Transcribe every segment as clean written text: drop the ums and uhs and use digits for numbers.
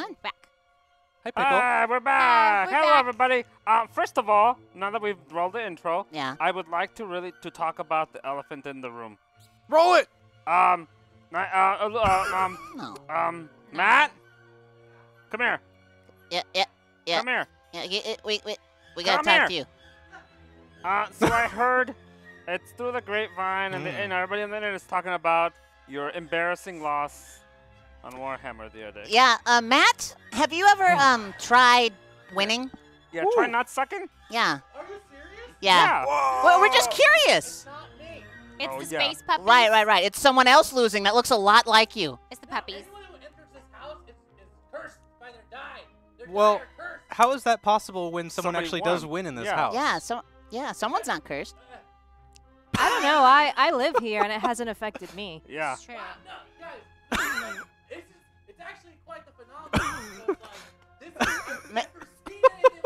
on. Back. Hi, Pickle. We're back. We're Hello, back. everybody. First of all, now that we've rolled the intro, Yeah. I would like to talk about the elephant in the room. Roll it. No. Matt, come here. Yeah. Come here. Yeah. We gotta Come talk here. to you. So I heard it's through the grapevine, and everybody on the internet is talking about your embarrassing loss on Warhammer the other day. Yeah. Matt, have you ever tried winning? Yeah, try not sucking? Yeah. Are you serious? Yeah. Well, we're just curious. Not me. It's Oh, the yeah. space puppies. Right. It's someone else losing that looks a lot like you. It's the puppies. Anyone who enters this house is cursed by their die. Their Well, die are cursed. how is that possible when someone Somebody actually won. does win in this Yeah. house? Someone's not cursed. I don't know. I live here and it hasn't affected me. Yeah. It's true. No, guys. It's actually quite the phenomenon. I've never seen anything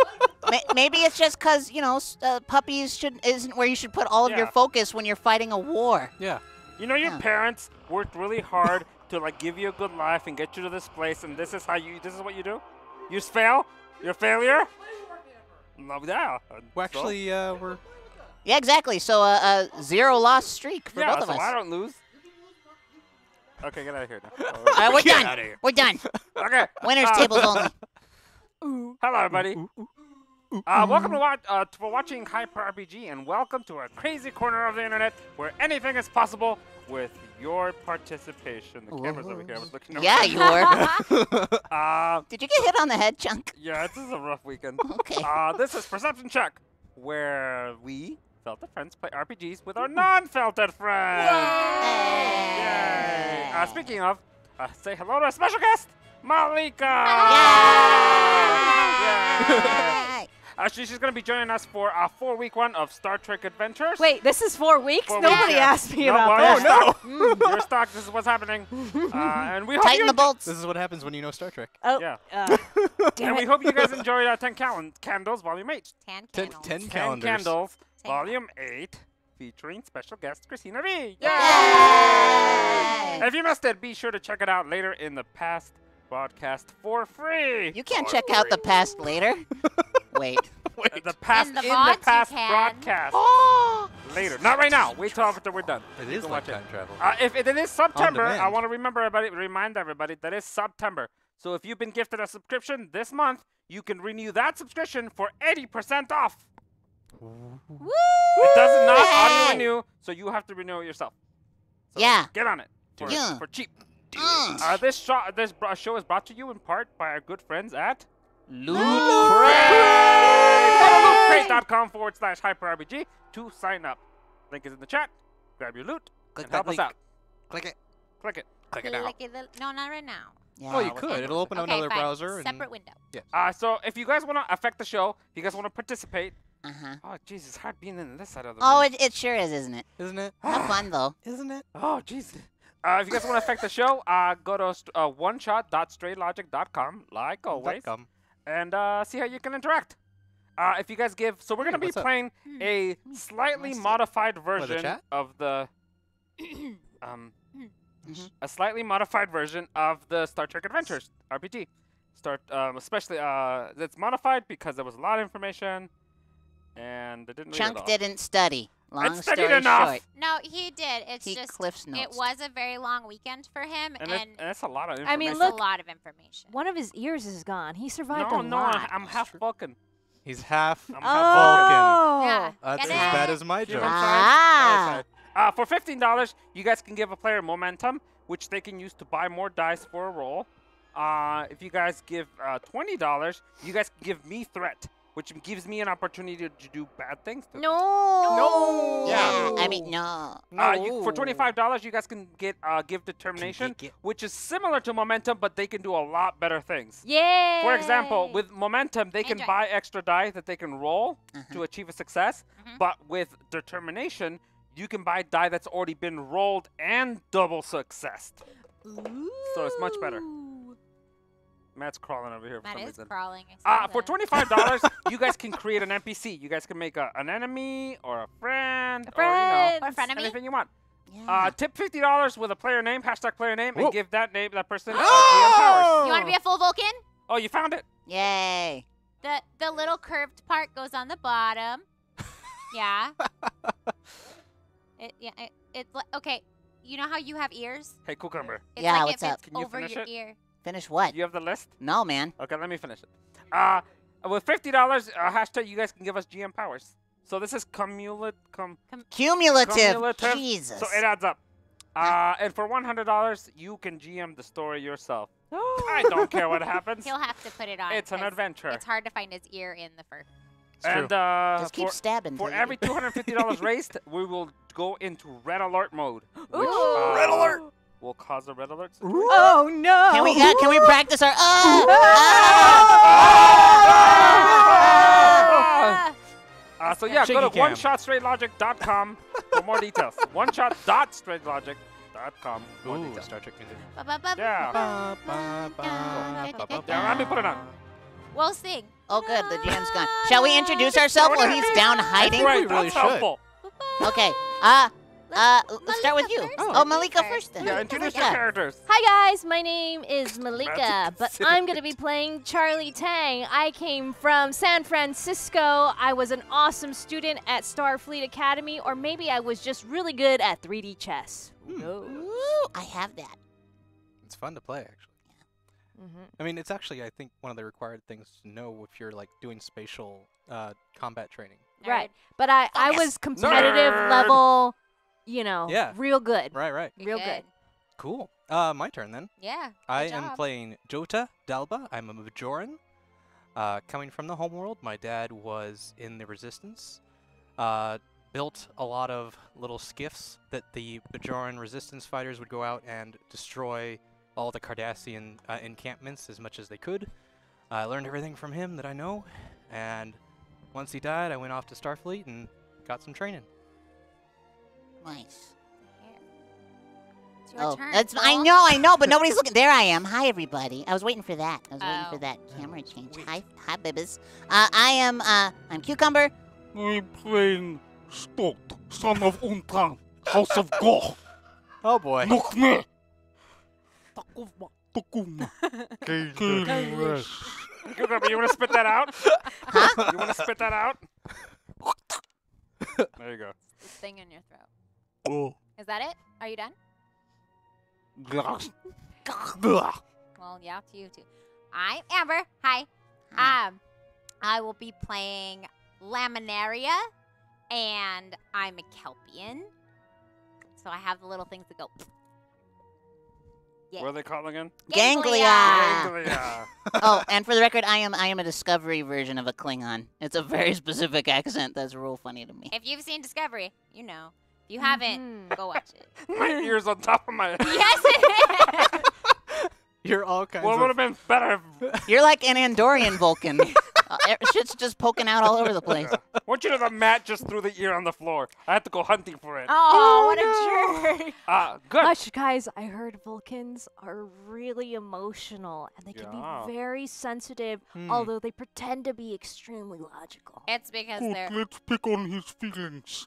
like it. Maybe it's just because puppies isn't where you should put all of your Yeah. focus when you're fighting a war. Yeah. You know, your Yeah. parents worked really hard to give you a good life and get you to this place, and this is what you do? You just fail? You're a failure? No, yeah. Well, actually, we're. Yeah, exactly. So a 0 loss streak for both of so us. I don't lose. Okay, get out of here now. All right, we're Get done. outta here. We're done. Okay. Winners tables only. Hello, everybody. Welcome to watching Hyper RPG, and welcome to a crazy corner of the internet where anything is possible with your participation. The camera's over here. I was looking over. Yeah, you were. Did Did you get hit on the head, Chunk? Yeah, this is a rough weekend. Okay. This is Perception Check, where we, Felted friends, play RPGs with our non-Felted friends. Yay! Speaking of, say hello to our special guest, Malika. Yay! She's going to be joining us for a 4-week run of Star Trek Adventures. Wait, this is 4 weeks? 4 weeks, Nobody yeah. asked me No, about well, that. You're stuck. This is what's happening. And we hope Tighten you the bolts. This is what happens when you know Star Trek. Oh, Yeah. damn And we it. hope you guys enjoyed 10 Candles, Volume 8. Tan Ten, candles. 10 10 calendars. Candles, Ten. Volume 8, featuring special guest Christina V. Yay! Yay! If you missed it, be sure to check it out later in the past broadcast for free. You can't check out the past later. Wait. The past In the in VODs, the past you can. broadcast Oh! later. Not right now. Wait till after we're done. It You is can like watch it. time travel. If it is September, I demand. want to remind everybody that it's September. So if you've been gifted a subscription this month, you can renew that subscription for 80% off. Woo! It does not Yay! auto-renew, so you have to renew it yourself. So Yeah. Get on it for, Yeah. for cheap. Mm. This show is brought to you in part by our good friends at Loot Crate. Go to lootcrate.com/hyperRPG to sign up. Link is in the chat. Grab your loot Click and that help us link. out. Click it. Click it. Click it now. No, not right now. Yeah. Well, you we- could. It'll open Okay, another fine. browser. And Separate window. So if you guys want to affect the show, if you guys want to participate. Uh-huh. Oh, jeez, it's hard being in this side of the Oh, room. it sure is, isn't it? Isn't it? Have fun, though. Isn't it? Oh, jeez. If you guys want to affect the show, go to oneshot.straylogic.com, like always, .com. and see how you can interact. If you guys give, so we're going to be what's up? playing a slightly What's it? modified the version chat? of the, a slightly modified version of the Star Trek Adventures RPG. Especially, it's modified because there was a lot of information, and it didn't read it Chunk all. didn't study. Long studied story enough. short. No, he did. It's He just Cliff's it notes. was a very long weekend for him, And and that's a lot of information. I mean, it's look- a lot of information. One of his ears is gone. He survived no, a no, lot. I'm half Vulcan. He's half. I'm half Oh. Yeah. That's Get as it? bad as my Human joke. Ah. side. For $15, you guys can give a player momentum, which they can use to buy more dice for a roll. If you guys give $20, you guys can give me threat, which gives me an opportunity to do bad things. To them. No. Yeah. Yeah. I mean, no. For $25, you guys can give determination, which is similar to momentum, but they can do a lot better things. Yay. For example, with momentum, they can Enjoy. buy extra die that they can roll to achieve a success. Mhm. But with determination, you can buy die that's already been rolled and double successed. So it's much better. Matt's crawling over here for Matt some is reason. crawling. I saw For that. $25, you guys can create an NPC. You guys can make an enemy or a friend, Friends. Or frenemy? anything you want. Yeah. Tip $50 with a player name, #player name, Whoa. and give that person GM powers. You want to be a full Vulcan? Oh, you found it. Yay. The little curved part goes on the bottom. Yeah. Okay. You know how you have ears? Hey, Cucumber. It's Yeah, like what's it up? fits Can you over finish your it? ear. Finish what? You have the list? No, man. Okay, let me finish it. With $50, hashtag, you guys can give us GM powers. So this is cumulative. Cumulative. Jesus. So it adds up. And for $100, you can GM the story yourself. I don't care what happens. He'll have to put it on. It's an 'cause adventure. It's hard to find his ear in the fur. It's true. And Just keep stabbing. for till you every do. $250 raised, we will go into red alert mode. Which, Ooh. Red alert! will cause a red alert situation. Oh no! Can we practice our? So yeah, Shaky go to cam. oneshotstraightlogic.com for more details. Oneshot.straightlogic.com. More Ooh, details. Star Trek music. Yeah. Yeah, let me put it on. We'll sing. Oh, good. The GM's gone. Shall we introduce ourselves while he's down hiding? think we Right, really that's should. helpful. Okay. Let's start with you. Malika Oh, first. Malika first then. Yeah, introduce your Yeah. characters. Hi guys, my name is Malika, Magic but City. I'm gonna be playing Charlie Tang. I came from San Francisco. I was an awesome student at Starfleet Academy, or maybe I was just really good at 3D chess. Who knows? Ooh, I have that. It's fun to play, actually. Mhm. I mean, it's actually, I think, one of the required things to know if you're, like, doing spatial combat training. Right, but I Yes. was competitive Nerd. level, you know, Yeah. real good. Right, right. Real good. Cool. My turn, then. Yeah. I good am job. playing Jota Dalba. I'm a Bajoran. Coming from the homeworld, my dad was in the Resistance. Built a lot of little skiffs that the Bajoran Resistance fighters would go out and destroy all the Cardassian encampments as much as they could. I learned everything from him that I know, and once he died, I went off to Starfleet and got some training. Nice. It's your Oh, turn. that's. Paul. I know, but nobody's looking. There I am. Hi, everybody. I was waiting for that. I was waiting for Oh. that camera change. Wait. Hi, babies. I'm Cucumber. I'm playing Stot, son of Untran, House of Goh. Oh boy. Look me. Cucumber, you want to spit that out? Huh? You want to spit that out? There you go. This thing in your throat. Oh. Is that it? Are you done? Blah. Well, yeah, to you too. I'm Amber. Hi. Hi. I will be playing Laminaria, and I'm a Kelpian. So I have the little things that go. Yeah. What are they called again? Ganglia. Ganglia. Oh, and for the record, I am a Discovery version of a Klingon. It's a very specific accent that's real funny to me. If you've seen Discovery, you know. If you haven't, Mhm. go watch it. My ear's on top of my head. Yes, it is. You're all kinds Well, it would of... have been better if... You're like an Andorian Vulcan. Shit's just poking out all over the place. I want you to know the mat just threw the ear on the floor. I had to go hunting for it. Oh, what a jerk. Good. Hush, guys, I heard Vulcans are really emotional and they can Yeah. be very sensitive, Hmm. although they pretend to be extremely logical. It's because they're let's pick on his feelings.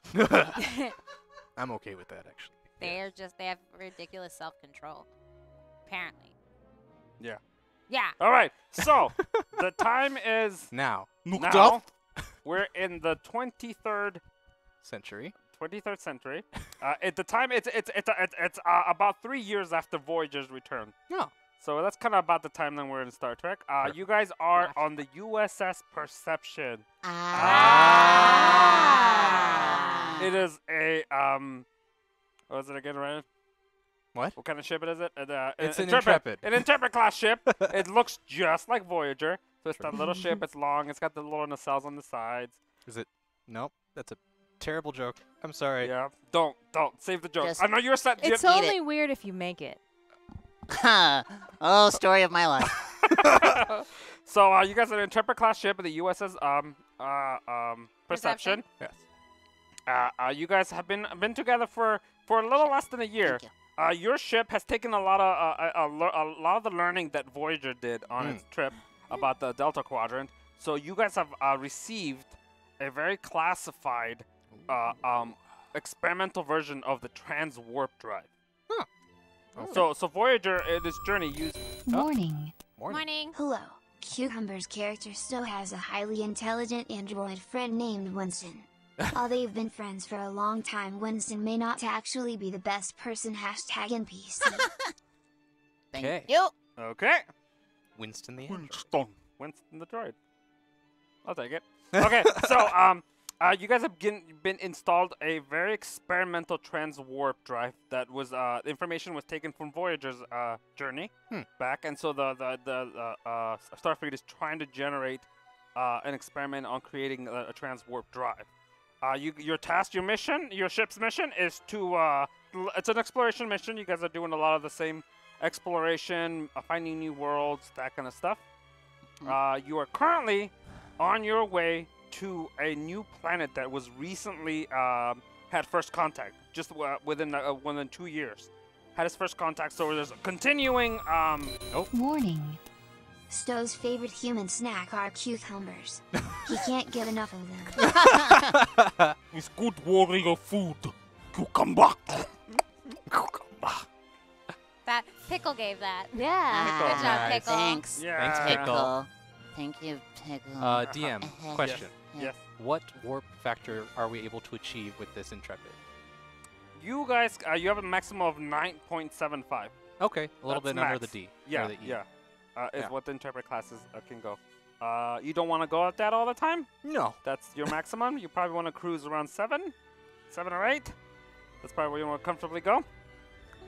I'm okay with that, actually. they have ridiculous self-control. Apparently. Yeah. Yeah. All right. So, the time is Now, now. We're in the 23rd century. 23rd century. At the time, it's about 3 years after Voyager's return. No. So that's kind of about the time that we're in Star Trek. You guys are on the USS Perception. Ah. It is a what is it again, Ryan? What? What kind of ship is it? It's an Intrepid. An Intrepid class ship. It looks just like Voyager. So it's that little ship. It's long. It's got the little nacelles on the sides. Is it? Nope. That's a terrible joke. I'm sorry. Yeah. Don't save the joke. Just I know you're set. It's eat only it. weird if you make it. Oh, story of my life. So you guys are an Intrepid class ship of the USS Perception. Yes. You guys have been together for a little less than a year. Thank you. Your ship has taken a lot of the learning that Voyager did on its trip about the Delta Quadrant. So you guys have received a very classified experimental version of the trans-warp drive. Huh. So Voyager in this journey used Morning. Morning. Hello. Cucumber's character still has a highly intelligent android friend named Winston. While they've been friends for a long time, Winston may not actually be the best person. #NPC. Thank Okay. you. Okay. Winston the Android. Winston the droid. I'll take it. Okay, so you guys have been installed a very experimental transwarp drive that was information was taken from Voyager's journey back, and so the Starfleet is trying to generate an experiment on creating a transwarp drive. Your ship's mission is to it's an exploration mission. You guys are doing a lot of the same exploration, finding new worlds, that kind of stuff. You are currently on your way to a new planet that was recently had first contact, just within 2 years. Had its first contact, so there's a continuing. Warning. Stowe's favorite human snack are cucumbers. He can't get enough of them. It's good warrior food. Cucumber. That Pickle gave that. Yeah. Good job, Nice. Pickle. Thanks. Yeah. Thanks, Pickle. Thank you, Pickle. DM, question. Yes. What warp factor are we able to achieve with this Intrepid? You guys, you have a maximum of 9.75. Okay, a little That's bit under max. the D. Yeah, or the E. yeah. Is Yeah. what the interpret classes can go. You don't want to go at that all the time? No. That's your maximum. You probably want to cruise around 7 or 8. That's probably where you want to comfortably go.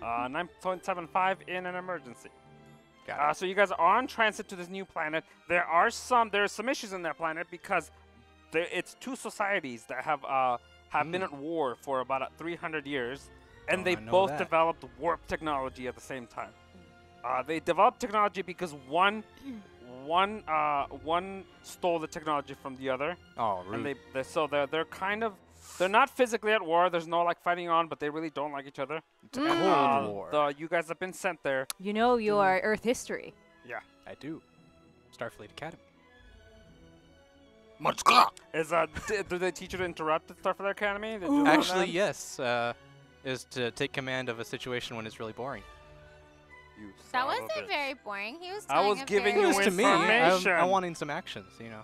9.75 in an emergency. Got it. So you guys are on transit to this new planet. There are some issues in that planet because it's two societies that have been at war for about 300 years, and Oh, they I know both that. developed warp technology at the same time. They developed technology because one stole the technology from the other, Oh, rude. and they're kind of. They're not physically at war. There's no like fighting on, but they really don't like each other. It's a Cold War. You guys have been sent there. You know your Earth history. I do. Starfleet Academy. Do they teach you to interrupt at Starfleet Academy? Did you learn Actually, that? yes. Is to take command of a situation when it's really boring. You That son of a wasn't bitch. very boring. He was I telling was a giving very you It was to me. information. I'm wanting some actions, you know.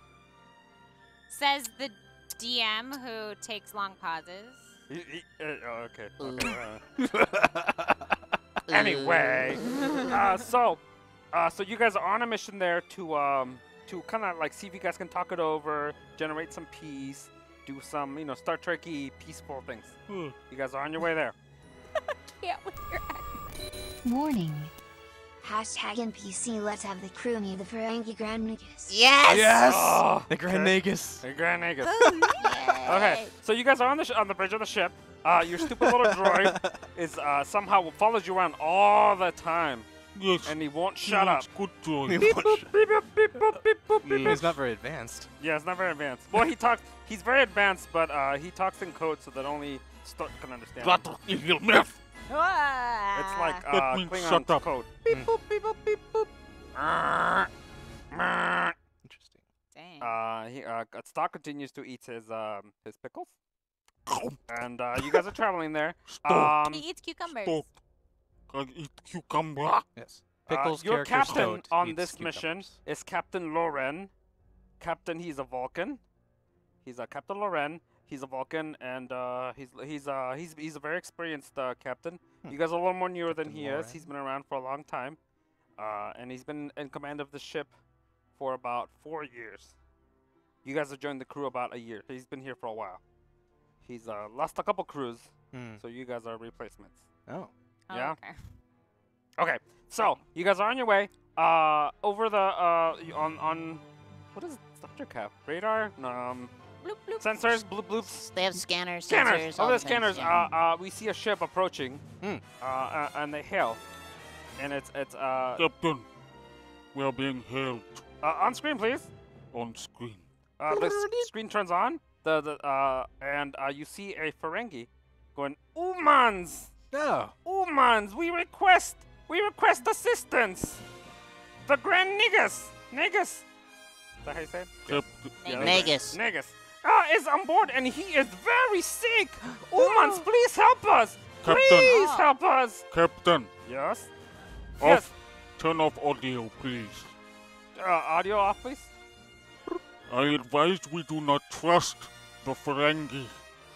Says the DM who takes long pauses. Okay. Ooh. Anyway, so you guys are on a mission there to kind of like see if you guys can talk it over, generate some peace, do some Star Trek-y peaceful things. You guys are on your way there. Yeah, with your Warning. #NPC. Let's have the crew meet the Ferengi Grand Nagus. Yes. Oh, The Grand Nagus. hey, Grand Nagus. Okay, so you guys are on the bridge of the ship. Your stupid little droid is somehow follows you around all the time, Yes. and he won't shut up. Good joy. Beep, boop, beep, boop, beep, boop, beep, boop, beep, boop. He's not very advanced. Yeah, it's not very advanced. Well, he's very advanced, but he talks in code so that only Stark can understand. That is your myth. It's like That means Klingon's shut up. code. Beep, boop, beep, boop, beep, boop. Interesting. Dang. Stark continues to eat his pickles, and you guys are traveling there. Stop. He eats cucumbers. Stop. I eat cucumber. Yes. Pickles your character captain Stoat on eats this mission cucumbers. is Captain Laurel. He's a Vulcan. He's a Captain Laurel. He's a Vulcan, and he's a very experienced captain. You guys are a little more newer than Captain he is. Laurel. He's been around for a long time, and he's been in command of the ship for about 4 years. You guys have joined the crew about a year. He's been here for a while. He's lost a couple crews, so you guys are replacements. Oh. Oh, Yeah? okay. Okay, so you guys are on your way. Over the on what does Star Trek have? Radar? Bloop, bloop. Sensors? Bloop bloops. They have scanners, Scanners. sensors. all Over the the things, scanners, yeah. we see a ship approaching. And they hail, and it's Captain, we are being held on screen, please. on screen. Screen turns on. And you see a Ferengi going, "Umans, No. Umans, we request assistance. The Grand Nagus. Is that how you say it? Captain, Yeah, Nagus. Nagus. Is on board, and he is very sick. Umans, please help us. Captain. Please help us. Captain, Yes. off. Turn off audio, please. audio off, please. I advise we do not trust the Ferengi.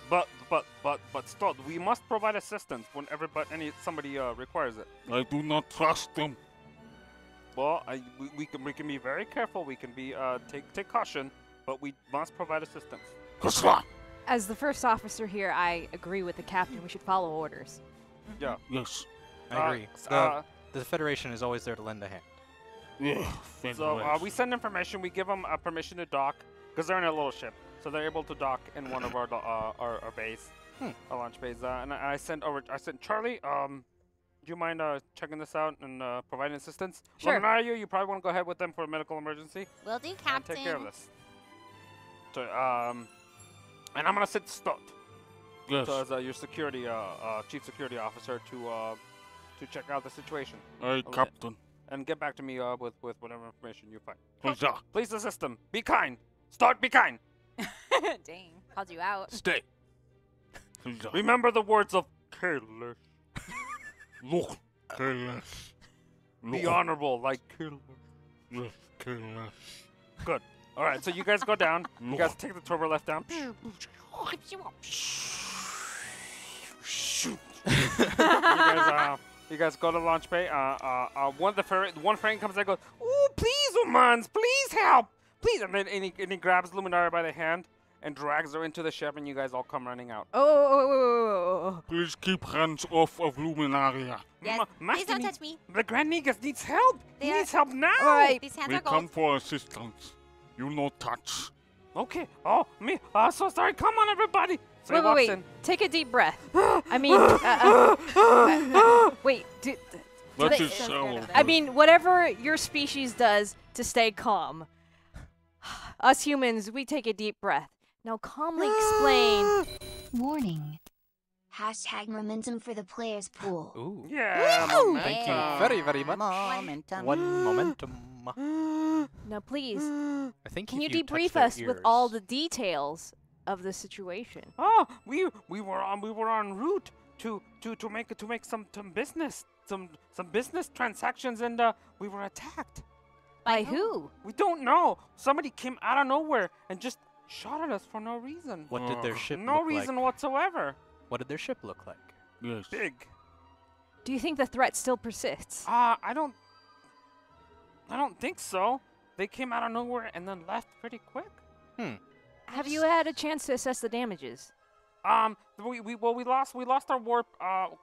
But still, we must provide assistance whenever somebody requires it. I do not trust them. Well, we can be very careful. We can be take caution, but we must provide assistance. Kasra! As the first officer here, I agree with the captain. We should follow orders. Yeah. Yes. I agree. The Federation is always there to lend a hand. Yeah, So we send information. We give them permission to dock because they're in a little ship, so they're able to dock in one of our bays, our launch bays. And I sent Charlie. Do you mind checking this out and providing assistance? Sure. Luminaria, you probably want to go ahead with them for a medical emergency. Will do, And Captain. take care of this. So, and I'm gonna send Stott Yes. as your security, chief security officer to check out the situation. Aye, Captain. And get back to me with whatever information you find. Huzzah. Please assist them. Be kind. Stott, be kind. Dang, called you out. Stay. Huzzah. Remember the words of Killer. Look, careless. Be honorable, like Killer. Yes, careless. Good. All right, so you guys go down. You guys take the turbo left down. You guys go to the launch bay. One friend comes in and goes, "Ooh, please, humans, please help, please!" And then he grabs Luminaria by the hand and drags her into the ship, and you guys all come running out. Oh. Please keep hands off of Luminaria. Yes, please don't needs- touch me. The Grand Negus needs help. He They are- needs help now. All right. These hands We are come gold. for assistance. You no touch. Okay. Oh, me. So sorry. Come on, everybody. So he Wait. walks in. Take a deep breath. I mean, wait. That they- is shallow. I mean, whatever your species does to stay calm. Us humans, we take a deep breath. Now calmly explain. Warning. Hashtag momentum for the players pool. Ooh. Yeah. Thank you Yeah. very, very much. Momentum. One momentum. Now please, I think can if you touch debrief their us with all ears- the details of the situation? Oh, we were en route to make some business transactions, and we were attacked. By who? We don't know. Somebody came out of nowhere and just shot at us for no reason. What did their ship No look reason like? whatsoever. What did their ship look like? Yes. Big. Do you think the threat still persists? I don't think so. They came out of nowhere and then left pretty quick. Have you had a chance to assess the damages? We lost our warp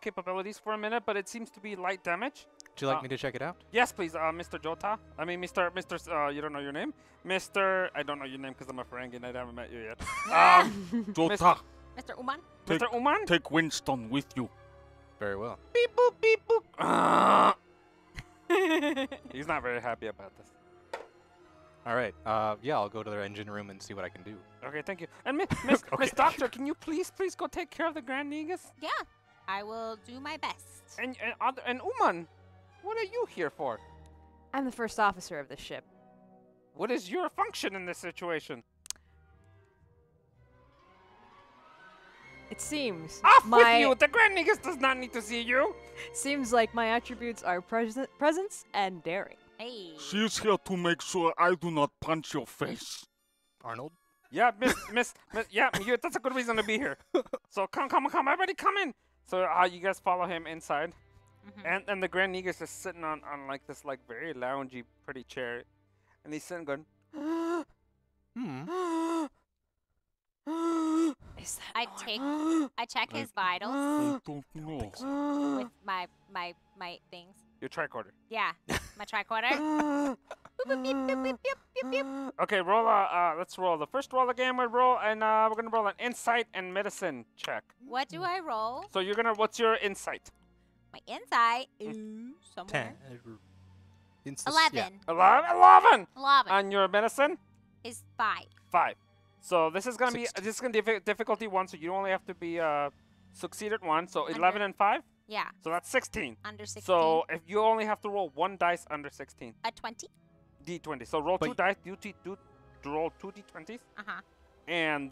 capabilities for a minute, but it seems to be light damage. Would you like me to check it out? Yes, please, Mr. Jota. I mean, Mr. You don't know your name? I don't know your name because I'm a Ferengi and I haven't met you yet. Jota, Mr. Uman? Take- Mr. Uman? take Winston with you. Very well. Beep boop, beep boop. He's not very happy about this. All right. Yeah, I'll go to their engine room and see what I can do. Okay, thank you. And Miss Doctor, can you please go take care of the Grand Negus? Yeah, I will do my best. And Uman, what are you here for? I'm the first officer of the ship. What is your function in this situation? It seems Off my with you! The Grand Negus does not need to see you. seems like my attributes are presence and daring. Hey. She is here to make sure I do not punch your face. Arnold? Yeah, Miss, yeah, that's a good reason to be here. So come, everybody come in. So you guys follow him inside, and the Grand Negus is sitting on like this like very loungy, pretty chair, and he's sitting going. Is that I check his vitals I don't know. with my things. Your tricorder. Yeah, my tricorder. Boop, boop, beep, boop, beep, beep, beep, beep. Okay, roll. Let's roll. The first roll again. We roll, and we're gonna roll an insight and medicine check. What do I roll? So you're gonna. What's your insight? My insight is somewhere. 11. 11. 11 And your medicine is 5. 5. So this is gonna be 16. difficulty 1. So you only have to be succeed at 1. So 11 and 5. Yeah, So that's 16. under 16. So if you only have to roll 1 dice under 16, a 20. d20. So roll 2 But- dice. Roll 2 d20s, Uh-huh. and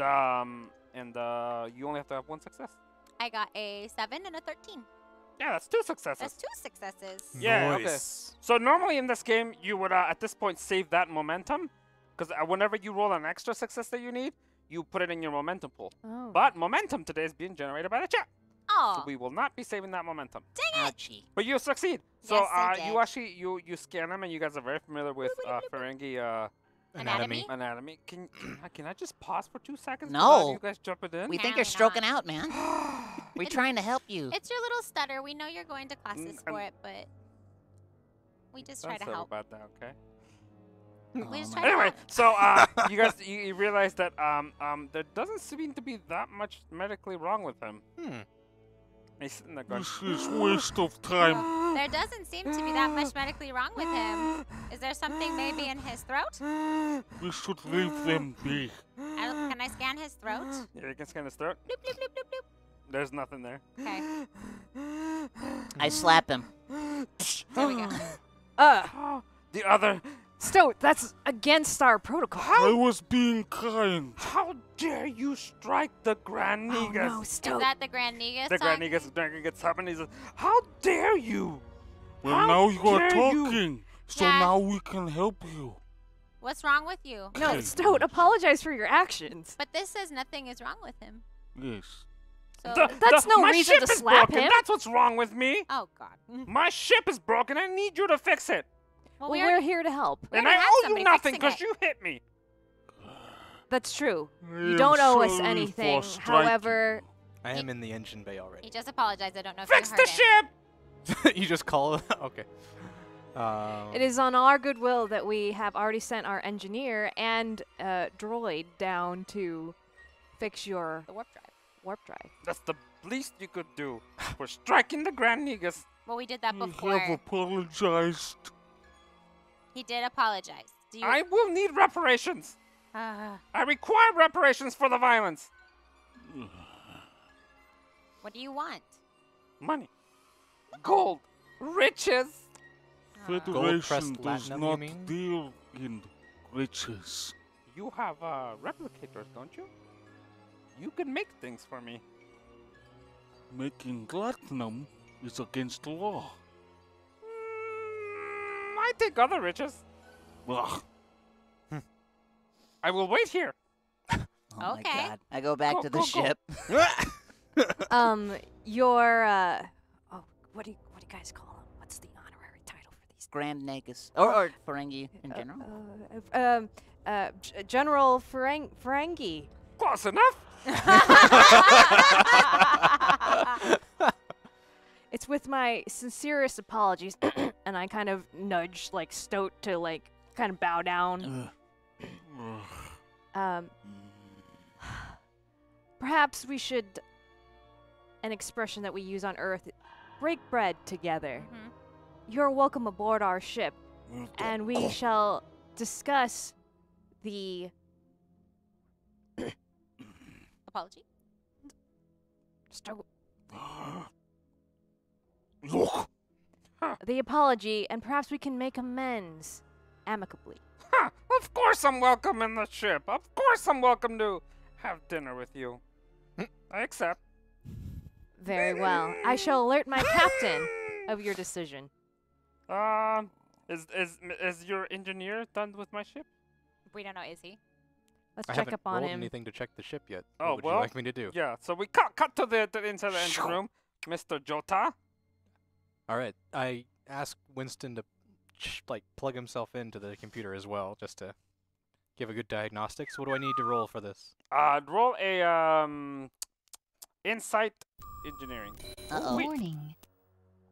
you only have to have 1 success. I got a 7 and a 13. Yeah, that's 2 successes. That's 2 successes. Yeah, okay. Nice. So normally in this game, you would at this point save that momentum, because whenever you roll an extra success that you need, you put it in your momentum pool. Oh. But momentum today is being generated by the chat, Oh, so we will not be saving that momentum. dang it! Ouchie. But you succeed. So Yes, I you did. actually you scan them, and you guys are very familiar with Ferengi Anatomy? anatomy. Can I just pause for 2 seconds? No. without you guys jumping in. We think Apparently you're stroking not. out, man. We're trying to help you. It's your little stutter. We know you're going to classes for it, but we just try Don't to say help. about that, okay? We just Oh try to Anyway, help. so you guys you realize that there doesn't seem to be that much medically wrong with him. He's sitting there going, This is waste of time. There doesn't seem to be that much medically wrong with him. Is there something maybe in his throat? We should leave them be. Can I scan his throat? yeah, you can scan his throat. Bloop, bloop, bloop, bloop, bloop. There's nothing there. Okay. I slap him. There we go. The other. Stoat, that's against our protocol. I was being kind. How dare you strike the Grand Oh Negus? no, Is Stoat. that the Grand Negus? The Grand Negus gets summoned. He says, "How dare you!" Well, How now you are dare you? talking. So Yeah. now we can help you. What's wrong with you? No, Okay. Stoat, apologize for your actions. But this says nothing is wrong with him. Yes. So, That's no my reason ship to is slap broken. him. That's what's wrong with me. oh God. My ship is broken. I need you to fix it. Well, Well, we we're already, here to help. we And already I had owe you somebody nothing fixing because it. you hit me. That's true. I You am don't owe us sorry anything. for striking. However, I am in the engine bay already. He just apologized. I don't know if Fix you the heard it. ship. You just call it. Okay. it is on our goodwill that we have already sent our engineer and droid down to fix your The warp drive. warp drive. That's the least you could do for striking the Grand Negus. Well, we did that I before. have apologized. He did apologize. Do you? I will need reparations. Ah, I require reparations for the violence. what do you want? Money, gold, riches. Gold-pressed Federation does platinum, you not mean? deal in riches. You have replicators, don't you? You can make things for me. Making platinum is against the law. I take other riches. Ugh. I will wait here. Oh my Okay. God. I go back Go, to the go, go. ship. Your what do you guys call him? What's the honorary title for these? Grand Negus. Or Ferengi in general. General Ferengi. Close enough. It's with my sincerest apologies, and I kind of nudge like Stoat to like kind of bow down. Perhaps we should, an expression that we use on Earth, break bread together. Mhm. You're welcome aboard our ship, and we shall discuss the Apology. Stoat. Look, The apology, and perhaps we can make amends amicably. Huh, of course I'm welcome in the ship. Of course I'm welcome to have dinner with you. I accept. Very well. I shall alert my captain of your decision. Is your engineer done with my ship? We don't know. Is he? Let's I check haven't up on rolled him. anything to check the ship yet. Oh, What would well, you like me to do? Yeah, so we cut to the inside the engine room. Mr. Jota. All right. I asked Winston to like plug himself into the computer as well, just to give a good diagnostics. What do I need to roll for this? Roll a insight engineering. Uh-oh. Warning.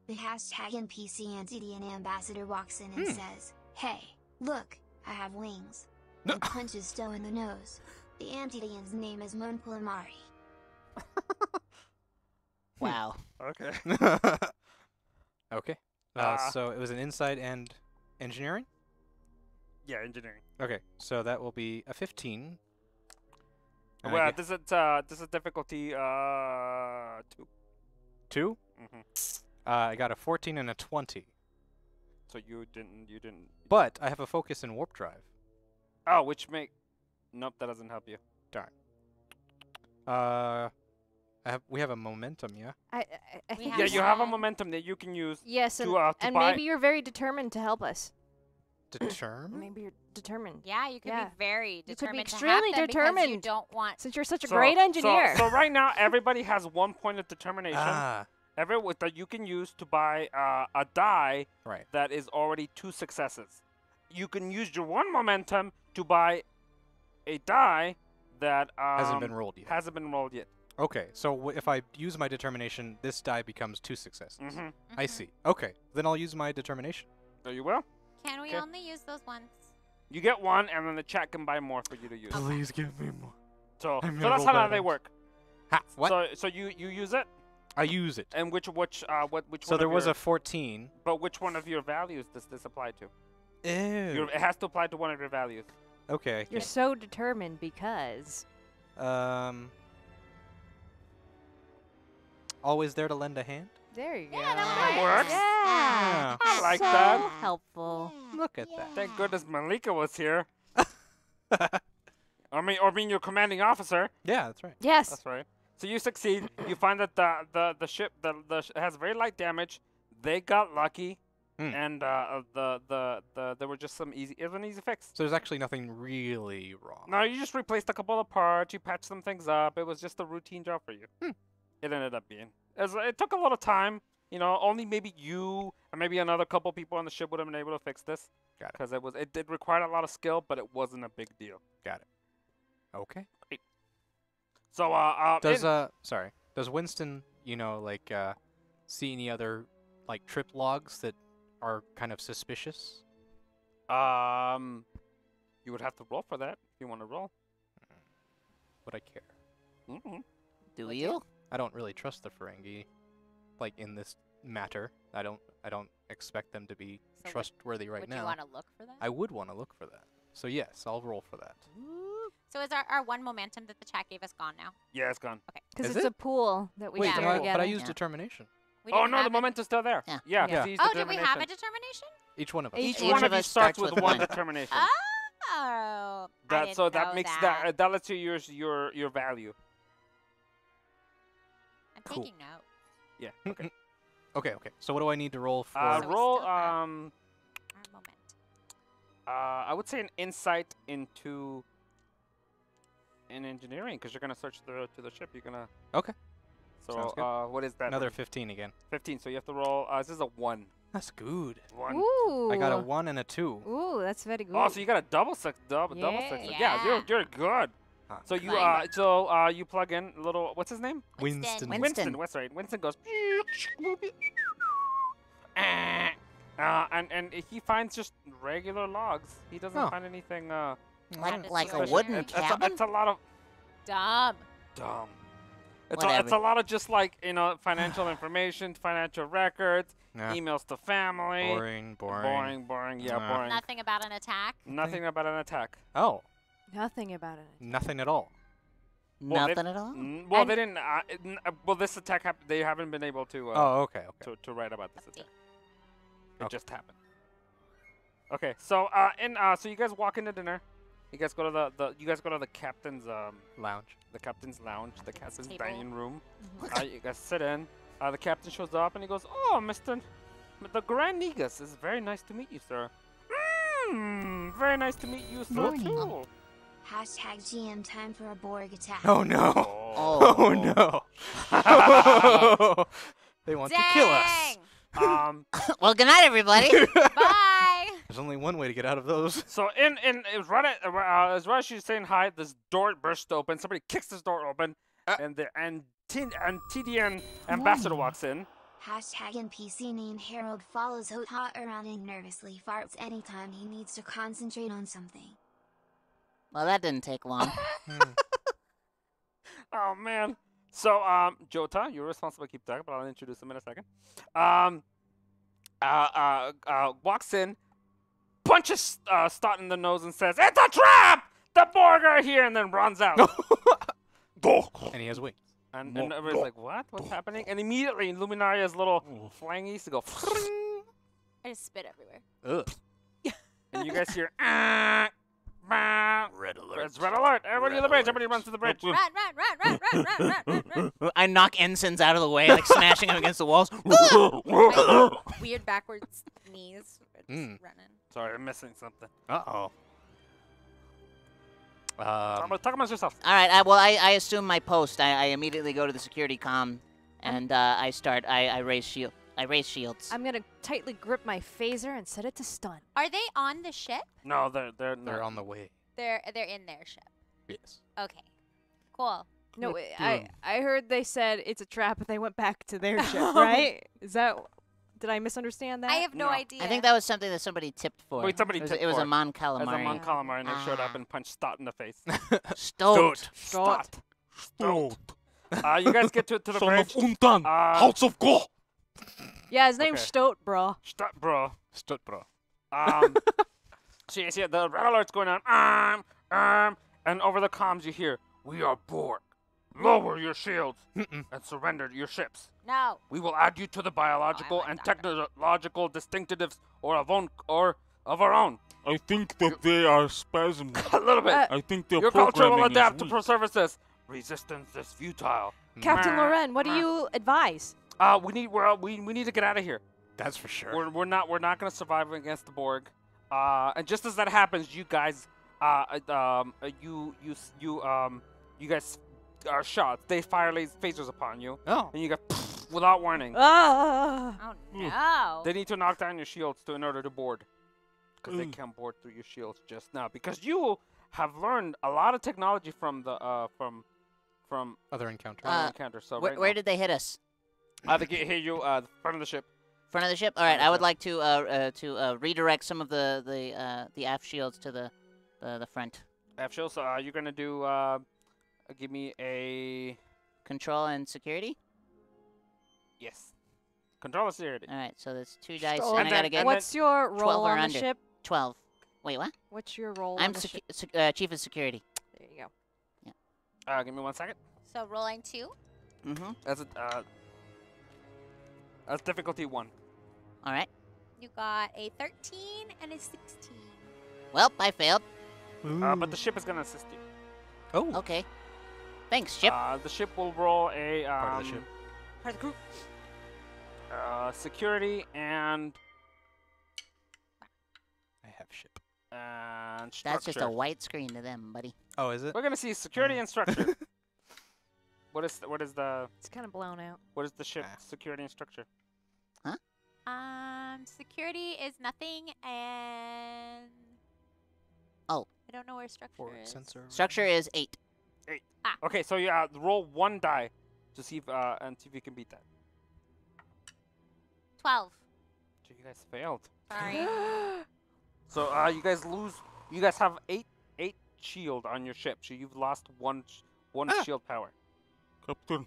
The hashtag NPC Attn ambassador walks in and says, "Hey, look, I have wings." And punches Stowe in the nose. The Attn's name is Monpulamari. Wow. Okay. Okay. Ah. So it was an insight and engineering? Yeah, engineering. Okay, so that will be a 15. And I Well, get this is difficulty 2. 2? Mm-hmm. I got a 14 and a 20. So you didn't. But I have a focus in warp drive. Oh, which make. Nope, that doesn't help you. Darn. We have a momentum, yeah. I We think have Yeah, you you have a one. momentum that you can use Yes, to and buy. maybe you're very determined to help us. Determined? Maybe you're determined. Yeah, you could Yeah. be very You could be determined to extremely have them because you determined. don't want. Since you're such a So- great engineer. So right now, everybody has 1 point of determination. Ah, That you can use to buy a die right. that is already 2 successes. You can use your 1 momentum to buy a die that Hasn't been rolled yet. hasn't been rolled yet. Okay, so if I use my determination, this die becomes 2 successes. Mm-hmm. I see. Okay, then I'll use my determination. So you will. Can we Okay. only use those ones? You get 1, and then the chat can buy more for you to use. Please give me more. So, I'm so gonna that's roll how bad they ones. work. Ha! What? So you use it, I use it. and which So one there of was your, a 14. but which one of your values does this apply to? Ew. It has to apply to one of your values. Okay. You're so determined because. Always there to lend a hand? There you go. Yeah, That works. Yeah. I like so that. helpful. Look at that. Thank goodness Malika was here. Or being your commanding officer. Yeah, that's right. Yes. That's right. So you succeed. You find that the ship has very light damage. They got lucky, Hmm. and there were just some easy. It was an easy fix. So there's actually nothing really wrong. No, you just replaced a couple of parts. You patched some things up. It was just a routine job for you. Hmm. It ended up being. It took a lot of time. You know, only maybe you and maybe another couple people on the ship would have been able to fix this. Got it. Because it did require a lot of skill, but it wasn't a big deal. Got it. Okay. So Does Winston, see any other trip logs that are kind of suspicious? you would have to roll for that if you want to roll. Would I care? Mm-hmm. Do you? I don't really trust the Ferengi, in this matter. I don't expect them to be So trustworthy right Would now. you want to look for that? I would want to look for that. So yes, I'll roll for that. So is our 1 momentum that the chat gave us gone now? Yeah, it's gone. Because Is it's it? a pool that we Wait, Yeah. share but I together. used Yeah. determination. We Oh didn't no, have the it? momentum's still there. Yeah. Yeah. Yeah. he used Oh, did we have a determination. determination? Each one of us. Each Each one of you us starts starts with with one one. determination. Oh, I That didn't so that know makes that. that lets you use your value. I'm Cool. taking notes. Yeah. Okay. So what do I need to roll for? So we Roll still have- Our moment. I would say an insight into in engineering because you're gonna search to the ship. You're gonna. Okay. So Sounds good. what is that? Another 15 again. 15. So you have to roll. This is a 1. That's good. 1. Ooh. I got a 1 and a 2. Ooh, that's very good. Oh, so you got a double success. Double success. Yeah, Yeah. you're good. Ah, So you Climb. you plug in little what's his name? Winston. Winston. That's right. Winston goes. And he finds just regular logs. He doesn't Oh. find anything. Like a Suspicious. wooden It's cabin? a lot of Dumb. dumb. Whatever. It's a lot of just financial information, financial records, Yeah. emails to family. Boring. Boring. Yeah, Nah. boring. Nothing about an attack. Nothing about an attack. Oh, Nothing about it. nothing at all. Well, Nothing at all? Well, they didn't. Well, this attack happened. They haven't been able to. Oh, okay. To write about this attack. It Okay. just happened. Okay, so so you guys walk into dinner. You guys go to the captain's Lounge. the captain's lounge, the captain's Table. dining room. You guys sit in. The captain shows up and he goes, "Oh, the Grand Negus, it's very nice to meet you, sir." Very nice to meet you, sir, Morning. too. Hashtag GM time for a Borg attack. Oh no! Oh. Oh no! They want to kill us. Um, Well, good night, everybody. Bye. There's only one way to get out of those. so it was right as she's saying hi, this door bursts open. Somebody kicks this door open, and TDN ambassador walks in. Hashtag NPC named Harold follows Hota around and nervously farts anytime he needs to concentrate on something. Well, that didn't take long. Oh man. So Jota, you're responsible to keep talking, but I'll introduce him in a second. Walks in, punches Stott in the nose and says, "It's a trap! The Borg are here!" and then runs out. And he has wings. and everybody's like, "What? What's happening?" And immediately Luminaria's little flangies to go, I just spit everywhere. Ugh. and you guys hear, "Ah!" Red alert. It's red alert. Everybody to the bridge. Everybody runs to the bridge. Captain, Run. I knock ensigns out of the way, like smashing them against the walls. Weird backwards knees. Just Mm. running. Sorry, I'm missing something. Uh-oh. Talk amongst yourself. All right. I assume my post. I immediately go to the security comm, and I raise shield. I raise shields. I'm gonna tightly grip my phaser and set it to stun. Are they on the ship? No, they're They're on the way. They're in their ship. Yes. Okay. Cool. No, Yeah. I heard they said it's a trap, but they went back to their ship, right? Is that? Did I misunderstand that? I have no No. idea. I think that was something that somebody tipped for. Wait, somebody it was, tipped it was for a it. Mon As a Calamari. Mon Calamari, and they showed up Ah. and punched Stott in the face. Stoat. Stott. Stout. You guys get to the Son bridge. of Untan. House of Go. Yeah, his name's Okay. Stoat, bro. Stott, bro. Stoot, bro. So you see the red alert's going on. And over the comms you hear, "We are Borg. Lower your shields and surrender your ships. No. We will add you to the biological like and that. technological distinctives or of our own. I think that they are spasms. A little bit. I think their Your culture will programming adapt is to weak. pro services. Resistance is futile. Captain Loren, what do you advise? We need to get out of here. That's for sure. We're not gonna survive against the Borg. And just as that happens, you guys you guys are shot. They fire phasers upon you, Oh. and you get without warning. Ah! Oh no. They need to knock down your shields in order to board, because they Mm. can't board through your shields just now. Because you have learned a lot of technology from the from Other encounter. encounter. So Where did they hit us? they get hit you the front of the ship. Front of the ship. All right. I would like to redirect some of the aft shields to the front. F shield. So you're gonna do give me a Control and security. yes. Control of security. All right. So that's 2 dice, Stoat. and I gotta get What's your 12 role or on the under. ship? 12. Wait, what? What's your role I'm on the ship? chief of security. There you go. Give me 1 second. So rolling 2. Mm-hmm. That's difficulty 1. All right. You got a 13 and a 16. Well, I failed. But the ship is gonna assist you. Oh. Okay. Thanks, ship. The ship will roll a Part of the ship. Part of the group. security and I have ship. structure. That's just a white screen to them, buddy. Oh, is it? We're gonna see security and structure. What is the It's kind of blown out. ship Ah. security and structure? Security is nothing, and Oh. I don't know where structure For is. sensor. Structure is 8. Okay, so you roll 1 die to see if you can beat that. 12. So you guys failed. Sorry. So you guys lose. You guys have 8 shield on your ship. So you've lost one shield power. Captain,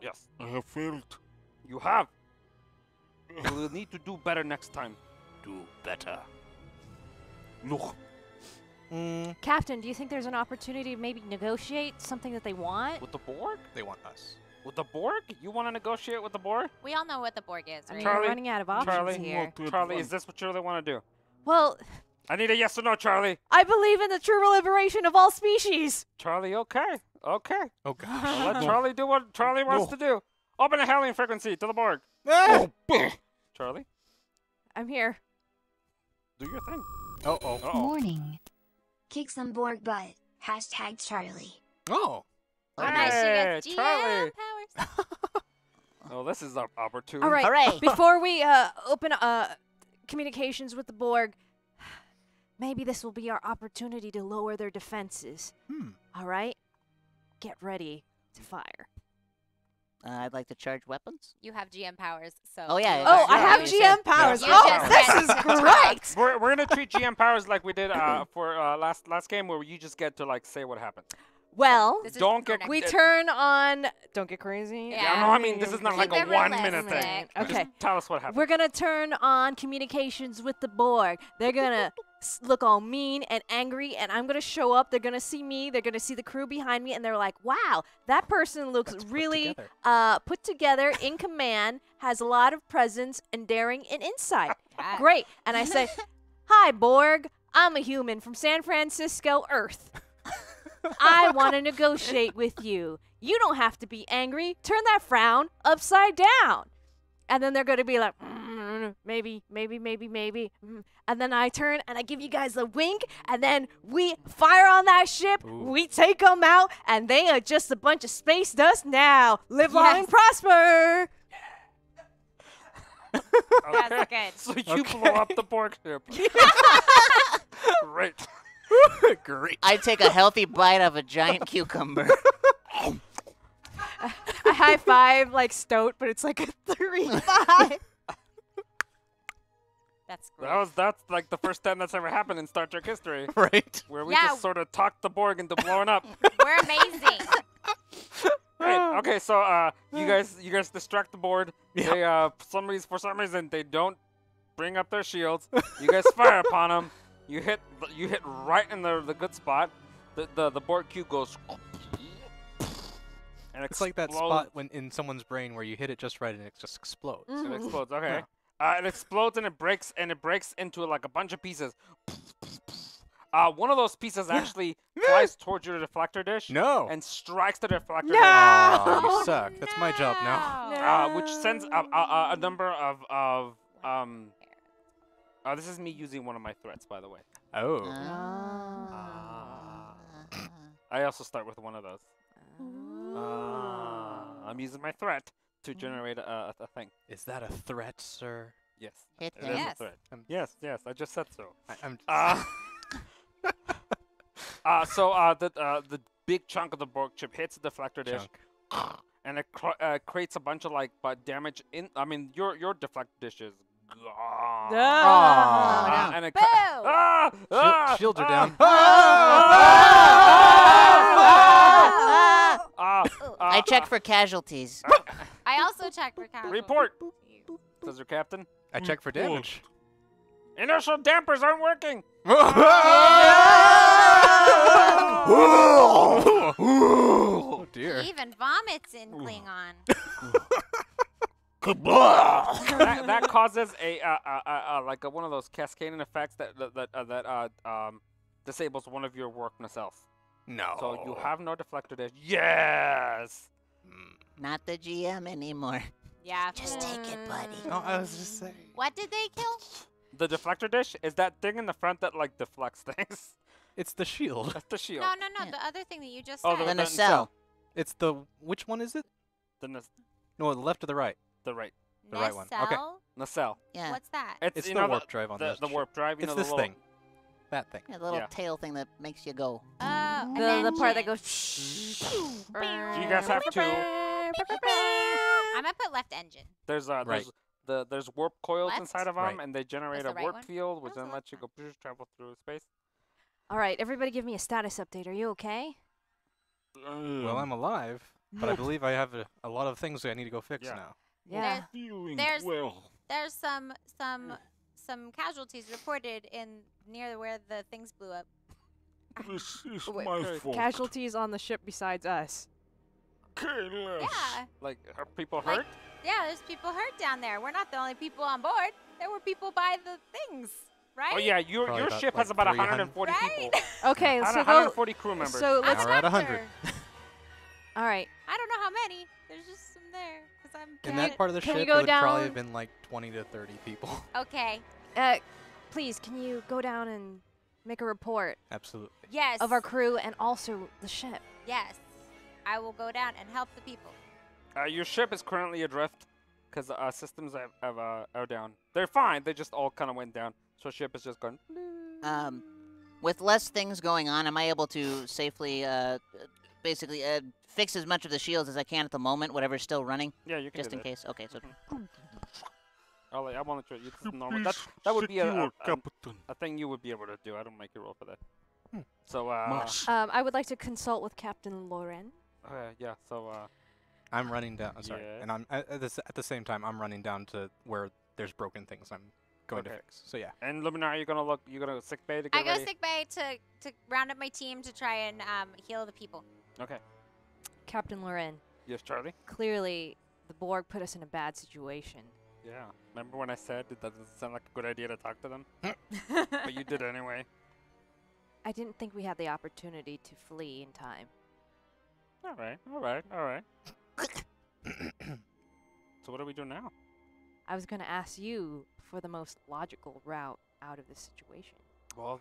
Yes, I have failed. you have. You will need to do better next time. Do better. Look, Captain, do you think there's an opportunity to maybe negotiate something that they want? With the Borg? They want us. With the Borg? You want to negotiate with the Borg? We all know what the Borg is, I right? mean, Charlie, we're running out of options Charlie, here. what to Charlie, is advance? this what you really want to do? Well, I need a yes or no, Charlie. I believe in the true liberation of all species. Charlie, okay. Okay. Oh gosh. I'll let Charlie do what Charlie wants to do. Open a hailing frequency to the Borg. Oh, bah. Charlie, I'm here. do your thing. Oh. Uh-oh. Warning. Kick some Borg butt. Hashtag Charlie. Oh. Oh, nice. She Hey, gets GM Charlie. powers. Oh, this is our opportunity. All right. Hooray. Before we open communications with the Borg, maybe this will be our opportunity to lower their defenses. All right? Get ready to fire. I'd like to charge weapons. You have GM powers, so. Oh, yeah, you yeah, Oh, I yeah, have you GM said- powers. You Oh, just this said is attack. great. We're gonna treat GM powers like we did for last game, where you just get to like say what happened. Well, This is Don't for get- next we time. turn on. Don't get crazy. Yeah. Yeah, no, I mean this is not Keep like a it 1 minute realistic. thing. Okay. Just tell us what happened. We're gonna turn on communications with the Borg. They're gonna look all mean and angry, and I'm gonna show up. They're gonna see me. They're gonna see the crew behind me, and they're like, "Wow, that person looks That's put really together." put together, in command, has a lot of presence and daring and insight. Yeah. Great." And I say, "Hi, Borg. I'm a human from San Francisco, Earth. I want to negotiate with you. You don't have to be angry. Turn that frown upside down. And then they're going to be like, maybe. And then I turn and I give you guys a wink, and then we fire on that ship. Ooh. We take them out, and they are just a bunch of space dust now. Live long and prosper. That's good. So you blow up the Borg ship. Great. Great. I take a healthy bite of a giant cucumber. I high five like Stoat, but it's like a 3-5. That's great. That's like the first time that's ever happened in Star Trek history, Right. where we Yeah. just sort of talked the Borg into blowing up. We're amazing. Right. Okay. So you guys distract the board. Yeah. They for some reason they don't bring up their shields. You guys fire upon them. You hit right in the good spot. The board cube goes. And It's like that spot when in someone's brain where you hit it just right and it just explodes. It explodes. Okay. It explodes and it breaks into like a bunch of pieces. One of those pieces actually flies towards your deflector dish. No. And strikes the deflector No! dish. Oh, you suck. That's my job now. Which sends a number of this is me using one of my threats, by the way. Oh. I also start with one of those. I'm using my threat to generate a thing. Is that a threat, sir? Yes. Hit It is him. a Yes. threat. I'm- Yes, I just said so. I'm. So the big chunk of the Borg chip hits the deflector dish, and it creates a bunch of like damage in. I mean, your deflector dish is gone. Ah. And it Boo! Shields are down. I check for casualties. I also checked for casualties. Report, says your captain. I check for damage. Inertial dampers aren't working. Oh dear. He even vomits in Klingon. that causes a like one of those cascading effects that disables one of your work nacelles. No. So you have no deflector dish. Yes. Not the GM anymore. Yeah. Just take it, buddy. No, I was just saying. What did they kill? The deflector dish is that thing in the front that like deflects things. It's the shield. That's the shield. No, Yeah. the other thing that you just Oh, said. The the nacelle. It's the which one is it? The No, the left or the right? the right the right one. Okay. Nacelle? nacelle. Yeah. What's that? It's you the know warp drive on the this. warp drive. You It's know, this the little, thing. That thing. Yeah, the little Yeah. tail thing that makes you go. Oh, an The part that engine. goes. So you guys have to. I'm gonna put left engine. There's Right. there's warp coils Left? inside of them, Right. and they generate That's a the right warp one? field, which How's then the lets you left go travel through space. All right, everybody give me a status update. Are you okay? Well, I'm alive, but I believe I have a lot of things that I need to go fix Yeah. now. Yeah. Feeling There's- well. There's some casualties reported in near where the things blew up. This is Wait, my fault. Casualties on the ship besides us. Careless. Yeah. Like, are people Like- hurt? Yeah, there's people hurt down there. We're not the only people on board. There were people by the things, right? Oh yeah, your Probably about, ship has like, about 300. 140 Right? people. Okay, so go. 140 crew members. So I'm let's. a Now we're at doctor. 100. All right. I don't know how many. There's just some there because I'm. In that part of the Can ship, you it go would probably down- have been like 20 to 30 people. Okay. Please, can you go down and make a report Absolutely. Yes. of our crew and also the ship? Yes. I will go down and help the people. Your ship is currently adrift because systems are down. They're fine. They just all kind of went down. So ship is just going. With less things going on, am I able to safely, basically, fix as much of the shields as I can at the moment, whatever's still running, Yeah, you can just do in that. case? Okay, so I want to try. This is You normal. please That would be secure, Captain. a thing you would be able to do. I don't make you roll for that. Hmm. So Must. I would like to consult with Captain Laurel. yeah. So I'm running down. Sorry, Yeah. and I'm at the same time I'm running down to where there's broken things. I'm going to Okay. fix. So yeah. and Luminar, you're gonna go sick bay to get I go ready. sick bay to round up my team to try and heal the people. Okay. Captain Laurel, Yes, Charlie. clearly the Borg put us in a bad situation. Yeah. Remember when I said that doesn't sound like a good idea to talk to them? But you did anyway. I didn't think we had the opportunity to flee in time. All right. So what do we do now? I was going to ask you for the most logical route out of this situation. Well,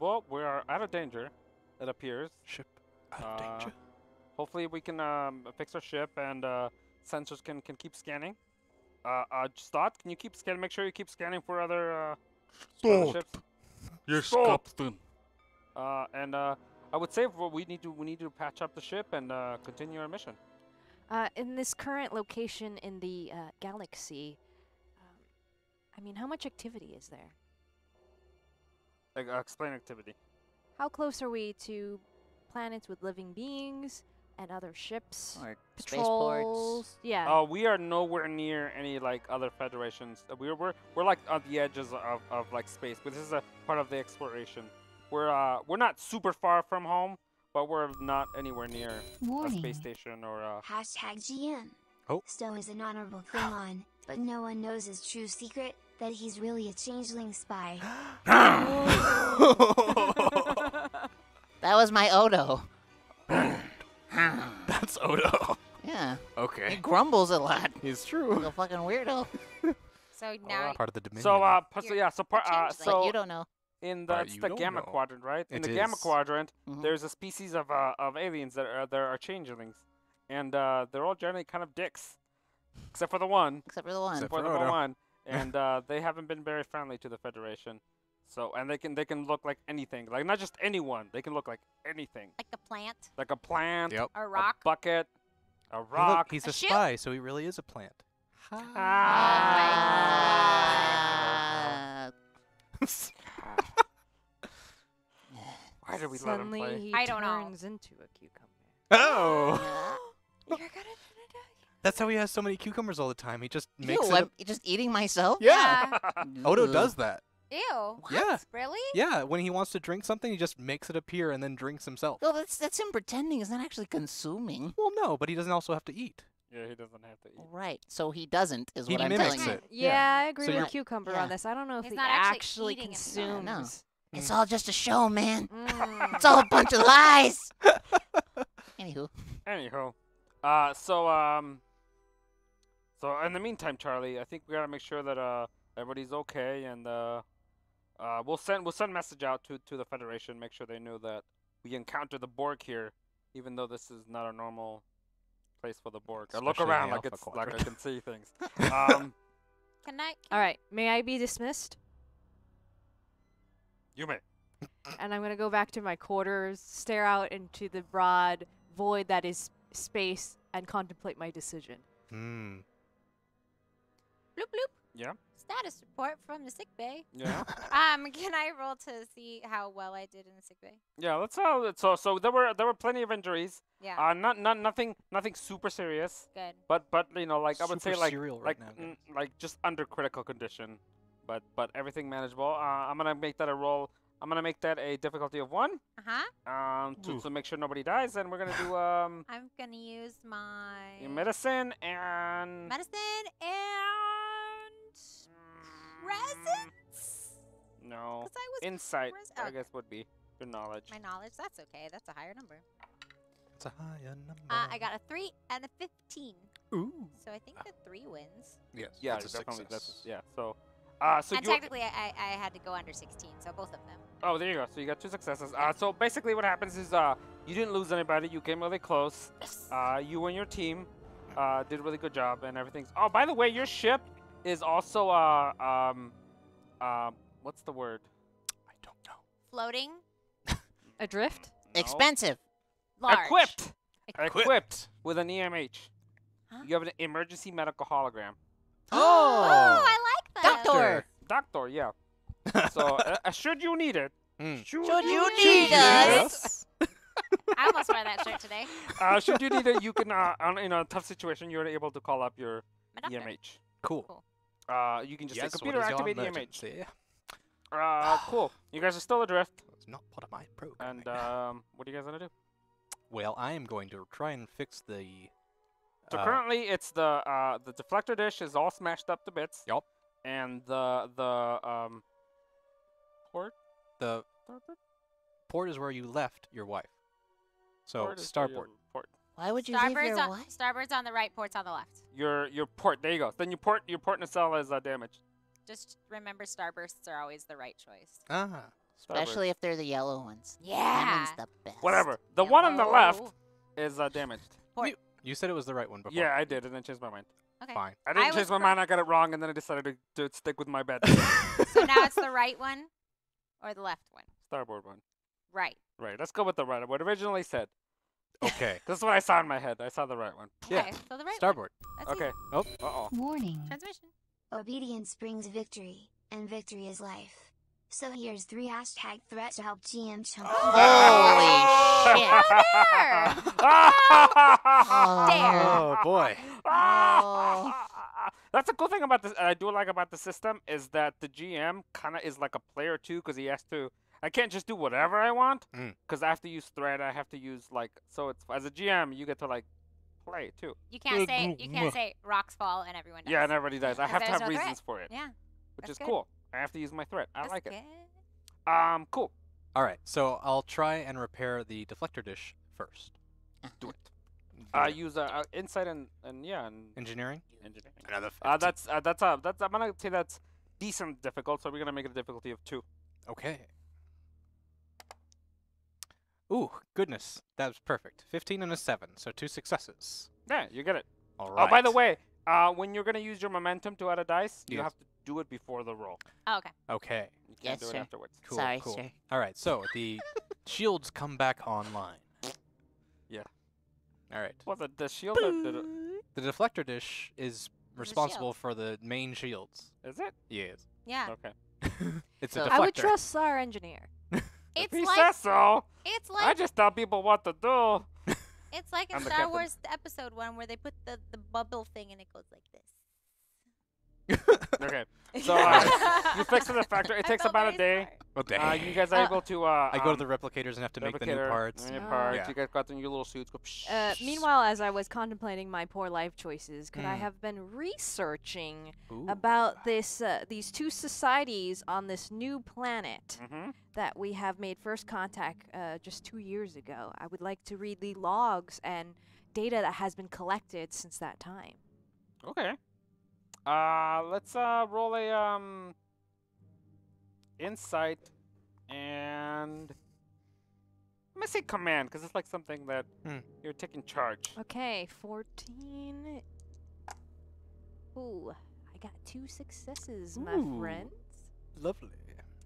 well, we are out of danger, it appears. Ship out of danger. Hopefully we can fix our ship and sensors can keep scanning. Just thought, can you keep scanning? Make sure you keep scanning for other ships. Yes, Stop. Captain. And I would say we need to patch up the ship and continue our mission. In this current location in the galaxy, I mean, how much activity is there? Explain activity. How close are we to planets with living beings and other ships? Or patrols? spaceports. Yeah. We are nowhere near any like other federations. We're like on the edges of like space, but this is a part of the exploration. We're not super far from home, but we're not anywhere near a Warning. space station or Hashtag GM. Oh. Stowe is an honorable Klingon, but no one knows his true secret, that he's really a changeling spy. That was my Odo. That's Odo. Yeah. He Okay. grumbles a lot. He's Like true. a fucking weirdo. So now Part of the Dominion. But you don't know. in But it's you the don't Gamma know. Quadrant, right? In It the Gamma is. Quadrant, Mhm. there's a species of aliens that are changelings, and they're all generally kind of dicks, except for the one. Except for the one. Except For the Frodo. one, and they haven't been very friendly to the Federation. So, and they can look like anything, like not just anyone. They can look like anything, like a plant, like a plant, Yep. a a rock. bucket, a Hey, look, rock. he's A a shoe? spy, so he really is a plant. Ah. Why did we let him Suddenly play? he I don't know. turns into a cucumber. Oh! You're gonna That's how he has so many cucumbers all the time. He just Ew, makes it. I'm just eating myself? Yeah. Odo Ugh. does that. Ew. Yeah. Really? Yeah. When he wants to drink something, he just makes it appear and then drinks himself. No, that's him pretending. He's not actually consuming. Well, no, but he doesn't also have to eat. Yeah, he doesn't have to eat. Right. So he doesn't, is He what I'm mimics telling you. it. Yeah, I agree So with you're- cucumber Yeah. on this. I don't know if He's he not actually actually eating himself. consumes. No. It's all just a show, man. Mm. It's all a bunch of lies. Anywho. Anywho, so in the meantime, Charlie, I think we gotta make sure that everybody's okay, and we'll send a message out to the Federation, make sure they know that we encountered the Borg here, even though this is not a normal place for the Borg. I look Especially in around the like Alpha it's like I Quadrant. can see things. Can I? All right, may I be dismissed? You may. And I'm gonna go back to my quarters, stare out into the broad void that is space, and contemplate my decision. Hmm. Bloop bloop. Yeah. Status report from the sick bay. Yeah. Can I roll to see how well I did in the sick bay? Yeah. Let's so there were plenty of injuries. Yeah. Nothing super serious. Good. But you know, like I would say, Super like cereal right now, guys. like just under critical condition, but everything manageable. I'm gonna make that a roll. I'm gonna make that a difficulty of 1. Uh huh. To make sure nobody dies, and we're gonna do I'm gonna use my medicine and medicine and presence. no 'Cause I was insight. I okay. guess would be your knowledge. My knowledge. That's okay. That's a higher number. It's a higher number. I got a 3 and a 15. Ooh. So I think the 3 wins. Yes. Yeah, that's a definitely. success. Yeah. So so and you. technically, I had to go under 16, so both of them. Oh, there you go. So you got 2 successes. So basically, what happens is you didn't lose anybody. You came really close. Yes. You and your team did a really good job, and everything's. Oh, by the way, your ship is also what's the word? I don't know. Floating, Adrift? No. Expensive. large. Equipped. Equipped. Equipped with an EMH. Huh? You have an emergency medical hologram. Oh, I like that. Doctor. Doctor, yeah. So should you need it? Mm. Should you need us? I almost wore that shirt today. Should you need it, you can in a tough situation you're able to call up your My doctor. EMH. Cool. Cool. You can just Yes, say what computer is your activate EMH. emergency? Cool. You guys are still adrift. It's not part of my program. And what are you guys gonna do? Well, I am going to try and fix the. So currently, it's the deflector dish is all smashed up to bits. Yup. And the port. The port is where you left your wife. So Port is where starboard. you port. Why would you leave your wife? Starboard's on the right, port's on the left. Your port. There you go. Then your port nacelle is damaged. Just remember, starbursts are always the right choice. Ah. Especially if they're the yellow ones. That Yeah. one's the best. Whatever. The one on the left Yellow. is damaged. You said it was the right one before. Yeah, I did, and then changed my mind. Okay. Fine. I didn't I change was my mind. I got it wrong, and then I decided to stick with my bet. So now it's the right one or the left one? Starboard one. Right. Right. Let's go with the right. What originally said. Okay. This is what I saw in my head. I saw the right one. Yeah. Okay, so the right Starboard. one. That's Okay. Oh. Uh-oh. Warning. Transmission. Obedience brings victory, and victory is life. So here's 3 hashtag threats to help GM chunk. Holy shit. Oh boy. Oh. That's the cool thing about this. I do like about the system is that the GM kind of is like a player too, because he has to. I can't just do whatever I want, because I have to use threat. I have to use like. So it's as a GM, you get to like play too. You can't say rocks fall and everyone dies. Yeah, and everybody does. I 'Cause have to there's have no reasons threat. for it, Yeah. which that's is good. cool. I have to use my threat. I That's like it. good. Cool. All right. So I'll try and repair the deflector dish first. Do it. Do it. Use insight and engineering. Engineering. Another. 15. That's I'm gonna say that's decent difficult. So we're gonna make it a difficulty of 2. Okay. Ooh, goodness. That was perfect. 15 and a 7, so 2 successes. Yeah, you get it. All right. Oh, by the way, when you're gonna use your momentum to add a dice, you Yes. have to do it before the roll. Oh, okay. Okay. You can't Yes, do it sir. afterwards. Cool. Sorry, cool. sir. All right. So the shields come back online. Yeah. All right. Well, the shield or The deflector dish is responsible for the main shields. is it? Yes. Yeah. Okay. It's So- a deflector. I would trust our engineer. It's He like says so. it's I like just tell people what to do. it's like in I'm the Star captain. Wars episode 1 where they put the bubble thing and it goes like this. Okay. So you fix the deflector. It I takes felt about a very day. smart. You guys are able to. I go to the replicators and have to make the new replicator, parts. New Oh. parts. Yeah. You guys got in your little suits. Go. Meanwhile, as I was contemplating my poor life choices, could I Mm. have been researching Ooh. about these 2 societies on this new planet Mm-hmm. that we have made first contact just 2 years ago? I would like to read the logs and data that has been collected since that time. Okay. Let's roll a insight and I'm gonna say command because it's like something that you're taking charge. Okay, 14. Ooh, I got 2 successes, my Ooh. friends. Lovely.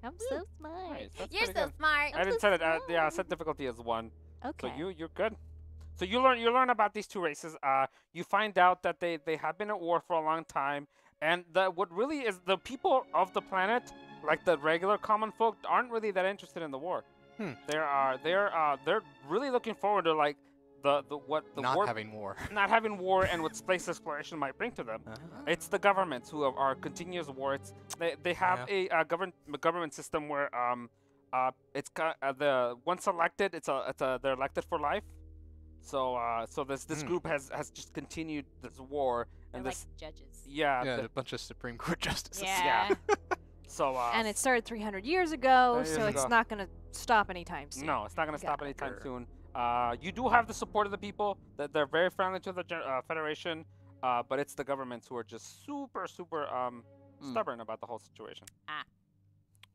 I'm so smart. Nice. That's You're pretty so good. smart. I didn't set it. Yeah, I set difficulty as 1. Okay. So you're good. So you learn about these 2 races. You find out that they have been at war for a long time, and what really is the people of the planet, like the regular common folk, aren't really that interested in the war. They're really looking forward to like the Not war, having war. not having war and what space exploration might bring to them. It's the governments who are continuous war. They have a government system where it's the once elected they're elected for life. So this group has just continued this war They're and like this judges. yeah. Yeah, a bunch of Supreme Court justices. Yeah. So And it started 300 years ago, 300 so years it's ago. not going to stop anytime soon. no, it's not gonna stop Got it. anytime soon. You do have the support of the people. That they're very friendly to the Federation, but it's the governments who are just super stubborn about the whole situation.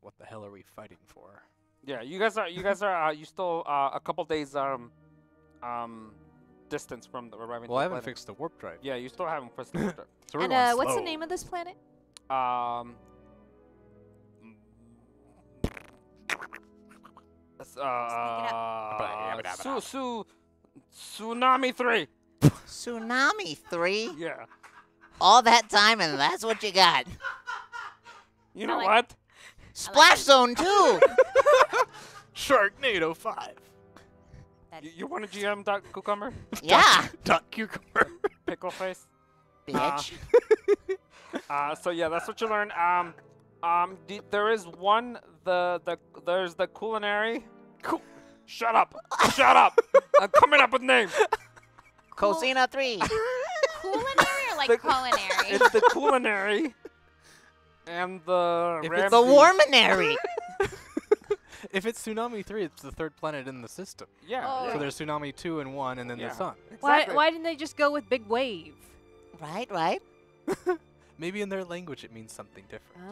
What the hell are we fighting for? Yeah, you guys are you still a couple days distance from the arriving. Well, to I the haven't planet. fixed the warp drive. Yeah, you still haven't pressed the button. So we're And going what's the slow. name of this planet? Tsunami 3. Tsunami 3? Yeah. All that time and that's what you got. You know like- what? Splash Zone 2! Sharknado 5. You want a GM dot cucumber? Yeah, Duck cucumber. Pickle face? bitch. So yeah, that's what you learn. There is one. There's the culinary. Shut up! Shut up! I'm coming up with names. Cosina 3. Culinary or like The- culinary? It's the culinary and the If Ramsey. it's The Warminary. If it's Tsunami 3, it's the third planet in the system. Yeah. Oh. yeah. So there's Tsunami 2 and 1, and then Yeah. the sun. Exactly. Why didn't they just go with Big Wave? Right, right. Maybe in their language it means something different.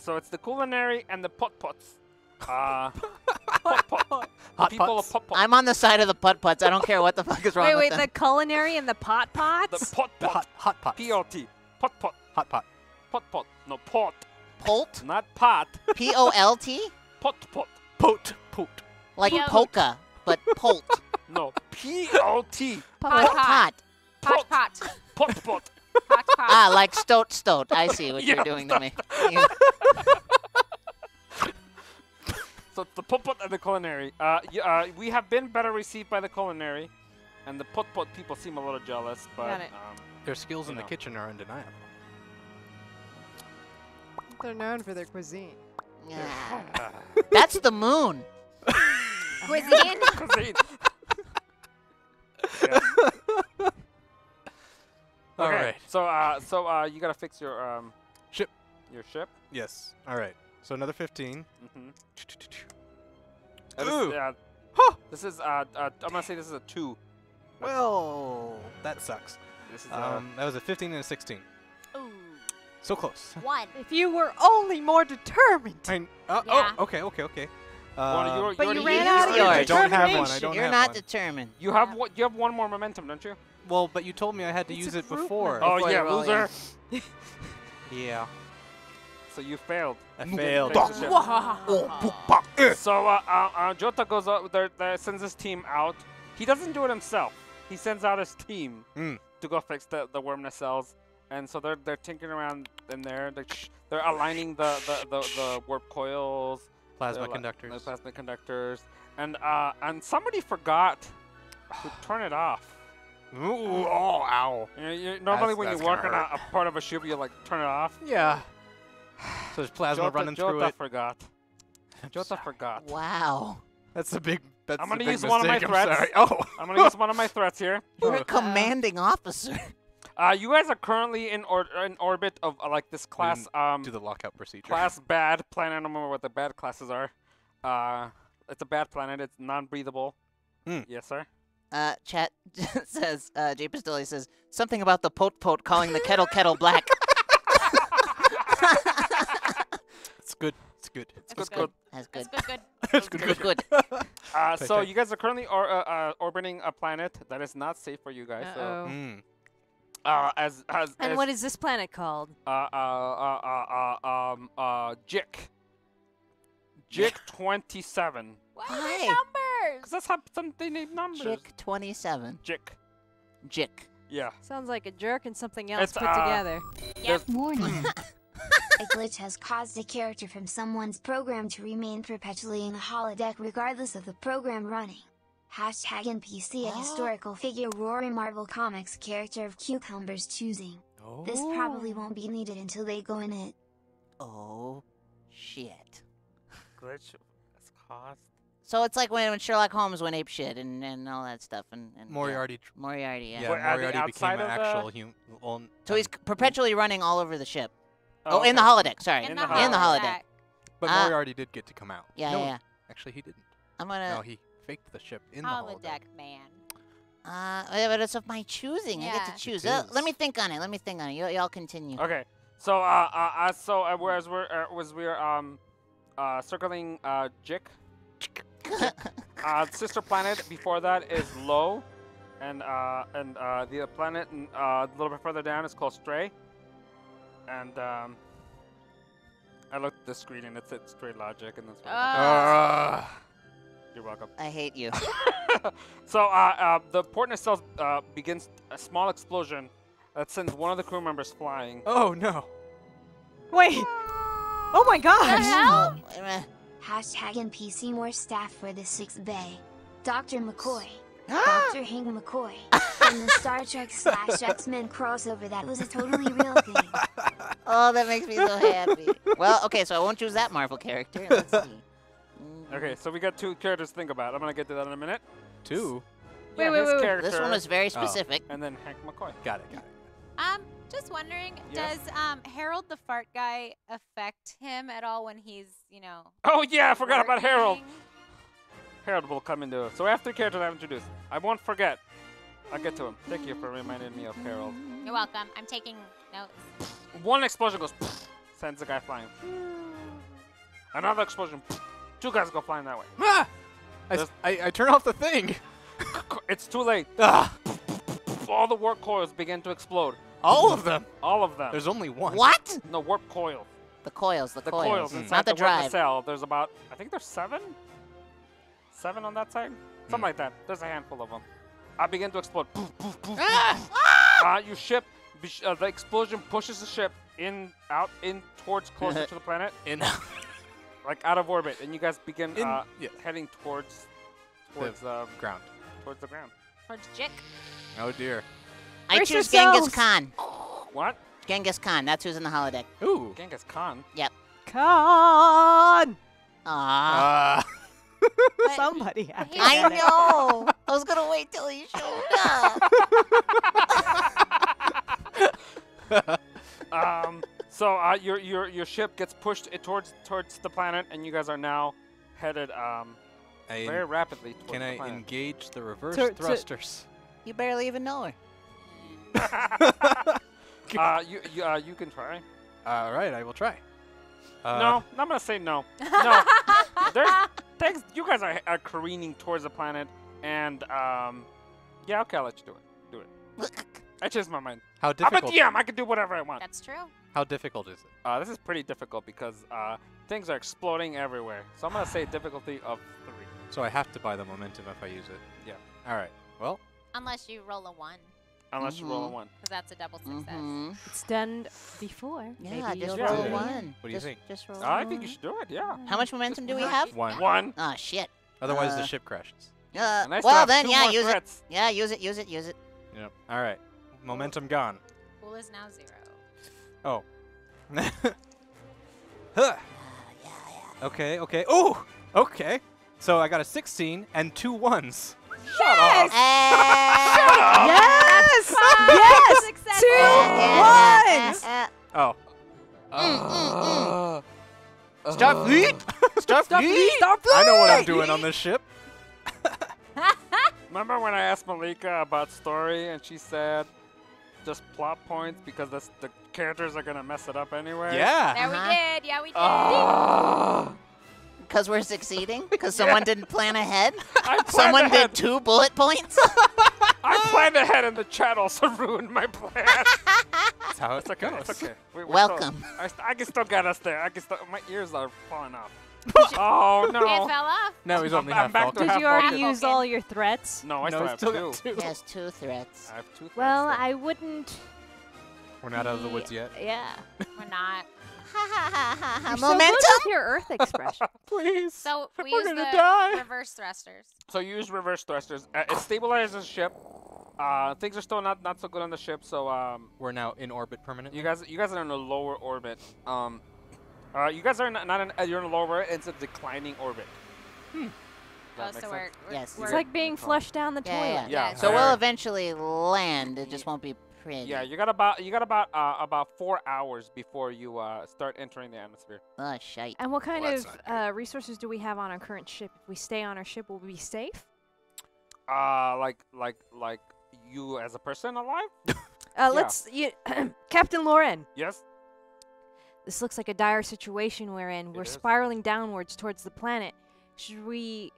So it's the culinary and the pot-pots. Pot-pot. Hot People of pots. pot-pot. I'm on the side of the putt-putts. I don't care what the fuck is wrong Wait, with wait, them. the culinary and the pot The pots? The pot-pot. hot pots. P-O-T. Pot-pot. Hot pot. Pot-pot. No, pot. Polt? Not pot. P-O-L-T? Pot-pot. Pot. Like P-O- polka, but polt. No, P-O-T. Pot. Pot. Pot. Pot. Pot-pot. Pot. Pot. Ah, like stoat. I see what Yeah, you're doing to me. You- So it's the pot-pot and the culinary. We have been better received by the culinary, and the pot-pot people seem a little jealous, but Got it. Their skills in You the know. kitchen are undeniable. They're known for their cuisine. Yeah. That's the moon. Cuisine. cuisine. All Okay, right. So you gotta fix your Ship. Your ship. Yes. All right. So another 15. Mm-hmm. Ooh. This is I'm gonna say this is a 2. Well, that sucks. This is That was a 15 and a 16. Ooh. So close. 1. If you were only more determined. Yeah. Oh, okay. Well, But already you ran used out of yours. your I don't have one. I determination. don't You're have not one. determined. You have what? You have one more momentum, don't you? Well, but you told me I had to It's use a it group before. member. Oh Before yeah, you roll, loser. Yeah. So you failed. I failed. Fix the ship. Wah. So Jota goes out there, sends his team out. He doesn't do it himself. He sends out his team Mm. to go fix the worm nacelles. And so they're tinkering around in there. They're aligning the warp coils, Plasma the conductors. plasma conductors, and somebody forgot to turn it off. Ooh, oh, ow. Normally when That's you work gonna on a part of a ship, you like turn it off. Yeah. So there's plasma running through Jota it. forgot. Jota forgot. Wow. That's a big. That's I'm a gonna big use one of my mistake, I'm threats. sorry. Oh. I'm gonna use one of my threats here. You're a commanding officer. You guys are currently in orbit of like this class Do the lockout procedure. class bad planet. I don't remember what the bad classes are. It's a bad planet. It's non-breathable. Hmm. Yes, sir. Chat says, Jay Pistoli says, something about the pot calling the kettle black. It's good. It's good. It's That's good. Good. That's good. That's good. It's Good, good. So you guys are currently orbiting a planet that is not safe for you guys. Uh-oh. Mm. So, And what is this planet called? Jick. Jick 27. What Hi. are the numbers? Cause that's how they name numbers. Chick 27. Jick. Jick. Yeah. Sounds like a jerk and something else It's, put together. Yep. Warning. A glitch has caused a character from someone's program to remain perpetually in the holodeck regardless of the program running. Hashtag NPC a historical figure Rory Marvel Comics character of Cucumber's choosing. Oh. This probably won't be needed until they go in it. Oh, shit. Glitch has caused. So it's like when Sherlock Holmes went ape shit and all that stuff. And Moriarty. Yeah. Moriarty, yeah. Yeah, Wait, are they Moriarty became outside an of the- actual human. Well, So he's perpetually running all over the ship. Oh, In the holodeck, sorry. In the In the holodeck. holodeck. But Ah. Moriarty did get to come out. Yeah, no, yeah. Actually, he didn't. I'm gonna. No, he faked the ship in the holodeck. Holodeck man. Yeah, but it's of my choosing. I get Yeah. to choose. It Let is. me think on it. Y'all continue. Okay. So whereas we're circling Jick, sister planet before that is Low, and the planet a little bit further down is called Stray. And I looked at the screen and it said Stray Logic, and that's why. You're welcome. I hate you. So the port nacelle begins a small explosion that sends one of the crew members flying. Oh no. Wait. Oh my The gosh. hell? Hashtag NPC more staff for the 6th Bay. Dr. McCoy. Ah! Dr. Hank McCoy. And the Star Trek / X-Men crossover that was a totally real thing. Oh, that makes me so happy. Well, okay, so I won't choose that Marvel character. Let's see. Okay, so we got 2 characters to think about. I'm gonna get to that in a minute. 2. Wait, Yeah, wait, his wait, wait. character, This one was very specific. and then Hank McCoy. Got it. Just wondering, Yes? does Harold the fart guy affect him at all when he's, Oh yeah, I forgot about Harold. working? Harold will come into it. So after characters I've introduced, I won't forget. I'll get to him. Thank you for reminding me of Harold. You're welcome. I'm taking notes. One explosion goes, sends the guy flying. Another explosion, 2 guys go flying that way. Ah! I turn off the thing. It's too late. Ah! All the warp coils begin to explode. All of them. All of them. There's only one. What? No, warp coil. The coils. The The coils. coils inside Not the the warp drive. cell. There's about, I think there's 7? 7 on that side? Something like that. There's a handful of them. I begin to explode. Poof, poof, poof, poof. Your ship, the explosion pushes the ship out towards closer to the planet, like out of orbit, and you guys begin heading towards the ground. Towards the ground. Towards Jick. Oh dear. I Brace choose Genghis yourselves. Khan. What? Genghis Khan. That's who's in the holodeck. Ooh. Genghis Khan. Yep. Khan! Aww. Somebody had to I get it. know. I was gonna wait till he showed up. So your ship gets pushed towards the planet, and you guys are now headed very rapidly towards Can the I planet. engage the reverse To- thrusters? You barely even know her. You can try. All right, I will try. No, I'm gonna say no. No, thanks. You guys are careening towards the planet, and yeah, okay, I'll let you do it. Do it. I changed my mind. How I'm a difficult? DM. I can do whatever I want. That's true. How difficult is it? This is pretty difficult because things are exploding everywhere. So I'm gonna say difficulty of 3. So I have to buy the momentum if I use it. Yeah. All right. Well, Unless you roll a 1, Unless you roll a 1. because that's a double success. Mhm. It's done before. Yeah, Maybe just you'll roll do it. it. one. What do you think? Just roll I one. think you should do it. Yeah. How much momentum do we have? 1. 1. Oh, shit. Otherwise, the Uh, ship crashes. And I still Well, have then, 2 yeah, more use threats. it. Yeah, use it, use it, use it. Yep. All right. Momentum gone. Pool is now 0. Oh. Huh. Okay. Okay. Oh. Okay. So I got a 16 and 2 1s. Shut up. Yes! Yes! Success. 2 1s! Oh. Starfleet! Starfleet! I know what I'm doing on this ship. Remember when I asked Malika about story and she said just plot points because the characters are gonna mess it up anyway? Yeah. There we did. Yeah, we did. Because we're succeeding? Because someone didn't plan ahead? I planned Someone ahead. did 2 bullet points? I planned ahead and the chat also ruined my plan. That's how It's it okay. goes. It's okay. We're Welcome. I can still get us there. My ears are falling off. Oh It no. fell off. No, he's only I'm half back Falcon. to Did you already Falcon. use all your threats? No, I No, still he's have 2. He has 2 threats. I have 2 threats. Well, still. I wouldn't. We're not out of the woods yet. Yeah. We're not. You're so Momentum? good with your Earth expression. Please. So we We're use gonna the die. reverse thrusters. So you use reverse thrusters. It stabilizes the ship. Things are still not so good on the ship. So We're now in orbit permanently. you guys are in a lower orbit. You guys are you're in a lower orbit. It's a declining orbit. Oh, That so makes we're, sense? Yes. we're It's like being flushed down the Yeah, toilet. yeah. Yeah. So there. we'll eventually land. It just won't be pretty. Yeah, you got about 4 hours before you start entering the atmosphere. Oh, shite. And what kind Well, of that's resources do we have on our current ship? If we stay on our ship, will we be safe? Like you as a person alive? Let's. Captain Lauren, Yes. this looks like a dire situation we're in. We're is. spiraling downwards towards the planet. Should we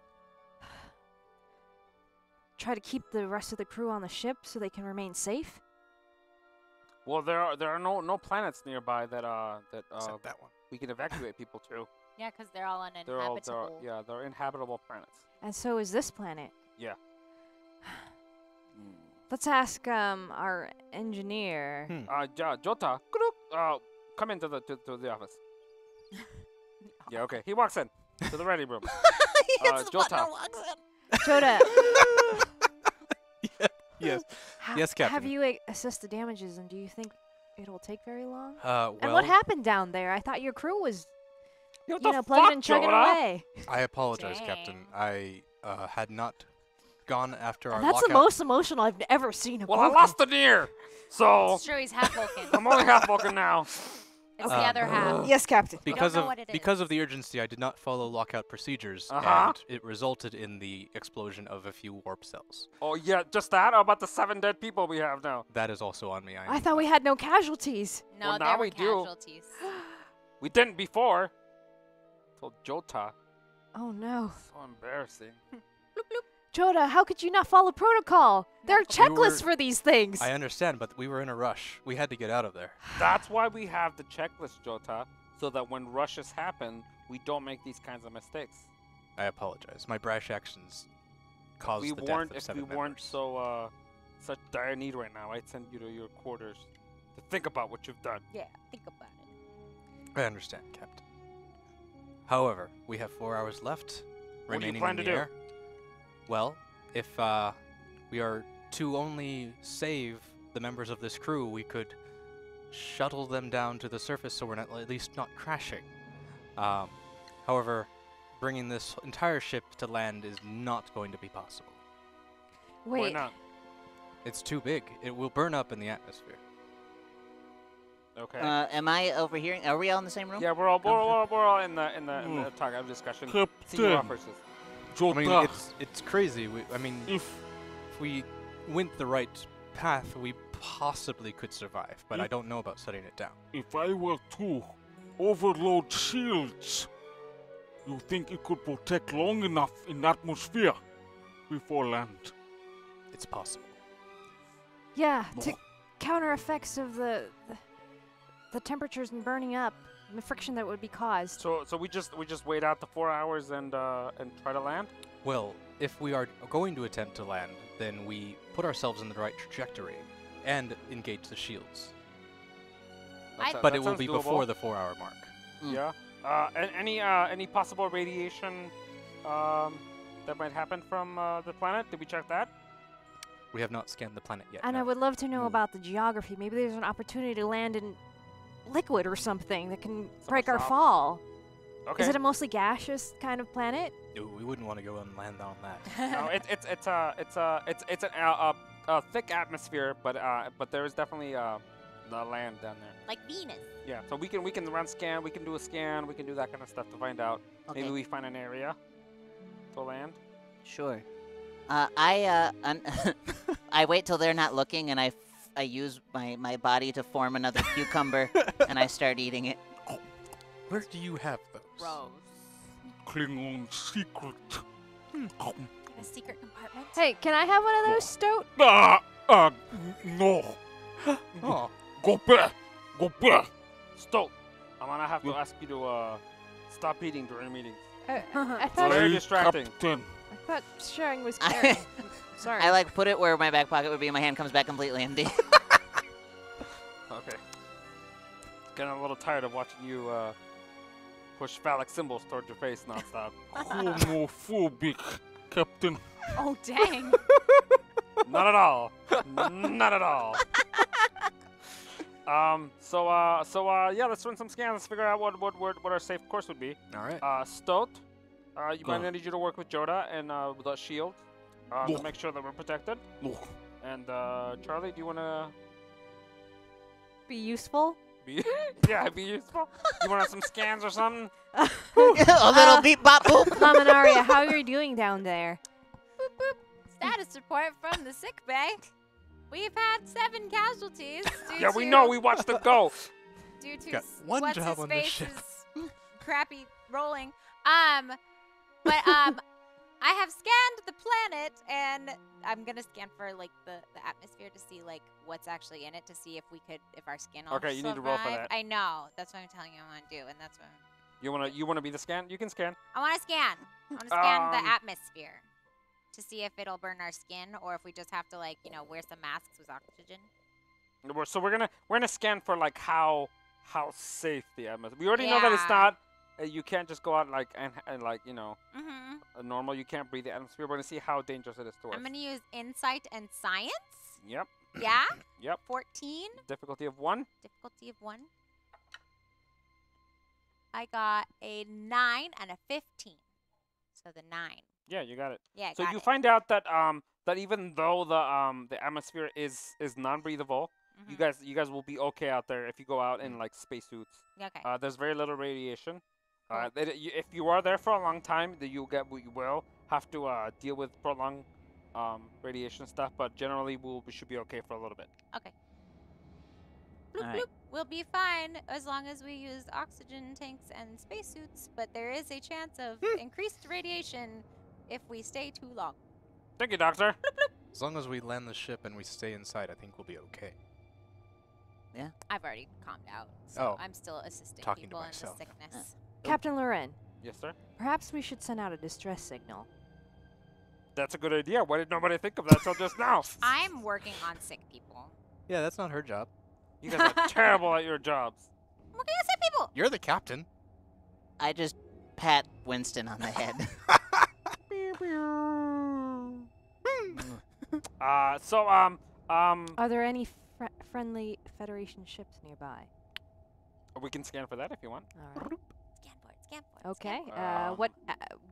try to keep the rest of the crew on the ship so they can remain safe? Well, there are no planets nearby that Except that one. we can evacuate people to. Yeah, because they're all They're all uninhabitable. they're inhabitable planets. And so is this planet. Yeah. Let's ask our engineer. Jota, come into the office. Yeah, okay. He walks in to the ready room. He hits the button Jota. and walks in. Joda, Yes. ha- Yes, Captain. have you assessed the damages, and do you think it'll take very long? Well, And what happened down there? I thought your crew was, What you the know, plugging fuck, and chugging Jota? away. I apologize, Captain. Dang. I had not gone after our That's lockout. the most emotional I've ever seen a Well, I Vulcan. lost an ear, so It's true, he's half Vulcan. I'm only half Vulcan now. It's the other half. Yes, Captain. Because know of what it because is. of the urgency, I did not follow lockout procedures, Uh-huh. and it resulted in the explosion of a few warp cells. Oh yeah, just that? How about the 7 dead people we have now? That is also on me. I thought we had no casualties. No, Well, there now were we do. casualties. We didn't before. Told Jota. Oh no. So embarrassing. Joda, how could you not follow protocol? There are We checklists were- for these things. I understand, but we were in a rush. We had to get out of there. That's why we have the checklist, Jota, so that when rushes happen, we don't make these kinds of mistakes. I apologize. My brash actions caused If the we death weren't, of if 7 we weren't members. so such dire need right now, I'd send you to your quarters to think about what you've done. Yeah, think about it. I understand, Captain. However, we have 4 hours left What do you remaining plan in to the do? air. Well, if we are to only save the members of this crew, we could shuttle them down to the surface so we're not, at least not crashing. However, bringing this entire ship to land is not going to be possible. Why Wait, not? It's too big. It will burn up in the atmosphere. Okay. Am I overhearing? Are we all in the same room? yeah, we're all in the talk of discussion. Senior Captain, officers. Jota, I mean, it's crazy. If if we went the right path, we possibly could survive, but I don't know about setting it down. if I were to overload shields, you think it could protect long enough in atmosphere before land? It's possible. yeah, to counter effects of the temperatures and burning up, and the friction that would be caused. So we just wait out the 4 hours and try to land. Well, if we are going to attempt to land, then we put ourselves in the right trajectory and engage the shields. But it will be before the 4-hour mark. Yeah. And any possible radiation that might happen from the planet? Did we check that? We have not scanned the planet yet. And no. I would love to know about the geography. Maybe there's an opportunity to land in liquid or something that can break our soft. fall. Okay. Is it a mostly gaseous kind of planet? Ooh, we wouldn't want to go and land on that. No, it's a thick atmosphere, but there is definitely the land down there. Like Venus. Yeah, so we can run scan, we can do a scan, we can do that kind of stuff to find out. Okay. Maybe we find an area to land. Sure. I wait till they're not looking, and I use my body to form another cucumber, and I start eating it. Where do you have those? Gross. Klingon secret. In a secret compartment. Hey, can I have one of those, Stoat? No. Oh, Go back. Go back. Stoke, I'm gonna have to ask you to stop eating during meetings. I It's thought, very Aye, distracting. Captain. I thought sharing was caring. Sorry. I like put it where my back pocket would be, and my hand comes back completely empty. Okay. Getting a little tired of watching you push phallic symbols towards your face nonstop. Homophobic, Captain. Oh, dang. Not at all. Not at all. Yeah, let's run some scans. Let's figure out what our safe course would be. all right. Stoat, I'm Go. gonna need you to work with Joda and with the shield to Look. make sure that we're protected. Look. And Charlie, do you wanna be useful. be be useful? You wanna some scans or something? A little beep bop boop. Laminaria, how are you doing down there? Boop, boop. Status report from the sick bay. We've had 7 casualties due Yeah, to we know. We watched them go. due to Got one what's job his on this ship. face's crappy rolling. But I have scanned the planet, and I'm gonna scan for like the atmosphere to see like what's actually in it, to see if our skin will Okay, you need to roll for survive. that. I know. That's what I'm telling you I want to do, and that's what You wanna be the scan? You can scan. I want to scan. I want to scan Um, the atmosphere to see if it'll burn our skin, or if we just have to wear some masks with oxygen. So we're gonna scan for like how safe the atmosphere. We already know that it's Yeah. not. You can't just go out and Mm-hmm. normal. You can't breathe the atmosphere. We're gonna see how dangerous it is to us. I'm gonna use insight and science. Yep. Yeah. Yep. 14. Difficulty of 1. Difficulty of 1. I got a 9 and a 15. So the 9. Yeah, you got it. Yeah, So got you it. find out that that even though the atmosphere is non-breathable, you guys will be okay out there if you go out in like spacesuits. Okay. There's very little radiation. Cool. If you are there for a long time, then you will have to deal with prolonged radiation stuff. But generally, we should be okay for a little bit. Okay. Bloop, All right. bloop. We'll be fine as long as we use oxygen tanks and spacesuits, but there is a chance of increased radiation if we stay too long. Thank you, Doctor. As long as we land the ship and we stay inside, I think we'll be okay. I've already calmed out, so Oh. I'm still assisting Talking to people in the myself. sickness. Captain Loren, Yes, sir. perhaps we should send out a distress signal. That's a good idea. Why did nobody think of that till just now? I'm working on sick people. Yeah, that's not her job. You guys are terrible at your jobs. I'm working on sick people. You're the captain. I just pat Winston on the head. Are there any friendly Federation ships nearby? We can scan for that if you want. All right. Scan for it, scan for it. Okay. scan for it. What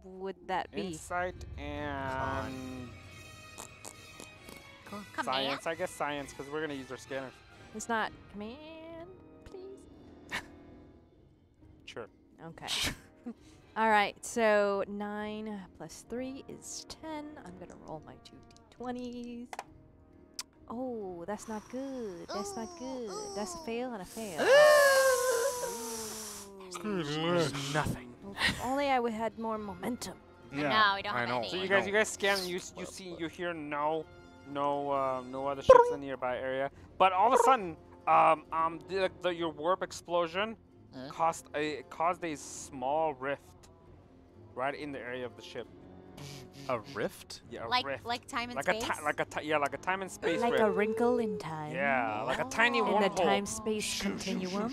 would that be? Insight and Command? science. I guess science, because we're gonna use our scanners. It's not command, please. Sure. Okay. All right. So 9 plus 3 is 10. I'm gonna roll my 2d20s. Oh, that's not good. That's not good. That's a fail and a fail. There's nothing. Well, if only I would had more momentum. No, we don't I have know. any. So I you know. guys scan. You see, you hear no other ships in the nearby area. But all of a sudden, your warp explosion caused a small rift right in the area of the ship. A rift? Yeah, a like rift. time and like space. like a time and space Like rift. a wrinkle in time. Yeah, like a tiny In wormhole. the time-space continuum.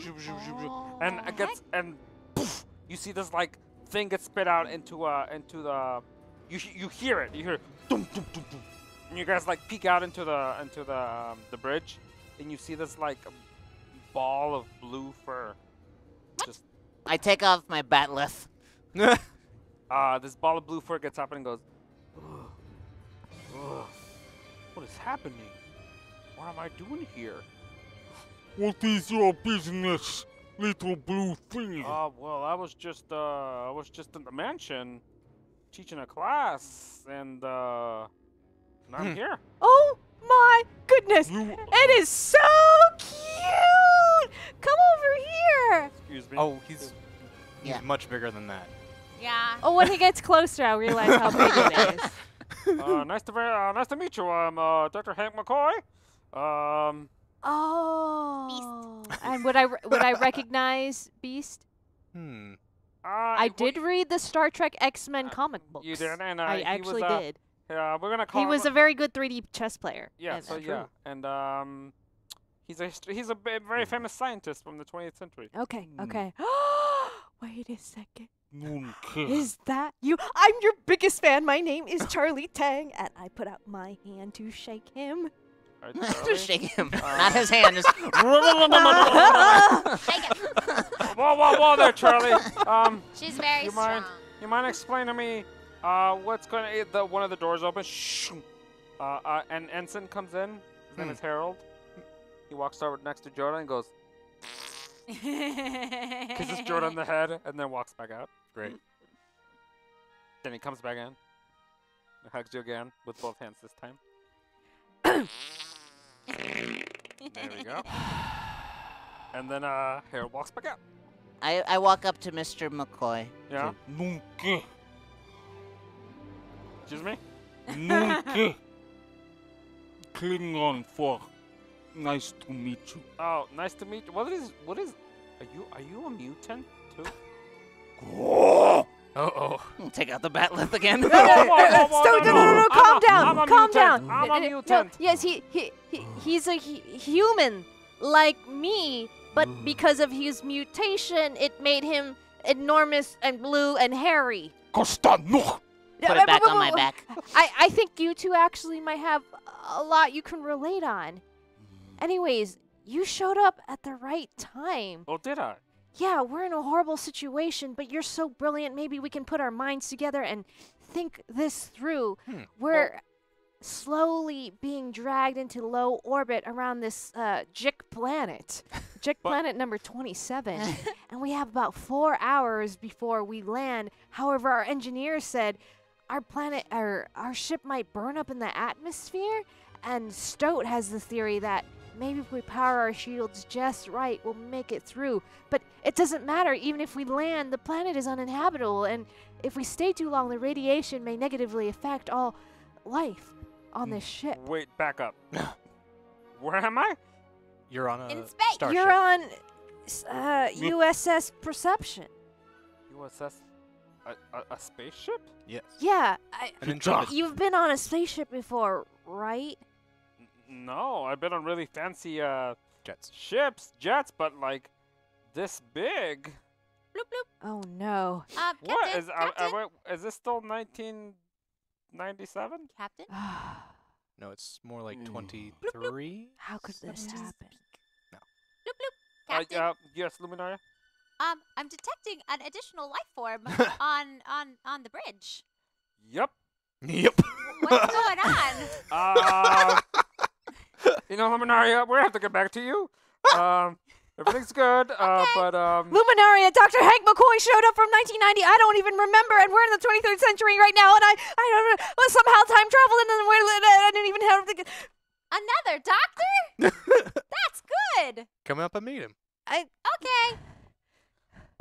And it gets and poof, you see this like thing gets spit out into the you hear it. You hear dum, dum, dum, dum. And you guys like peek out into the bridge, and you see this like ball of blue fur. Just I take off my batleth. this ball of blue fur gets up and goes. Ugh. Ugh. What is happening? What am I doing here? What is your business, little blue thing? Well, I was just in the mansion, teaching a class, and now I'm here. Oh my goodness! You- It is so cute! Come over here! Excuse me. Oh, he's Yeah. much bigger than that. Yeah. Oh, when he gets closer, I'll realize how big it is. Nice to meet you. I'm Dr. Hank McCoy. Oh. And would I recognize Beast? I did read the Star Trek X-Men comic books. You did, and I he actually was, did. Yeah, we're gonna call He him. was a very good 3D chess player. yeah, and, so true. yeah, and he's a very famous scientist from the 20th century. Okay, okay. Wait a second. Nunca. Is that you? I'm your biggest fan. My name is Charlie Tang, and I put out my hand to shake him. Right, Charlie? Just shake him. Not his hand. Just. Shake it. Whoa there, Charlie. She's very you strong. mind? You mind explain to me what's going to one of the doors opens? Shh. And Ensign comes in. His name is Harold. He walks over next to Jordan and goes, kisses Jordan on the head, and then walks back out. Great. Then he comes back in. And hugs you again with both hands this time. There we go. And then Harold walks back out. I walk up to Mr. McCoy. Yeah. Nunca. Excuse me? Nunca. Klingon for nice to meet you. Oh, nice to meet you. What is are you a mutant too? Uh-oh. Take out the batleth again. No, I'm calm a- down, I'm a calm mutant. down. I'm a No, mutant. yes, he's a human like me, but because of his mutation, it made him enormous and blue and hairy. Costa no. Put it back on my back. I think you two actually might have a lot you can relate on. Anyways, you showed up at the right time. Oh, did I? yeah, we're in a horrible situation, but you're so brilliant. Maybe we can put our minds together and think this through. We're slowly being dragged into low orbit around this Jick planet. Jick planet number 27. And we have about 4 hours before we land. However, our engineers said our ship might burn up in the atmosphere. And Stoat has the theory that maybe if we power our shields just right, we'll make it through. But it doesn't matter. Even if we land, the planet is uninhabitable. And if we stay too long, the radiation may negatively affect all life on this ship. Wait, back up. Where am I? You're on a In space. starship. You're on USS Perception. USS? A spaceship? Yes. Yeah, An Intrepid. you've been on a spaceship before, right? No, I've been on really fancy Jets. jets, but like this big. Bloop bloop. Oh no. What Captain, is Captain, is this still 1997? Captain. No, it's more like 23. How could this happen? Bloop bloop. Captain. Yes, Luminaria. I'm detecting an additional life form on the bridge. Yep. Yep. What's going on? Luminaria, we have to get back to you. Everything's good. But Luminaria, Dr. Hank McCoy showed up from 1990. I don't even remember, and we're in the 23rd century right now, and I don't know, well, somehow time traveled, and then I didn't even have to get... Another doctor? That's good. Come up and meet him. Okay.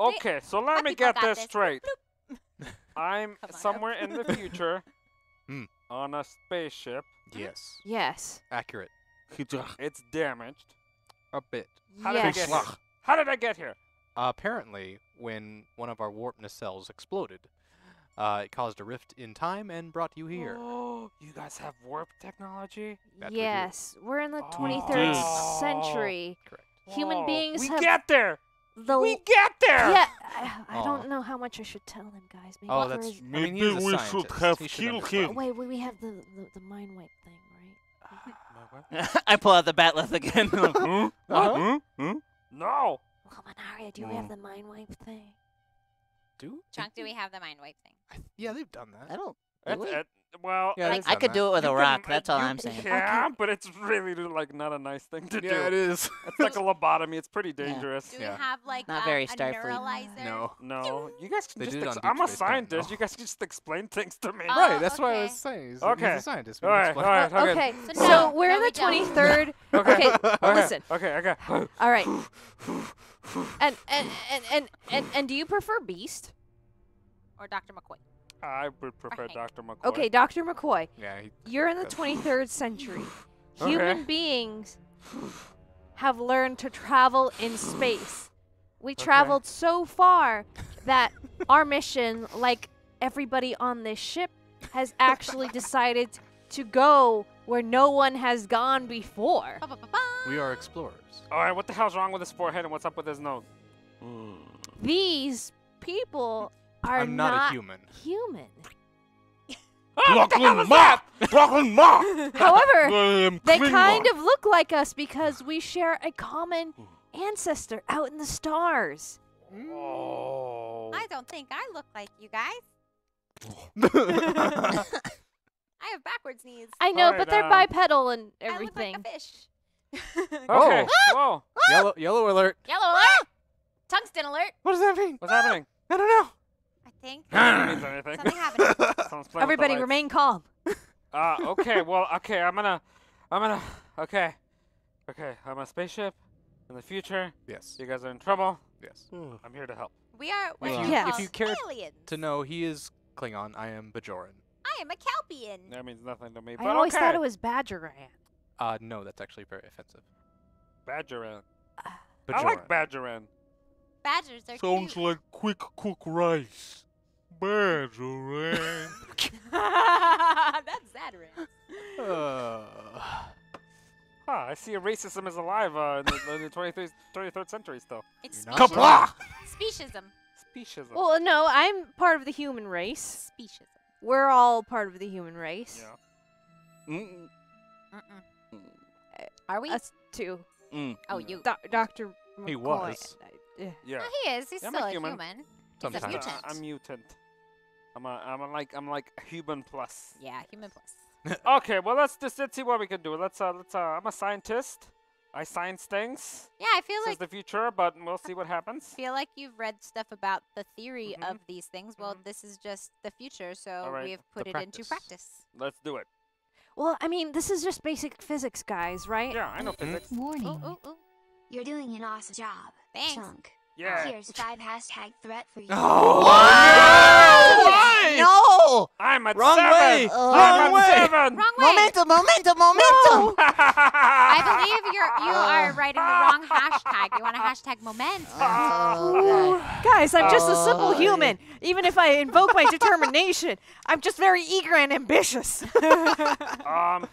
okay, so let me people get got this this. straight. I'm Come on somewhere in the future Hmm. on a spaceship. Yes. Yes. Accurate. It's damaged. A bit. How did I Yes. get here? How did I get here? Apparently, when one of our warp nacelles exploded, it caused a rift in time and brought you here. Oh, you guys have warp technology? That we do. Yes. We're in the Oh. 23rd Oh. century. Correct. Human Whoa, beings we have get there. the... We get there. Yeah, I Aw. don't know how much I should tell him, guys. Maybe Oh, for that's. his- I mean, Maybe he's a we should scientist. have He should killed understand. him. Wait, we have the mind wipe thing, right? I pull out the batleth again. Huh? Uh-huh. Huh? No. Luminaria, do we have the mind wipe thing? Do? Chunk, do we have the mind wipe thing? Yeah, they've done that. I don't. It's, Really? well, Yeah, Like, they've I done could that. do it with you a can- rock. That's all you I'm saying. Yeah, but it's really like not a nice thing to do. Yeah, it is. It's like a lobotomy. It's pretty Yeah. dangerous. Do Yeah. we have like Not very a Starfleet. neuralizer? No. No, you guys can They just. did it on Deep I'm a Space Nine, scientist. though. You guys can just explain things to me. Oh, Right, that's what I okay. was saying. He's Okay. a scientist. All right, all right, okay. Okay, So so no, we're no, in we the don't. 23rd. Okay. Okay, listen. Okay. All right. And do you prefer Beast? Or Dr. McCoy? I would prefer Hank. Dr. McCoy. Okay, Dr. McCoy, Yeah. you're in the Good. 23rd century. Okay. Human beings have learned to travel in space. We traveled so far that our mission, like everybody on this ship, has actually decided to go where no one has gone before. Ba-ba-ba-ba. We are explorers. All right, what the hell's wrong with his forehead and what's up with his nose? These people are I'm not a human. human. Brooklyn Ma! Brooklyn Ma! However, they Klingon. kind of look like us because we share a common ancestor out in the stars. Oh. I don't think I look like you guys. I have backwards knees. I know, Alright, but they're bipedal and everything. I look like a fish. Okay. Oh. Whoa. Yellow alert. Yellow alert! Tungsten alert, What does that mean? What's happening? I don't know. I think. Doesn't mean anything. Something happened. Someone's playing with the Everybody lights. remain calm. Okay, well, okay, I'm okay, I'm on a spaceship in the future. Yes. You guys are in trouble. Yes. I'm here to help. We are what If you you- Yeah. call if you care aliens. To know, he is Klingon. I am Bajoran. I am a Kelpian. That means nothing to me, I but always okay. thought it was Badgeran. No, that's actually very offensive. Badgeran. Bajoran. I like Badgeran. Badgers are Sounds cute. like quick cook rice. Badgeran. That's Zadran. Huh, I see racism is alive in the 23rd century still. It's You're not Kapla! speciesism. Speciesism. Well, no, I'm part of the human race. Speciesism. We're all part of the human race. Yeah. Are we? Us too. Oh, you. Dr. He McCoy was. and Yeah. He is. He's Yeah, I'm still a a human. human. He's a Sometimes. mutant. I'm mutant. I'm like human plus. Yeah, human plus. Okay, well let's see what we can do. I'm a scientist. I science things. Yeah, I feel This like is the future, but we'll see what happens. feel like you've read stuff about the theory Mhm. of these things. Well, this is just the future, so Alright, we've put the it into practice. practice. Let's do it. Well, I mean, this is just basic physics, guys, right? Yeah, I know physics. Warning. Oh, oh, oh. You're doing an awesome job. Thanks. Chunk. Yeah. Here's 5 hashtag threat for you. Oh, Why? No! I'm at Wrong 7. way! I'm Wrong at way! 7. Wrong way. Momentum! I believe you are writing the wrong hashtag. You want to hashtag momentum. Oh, God. Guys, I'm just a simple Oh, human. Even if I invoke my determination, I'm just very eager and ambitious.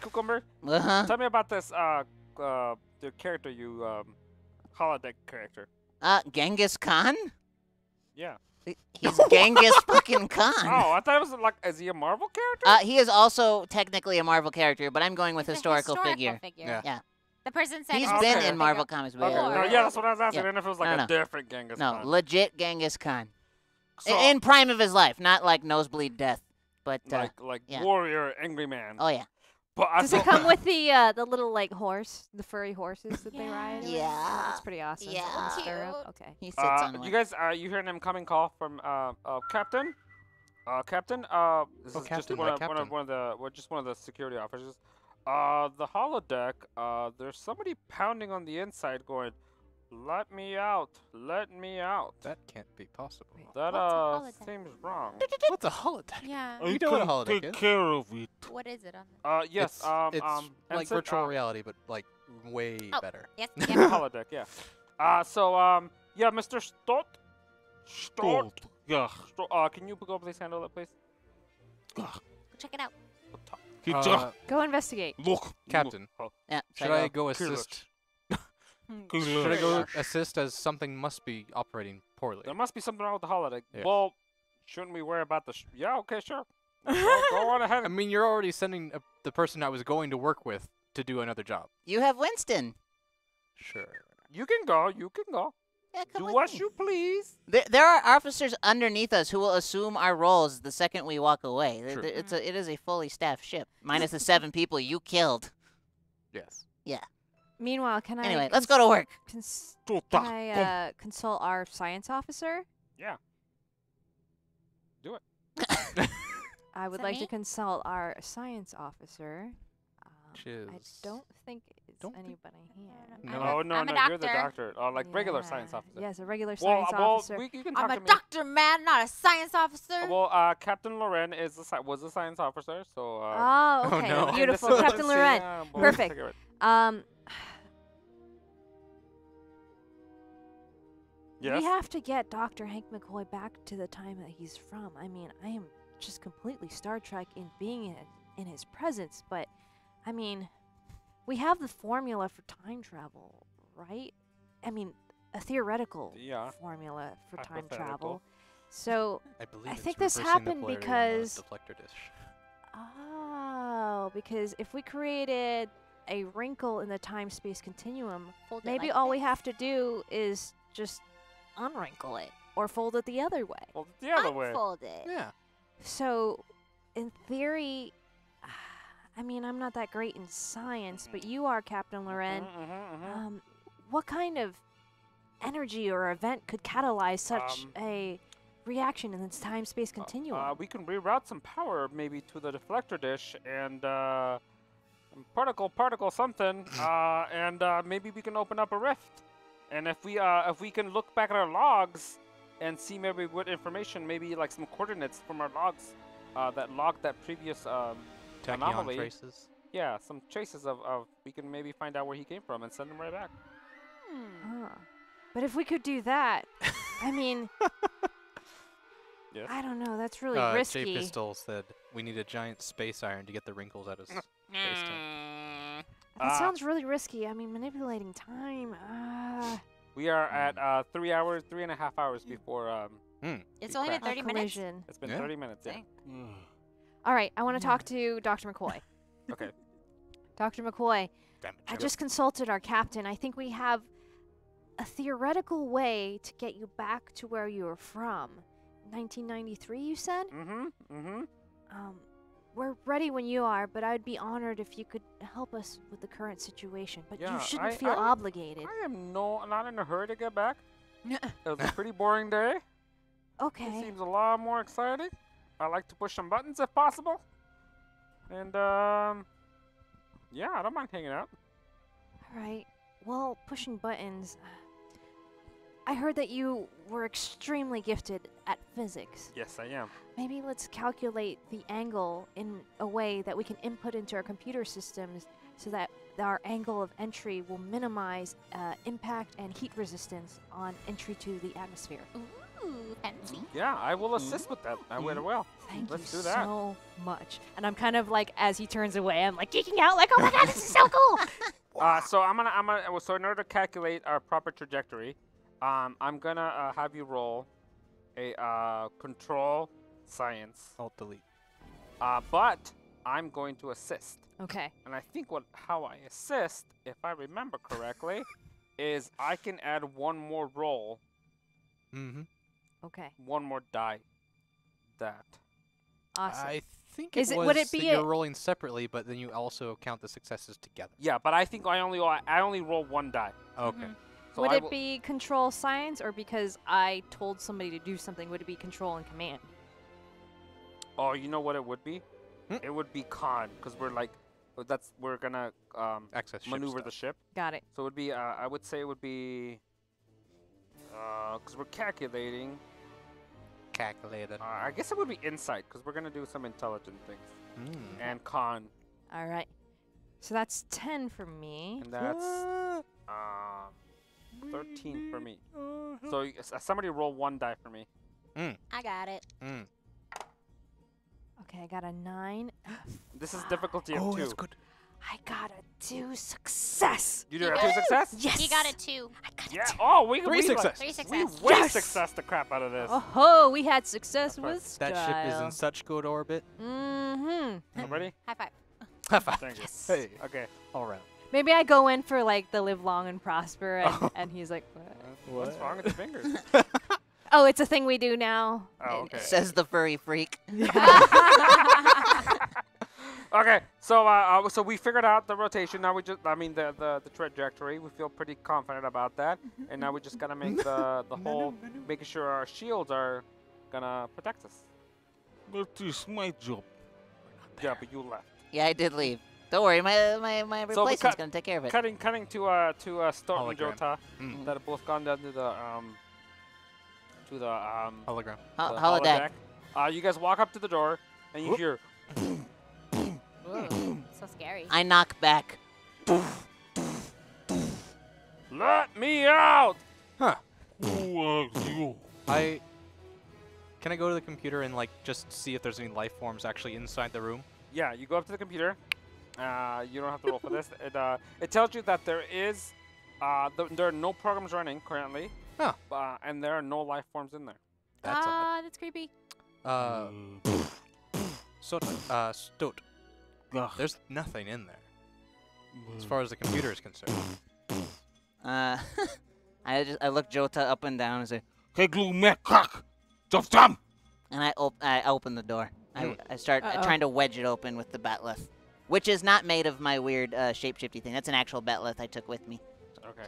Cucumber, Uh-huh. tell me about this the character you holodeck character. Genghis Khan? Yeah. He's Genghis fucking Khan. Oh, I thought it was like, is he a Marvel character? He is also technically a Marvel character, but I'm going with It's a historical figure. Yeah. Yeah. The person said He's it was been Okay. in Marvel comics Okay. before. No, yeah, that's what I was asking. Yeah. And if it was like No, a no. different Genghis No, Khan. legit Genghis Khan. So, In prime of his life, not like nosebleed death, but like yeah. warrior, angry man. oh yeah. But I Does it saw- come with the little like horse, the furry horses that they ride? Yeah. Oh, that's pretty awesome. Yeah. On the stirrup? Cute. Okay. He sits on you one. guys, you hearing an incoming call from Captain? Captain, this is just Captain, one like of one of the security officers. The holodeck. There's somebody pounding on the inside, going, "Let me out! Let me out!" That can't be possible. That What's a holodeck? seems wrong. What's a holodeck? Yeah. I You know what a can holodeck take is. care of it. What is it on the Yes. It's like Ensign, virtual reality, but like way Oh. better. Yes, the yep. holodeck? Yeah. Yeah, Mr. Stott. Gold. Yeah. Can you go please handle it, please? Go check it out. He Uh, just Go investigate. look. Captain, Yeah. should so I go Kill assist? Kill Should I it. go assist as something must be operating poorly? There must be something wrong with the holodeck. Yeah. Well, shouldn't we worry about the? Yeah. Okay. Sure. Go on ahead. I mean, you're already sending the person I was going to work with to do another job. You have Winston. Sure. You can go. You can go. Yeah, come Do with as me. you please. There are officers underneath us who will assume our roles the second we walk away. True. It is a fully staffed ship, minus the 7 people you killed. Yes. Meanwhile, can I? Anyway, let's go to work. Tota, Can kom. I consult our science officer? Yeah. Do it. I would that like to me? consult our science officer. I Chiz. don't think it's Don't think- anybody here. No. Oh no, I'm a no, you're the doctor. doctor. Like regular science Yeah. officer. Yes, a regular Well, science officer. you can talk I'm a to me. doctor, man, not a science officer. Well, Captain Loren was a science officer, so. Oh, Oh, okay. no. and Beautiful. this is- Captain let's see, Loren. we'll Perfect. take it. Yes. We have to get Dr. Hank McCoy back to the time that he's from. I mean, I am just completely Star Trek in being in his presence, but I mean, we have the formula for time travel, right? I mean, a theoretical Yeah. formula for time Hypothetical. travel. So, I believe I it's think this reversing the happened polarity on the because- deflector dish. because if we created a wrinkle in the time-space continuum, Fold it maybe like all we this. have to do is just unwrinkle it or fold it the other way. Well, the other way. Unfold it. Yeah. So, in theory, I mean, I'm not that great in science, but you are, Captain Loren. What kind of energy or event could catalyze such a reaction in this time-space continuum? We can reroute some power maybe to the deflector dish and particle something, and maybe we can open up a rift. And if we can look back at our logs and see maybe what information, maybe like some coordinates from our logs that logged that previous Tachyon anomaly. traces. Yeah, some traces of we can maybe find out where he came from and send him right back. Huh. But if we could do that, I mean, Yes. I don't know. That's really J risky. Pistol said we need a giant space iron to get the wrinkles out of space time. That sounds really risky. I mean, manipulating time. We are at 3.5 hours before. It's we only been crash. 30 minutes. collision. It's been Yeah. 30 minutes. Yeah. Dang. All right, I want to talk to Dr. McCoy. Okay. Dr. McCoy, Damn it, I Jim. just consulted our captain. I think we have a theoretical way to get you back to where you were from. 1993, you said? We're ready when you are, but I'd be honored if you could help us with the current situation. But Yeah, you shouldn't I- feel I- obligated. I am not in a hurry to get back. It was a pretty boring day. It Okay. seems a lot more exciting. I like to push some buttons if possible. And, yeah, I don't mind hanging out. All right. Well, pushing buttons. I heard that you were extremely gifted at physics. Yes, I am. Maybe let's calculate the angle in a way that we can input into our computer systems so that our angle of entry will minimize impact and heat resistance on entry to the atmosphere. Ooh, fancy. Yeah, I will assist with that. I will. Thank Let's you do that. so much. And I'm kind of like, as he turns away, I'm like geeking out, like, oh my god, this is so cool. So so in order to calculate our proper trajectory, I'm gonna have you roll a control science. Alt delete. But I'm going to assist. Okay. And I think how I assist, if I remember correctly, is I can add one more roll, Mm-hmm. Okay. one more die. That. Awesome. I think Is it it- was would it that be you're a- rolling separately, but then you also count the successes together. Yeah, but I think I only roll one die. Okay. So would I it will- be control science, or because I told somebody to do something, would it be control and command? Oh, you know what it would be? Hmm? It would be con, because we're gonna Access ship maneuver the stuff. ship. Got it. So it would be, I would say it would be, because we're calculating. Calculated. I guess it would be insight, because we're gonna do some intelligent things. Mm. And con, All right. So that's 10 for me. and that's 13 for me. So somebody roll one die for me. I got it. Mm. Okay, I got a 9. This is difficulty of Oh, 2. that's good. I got a 2 success. You do have 2 success? Yes. He got it too. I got Yeah. a 2. Oh, we 3 success. 3 We success. way Yes! success the crap out of this. Oh, we had success That's right. with style. That ship is in such good orbit. Mm-hmm. Ready? High five. Thank you. Hey, Okay. all around. Maybe I go in for like the live long and prosper, and he's like, what? What's wrong with your fingers? Oh, it's a thing we do now. Oh, okay. Says the furry freak. Okay, so we figured out the rotation. Now the trajectory. We feel pretty confident about that, and now we just gotta make the whole, making sure our shields are gonna protect us. That is my job. Yeah, but you left. Yeah, I did leave. Don't worry, my replacement's cut- gonna take care of it. Cutting to Stoughton and Hologram. Jota Mm. that have both gone down to the Hologram. the Holodeck. holodeck. You guys walk up to the door, and you Whoop. hear. Ooh, so scary. I knock back. Let me out! Huh. Who are you? Can I go to the computer and like just see if there's any life forms actually inside the room? Yeah, you go up to the computer. You don't have to roll for this. It tells you that there is, there are no programs running currently. Huh. And there are no life forms in there. That's odd. That's creepy. Stoat. There's nothing in there as far as the computer is concerned. I look Jota up and down and say, Hey, glue me cock. Stop them. and I open the door. I start Uh-oh. trying to wedge it open with the batleth, which is not made of my weird shape-shifty thing. That's an actual batleth I took with me. Okay.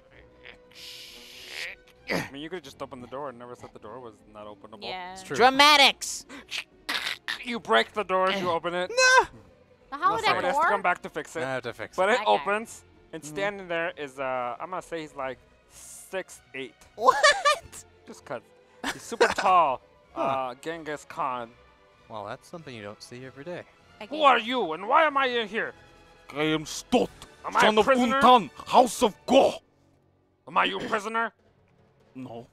I mean, you could have just opened the door and never said the door was not openable. Yeah. It's true. Dramatics. You break the door as you open it. The Somebody holodeck has to come door? back to fix I it. have to fix But it. it Okay. opens, and standing there is, I'm going to say he's like 6'8". What? Just cut. He's super tall. Huh. Genghis Khan. Well, that's something you don't see every day. Who are you, and why am I in here? I am Stot, Am I son a of prisoner? Untan, House of Go. Am I your prisoner? No.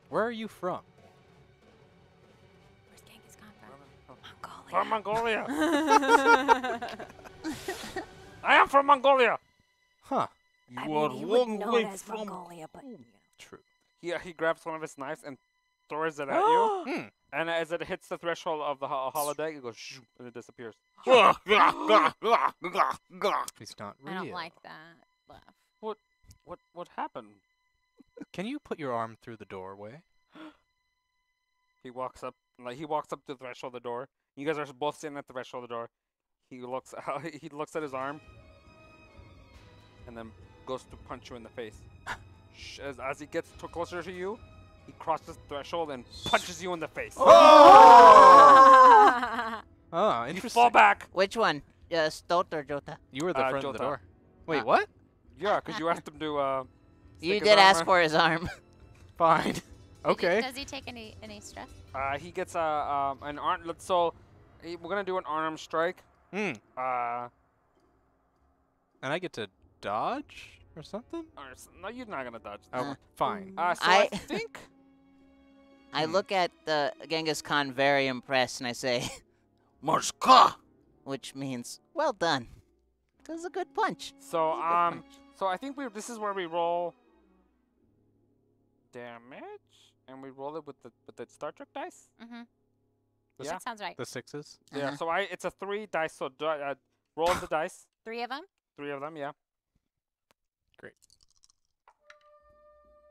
Where are you from? Where's Genghis Khan from? From Mongolia. I am from Mongolia. Huh. You I are mean, he long wouldn't know way it as from. Mongolia, but you know. True. He grabs one of his knives and throws it at you. Hmm. And as it hits the threshold of the holodeck, it goes shoo, and it disappears. He's not I real. don't like that. Laugh. What happened? Can you put your arm through the doorway? He walks up to the threshold of the door. You guys are both sitting at the threshold of the door. He looks out, he looks at his arm and then goes to punch you in the face. As he gets closer to you, he crosses the threshold and punches you in the face. Oh, You interesting. fall back. Which one? Stot or Jota? You were the front of the Jota. door. Wait, what? Yeah, because you asked him to. You stick his did ask armor. for his arm. Fine. Okay. Does he take any stress? He gets an arm. So we're gonna do an arm strike. Hmm. Uh, And I get to dodge or something? no, you're not gonna dodge. Oh, fine. So I I- think. I look at the Genghis Khan very impressed and I say, Marska! which means, well done. That was a good punch. So That was a good punch. so I think this is where we roll damage, and we roll it with the Star Trek dice. Mm-hmm. Yeah. That sounds right. The 6s? Yeah. Uh-huh. So it's a 3 dice. So roll the dice. 3 of them. 3 of them. Yeah.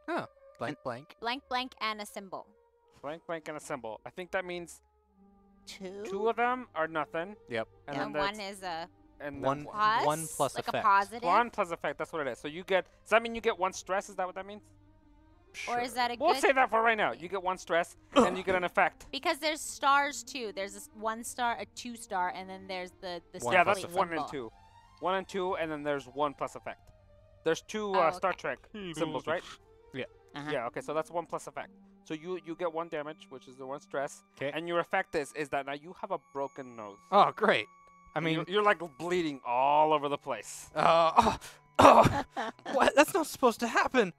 Oh, blank, blank. Blank, blank, and a symbol. Blank, blank, and a symbol. I think that means 2? 2 of them are nothing. Yep. And Yeah. then And one is a and One- then plus. one plus like effect. a positive. 1 plus effect. That's what it is. So you get. Does that mean you get 1 stress? Is that what that means? Or is that a We'll good? say that for right now. You get 1 stress, and you get an effect. Because there's stars too. There's a 1 star, a 2 star, and then there's the One Yeah, plus that's complete 1 and symbol. 2. 1 and 2, and then there's 1 plus effect. There's 2 Oh, Star okay. Trek symbols, right? Uh-huh. Yeah. Okay, so that's 1 plus effect. So you get 1 damage, which is the 1 stress, 'Kay. and your effect is that now you have a broken nose. Oh, great. I And mean, you're like bleeding all over the place. what? That's not supposed to happen.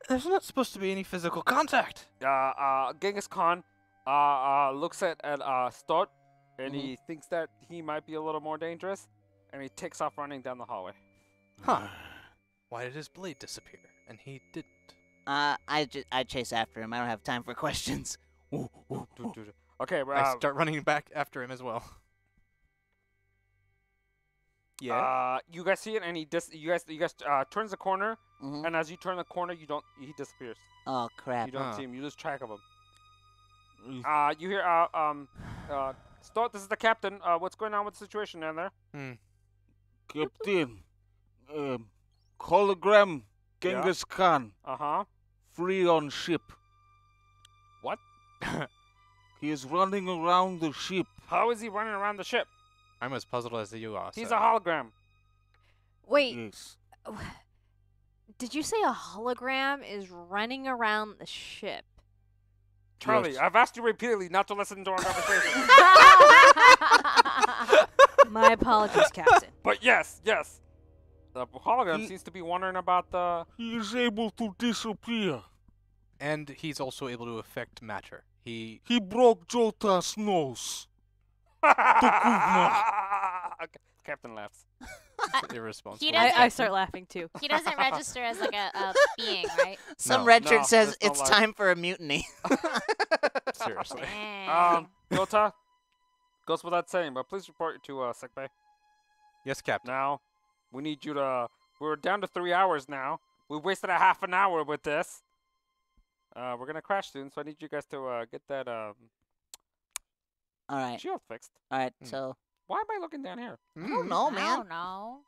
There's not supposed to be any physical contact. Genghis Khan looks at Stot, and he thinks that he might be a little more dangerous, and he takes off running down the hallway. Huh. Why did his blade disappear? And he didn't. I chase after him. I don't have time for questions. Okay, I start running back after him as well. Yeah. you guys see it, and you guys turns the corner, Mhm. and as you turn the corner, he disappears. Oh, crap. You don't Huh. see him. You lose track of him. You hear Stot, this is the captain. What's going on with the situation down there? Captain, hologram Genghis Khan, Uh-huh. free on ship. What? He is running around the ship. How is he running around the ship? I'm as puzzled as you are. He's sir. a hologram. Wait, Yes. did you say a hologram is running around the ship? Charlie, Yes. I've asked you repeatedly not to listen to our conversation. My apologies, Captain. But yes. The hologram He- seems to be wondering about the... He is able to disappear. And he's also able to affect matter. He He broke Jota's nose. Okay, Captain laughs. irresponsible. He doesn't- I start laughing too. He doesn't register as like a being, right? Some No. red shirt No, says that's not it's like- time for a mutiny. Seriously. Dang. Jota, goes without saying, but please report to sickbay. Yes, Captain. Now, we need you to... We're down to 3 hours now. We wasted a half an hour with this. We're going to crash soon, so I need you guys to get that All right. shield fixed. All right. Hmm. So, Why am I looking down here? I don't know, I man. don't know.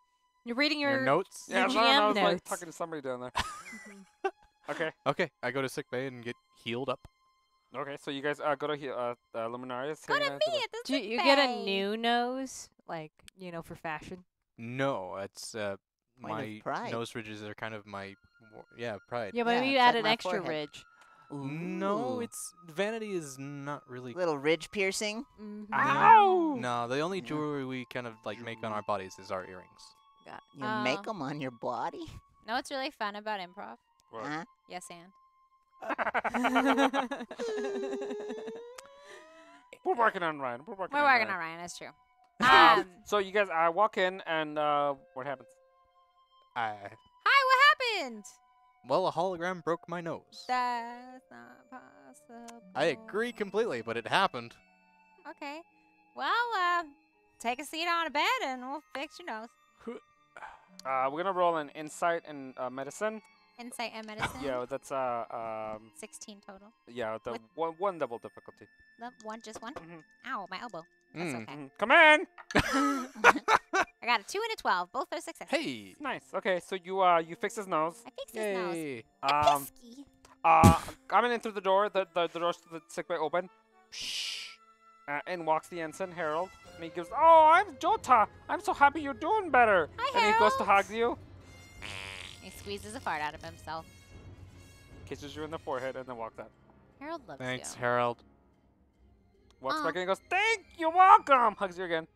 You're reading Your your notes? Your Yeah, no, GM I was like notes. talking to somebody down there. Okay. Okay, I go to sickbay and get healed up. Okay, so you guys go to Luminarius. Go to me at the Do you sick get a bay. new nose, like for fashion? No, it's Point of my pride. nose ridges are kind of my pride. Yeah, but Yeah, maybe you it's add like an my extra forehead. ridge. No, Ooh. it's vanity is not really. Little ridge piercing. Mhm. Ow! No, the only Yeah. jewelry we kind of like make on our bodies is our earrings. You Oh. make them on your body? Know what's really fun about improv? What? Huh? Yes, and. We're working on Ryan. We're working We're on working Ryan. on Ryan. That's true. So you guys, I walk in and what happens? I Hi, what happened? well, a hologram broke my nose. That's not possible. I agree completely, but it happened. Okay. Well, take a seat on a bed and we'll fix your nose. We're gonna roll an insight and medicine. Insight and medicine. Yeah, that's 16 total. yeah, the With- one double difficulty. Just one. Mhm. Ow, my elbow. That's okay. Come in. I got a 2 and a 12. Both are successes. Hey. Nice. Okay, so you fix his nose. I fixed his nose. Yay. Pisky. Coming in through the door, the doors to the sick bay open. In walks the ensign, Harold. And he goes, "Oh, I'm Jota. I'm so happy you're doing better." Hi, and he goes to Harold. hug you, He squeezes a fart out of himself. kisses you in the forehead, and then walks out. Harold loves Thanks, you. Harold. Walks Aw. back in and goes, "You're welcome." Hugs you again.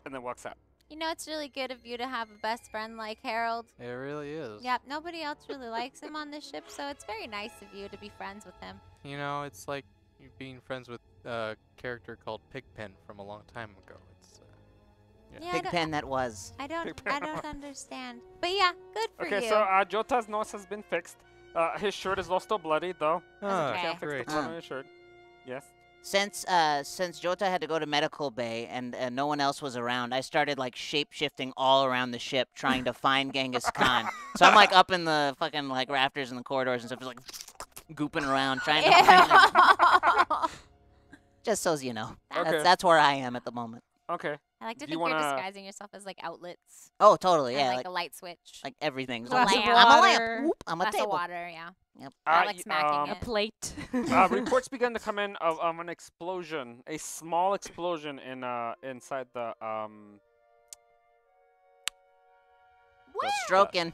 And then walks out. You know, it's really good of you to have a best friend like Harold. It really is. Yep, nobody else really likes him on this ship, so it's very nice of you to be friends with him. You know, it's like you being friends with a character called Pigpen from a long time ago. It's Yeah, Pigpen that was. I don't Pigpen. understand. But yeah, good for Okay, you. so Jota's nose has been fixed. His shirt is still bloody, though. okay. Can't fix the great. blood on his shirt. Yes. Since Jota had to go to medical bay and no one else was around, I started like shape shifting all around the ship trying to find Genghis Khan. So I'm like up in the fucking like rafters and the corridors and stuff, just like gooping around trying to find him. Just so you know, Okay. that's where I am at the moment. Okay. I like to Do you think you're wanna- disguising yourself as like outlets. Oh, totally, and, yeah, like a light switch. like everything. Glass of I'm a water. lamp. Whoop, I'm a Glass of table. water, yeah. Yep. I like smacking A it. plate. Reports began to come in of an explosion, a small explosion inside the What? Stroking.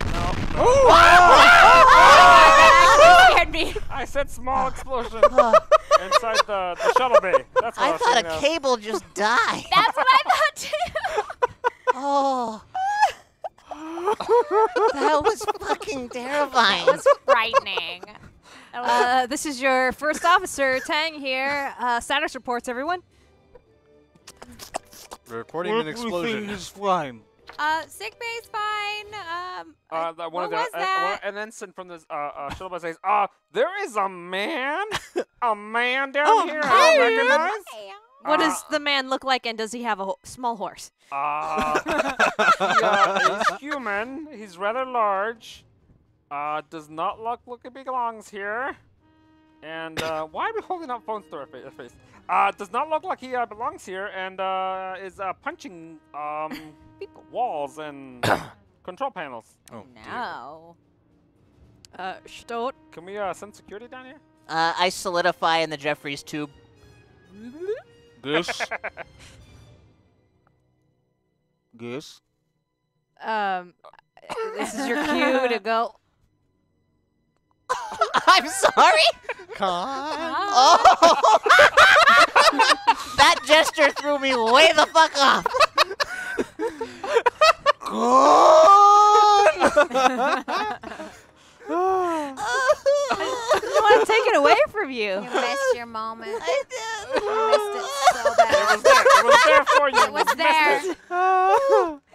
That scared me. I said small explosion inside the shuttle bay. That's what I I was thought thinking a of. cable just died. That's what I thought too. Oh. That was fucking terrifying. It was frightening. That was- This is your first officer, Tang here. Status reports, everyone. Reporting an Everything explosion. is fine. sick bay's fine. One what of the was that? an ensign from the shuttle bus says, there is a man, down here. I hi. don't recognize. Hey, What does the man look like, and does he have a small horse? He's human. He's rather large. Does not look like he belongs here. And why are we holding up phones to our face? Does not look like he belongs here, and is punching walls and control panels. Oh, no. Stot. Can we send security down here? I solidify in the Jeffries tube. This. Guess. This is your cue to go. I'm sorry? Oh! That gesture threw me way the fuck off. I don't want to take it away from you. You missed your moment. I did. You missed it so It bad. was there. It was there for you. It was You missed there. it.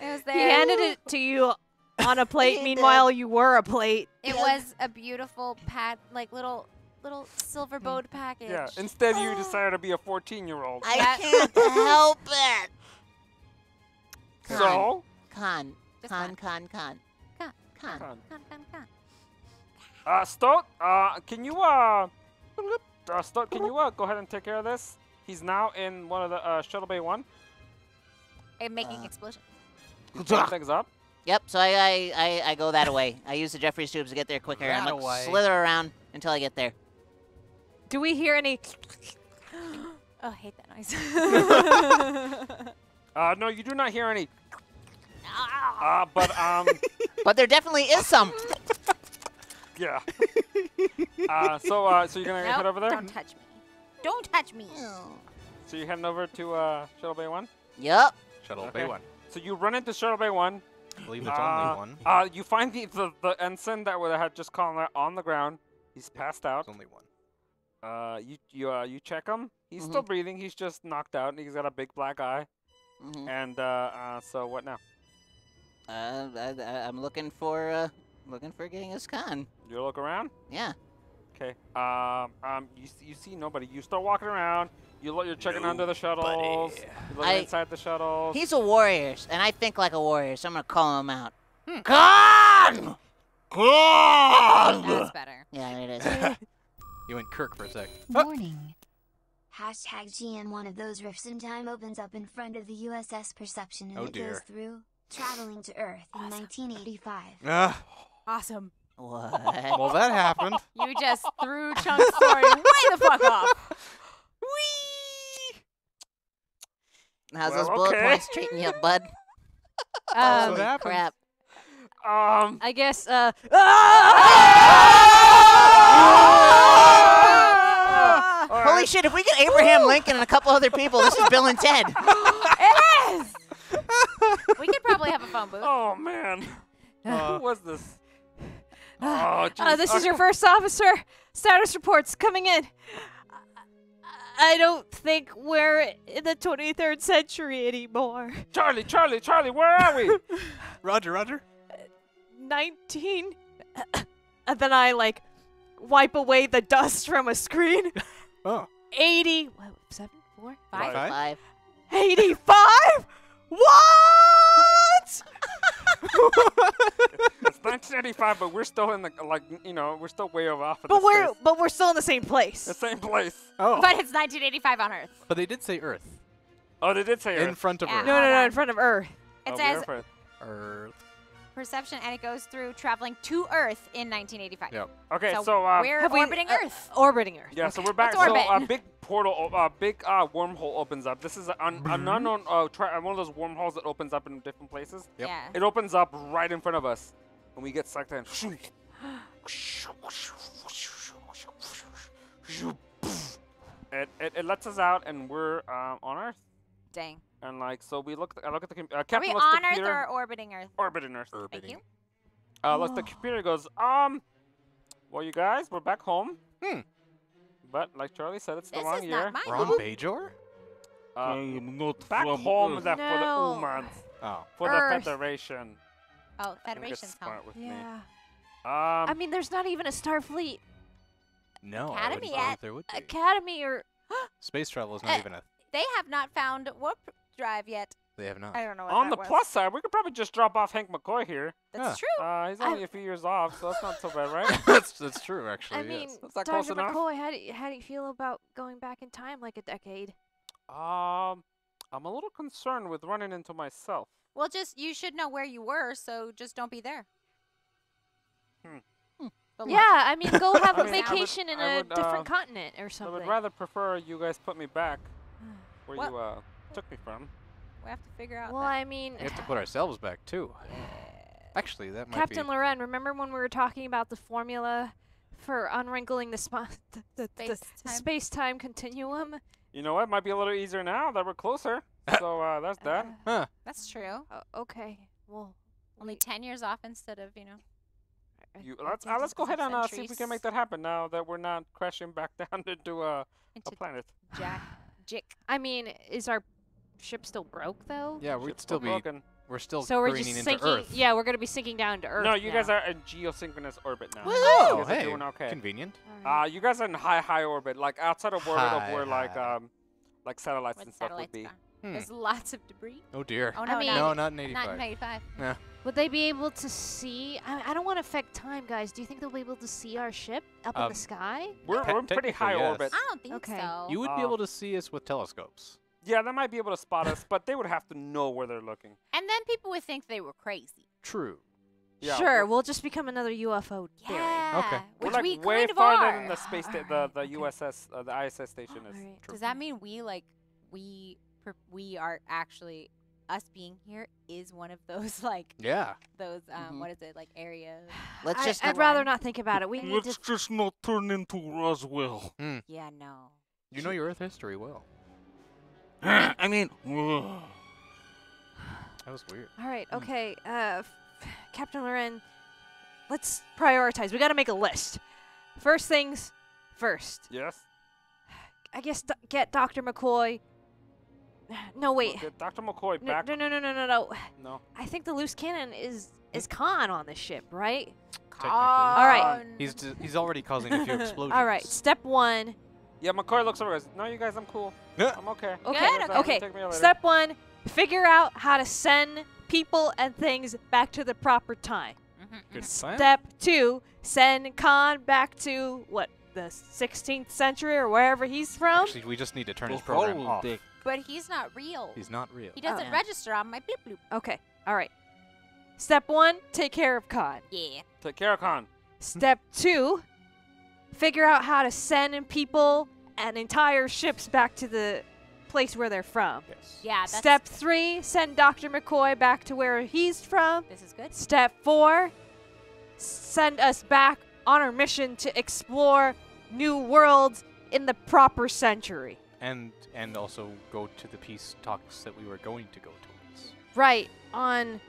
It was He there. handed it to you on a plate. He Meanwhile, you were a plate. It was a beautiful little silver bowed package. Yeah. Instead, you decided to be a 14-year-old. I That- can't help it. So. Con. Just Con. Con. Con. Con. Stoat, can you Stoat, can you go ahead and take care of this? He's now in one of the shuttle bay 1. And making explosion. Blowing things up. Yep, so I go that way. I use the Jeffries tubes to get there quicker. I'm like That-a-way. slither around until I get there. Do we hear any? Oh, I hate that noise. No, you do not hear any. Ah. But there definitely is some. Yeah. So you're gonna Nope, head over there. Don't touch me. Don't touch me. So you're heading over to shuttle bay 1. Yep. Shuttle Okay. Bay 1. So you run into shuttle bay 1. I believe it's only one. You find the ensign that would have just called on the ground. He's passed out. It's only one. You check him. He's still breathing. He's just knocked out, and he's got a big black eye. Mhm. And so what now? I'm looking for Genghis Khan. You look around. Yeah. Okay. You see nobody. You start walking around. You're checking under the shuttles. You're looking inside the shuttles. He's a warrior, and I think like a warrior, so I'm gonna call him out. Khan! That's better. Yeah, it is. You went Kirk for a sec. Warning. Hashtag GM, one of those rifts in time opens up in front of the USS Perception and Oh, it goes dear. through, traveling to Earth in 1985. Awesome. What? Well, that happened. You just threw Chunk's story way the fuck off. How's Well, those bullet okay. points treating you, bud? That's Holy what happens. crap. I guess, All Holy right. shit, if we get Abraham Lincoln and a couple other people, this is Bill and Ted. It is! We could probably have a phone booth. Oh man. Who was this? Oh, This is your first officer. Status reports coming in. I don't think we're in the 23rd century anymore. Charlie, where are we? Roger. 19. And then I, like, wipe away the dust from a screen. Oh. 80. What, 7, 4, 5? Five. 5. 85? What? It's 1985, but we're still in the we're still way off of But the space. we're still in the same place. The same place. Oh. But it's 1985 on Earth. But they did say Earth. Oh, they did say In Earth. front of Yeah. Earth. No, in front of Earth. It Oh, says we're Earth. Earth. perception, and it goes through traveling to Earth in 1985. Yep. Okay, So, so we're Have we- orbiting Earth. Orbiting Earth. yeah, so Okay. we're back. Let's So a orbit. big portal, a big wormhole opens up. This is an unknown, one of those wormholes that opens up in different places. Yep. Yeah. It opens up right in front of us, and we get sucked in. It lets us out, and we're on Earth. Dang. And like, so we look. I look at the Are Captain we looks at on the Earth computer. or orbiting Earth? Orbiting Earth. Thank you. Looks at the computer. Goes, well, you guys, we're back home. But like Charlie said, it's the This wrong is year. not my We're on Bajor? I am not Back from home Earth. that for the No. humans, Oh. for Earth. the Federation. Oh, Look at Federation's home. smart with me. Yeah. Um, I mean, there's not even a Starfleet No, I Academy wouldn't yet. believe there would be. Academy or. Space travel is not even a... They have not found warp drive yet. They have not. I don't know what on that the was. plus side, we could probably just drop off Hank McCoy here. That's true. He's only a few years off, so that's not so bad, right? that's true, actually. I mean, yes. Is that close Dr. enough? McCoy, how do you feel about going back in time like a decade? I'm a little concerned with running into myself. Well, you should know where you were, so just don't be there. Good Yeah, luck. I mean, go have I a mean, I would- vacation in I a would, different continent or I something. would rather prefer you guys put me back where What? you took me from. We have to figure out Well, that. I mean, We have to put ourselves back, too. Actually, that might Captain be... Loren, remember when we were talking about the formula for unwrinkling the Space-time. space-time continuum? You know what? Might be a little easier now that we're closer. So that's that. Huh. That's true. Okay, well, Only 10 years off instead of, Let's go ahead and see if we centuries. can make that happen now that we're not crashing back down into a into planet. Jick. I mean, is our ship still broke though? Yeah, we'd Ship's still be... broken. We're still So we're careening just into sinking. Earth. Yeah, we're gonna be sinking down to Earth. No, you guys now. are in geosynchronous orbit now. Oh, You guys are hey. doing okay. Convenient. All right. You guys are in high orbit, like outside of orbit of where High. like satellites What and stuff would satellites be. gone. There's lots of debris. Oh, dear. Oh, I no, mean- No, not, not in not 85. in 85. Yeah. Would they be able to see? I don't want to affect time, guys. Do you think they'll be able to see our ship up in the sky? We're in pretty high Technically, yes. orbit. I don't think Okay. so. You would be able to see us with telescopes. Yeah, they might be able to spot us, but they would have to know where they're looking. And then people would think they were crazy. True. Yeah, Sure, we're- we'll just become another UFO theory. Yeah. Okay. We're Which like we way kind of farther are. than the space, Alright, the okay. USS, the ISS station is. Alright. Does that mean we are actually, us being here is one of those, like, Yeah. those, Mhm. what is it, like, areas? Let's just I'd not- rather not think about it. We need Let's to. just not turn into Roswell. Yeah, no. You know your Earth history well. I mean, That was weird. All right, okay, Captain Loren, let's prioritize. We got to make a list. First things first. Yes. I guess get Dr. McCoy. No, wait. We'll get Dr. McCoy No, back. no. No. I think the loose cannon is Khan on the ship, right? Technically. All right. He's already causing a few explosions. All right. Step one. Yeah, McCoy looks over and goes, no, you guys, I'm cool. Yeah. I'm okay. Okay. You guys, Okay. take me later." Step one. Figure out how to send people and things back to the proper time. Good plan. Step 2, send Khan back to, what, the 16th century or wherever he's from? Actually, we just need to turn his program off. But he's not real. He's not real. He doesn't Oh. register on my bloop bloop. Okay, all right. Step 1, take care of Khan. Yeah. Take care of Khan. Step 2, figure out how to send people and entire ships back to the place where they're from. Yes. Yeah, that's Step 3, send Dr. McCoy back to where he's from. This is good. Step 4, send us back on our mission to explore new worlds in the proper century. And also go to the peace talks that we were going to go towards. Right, on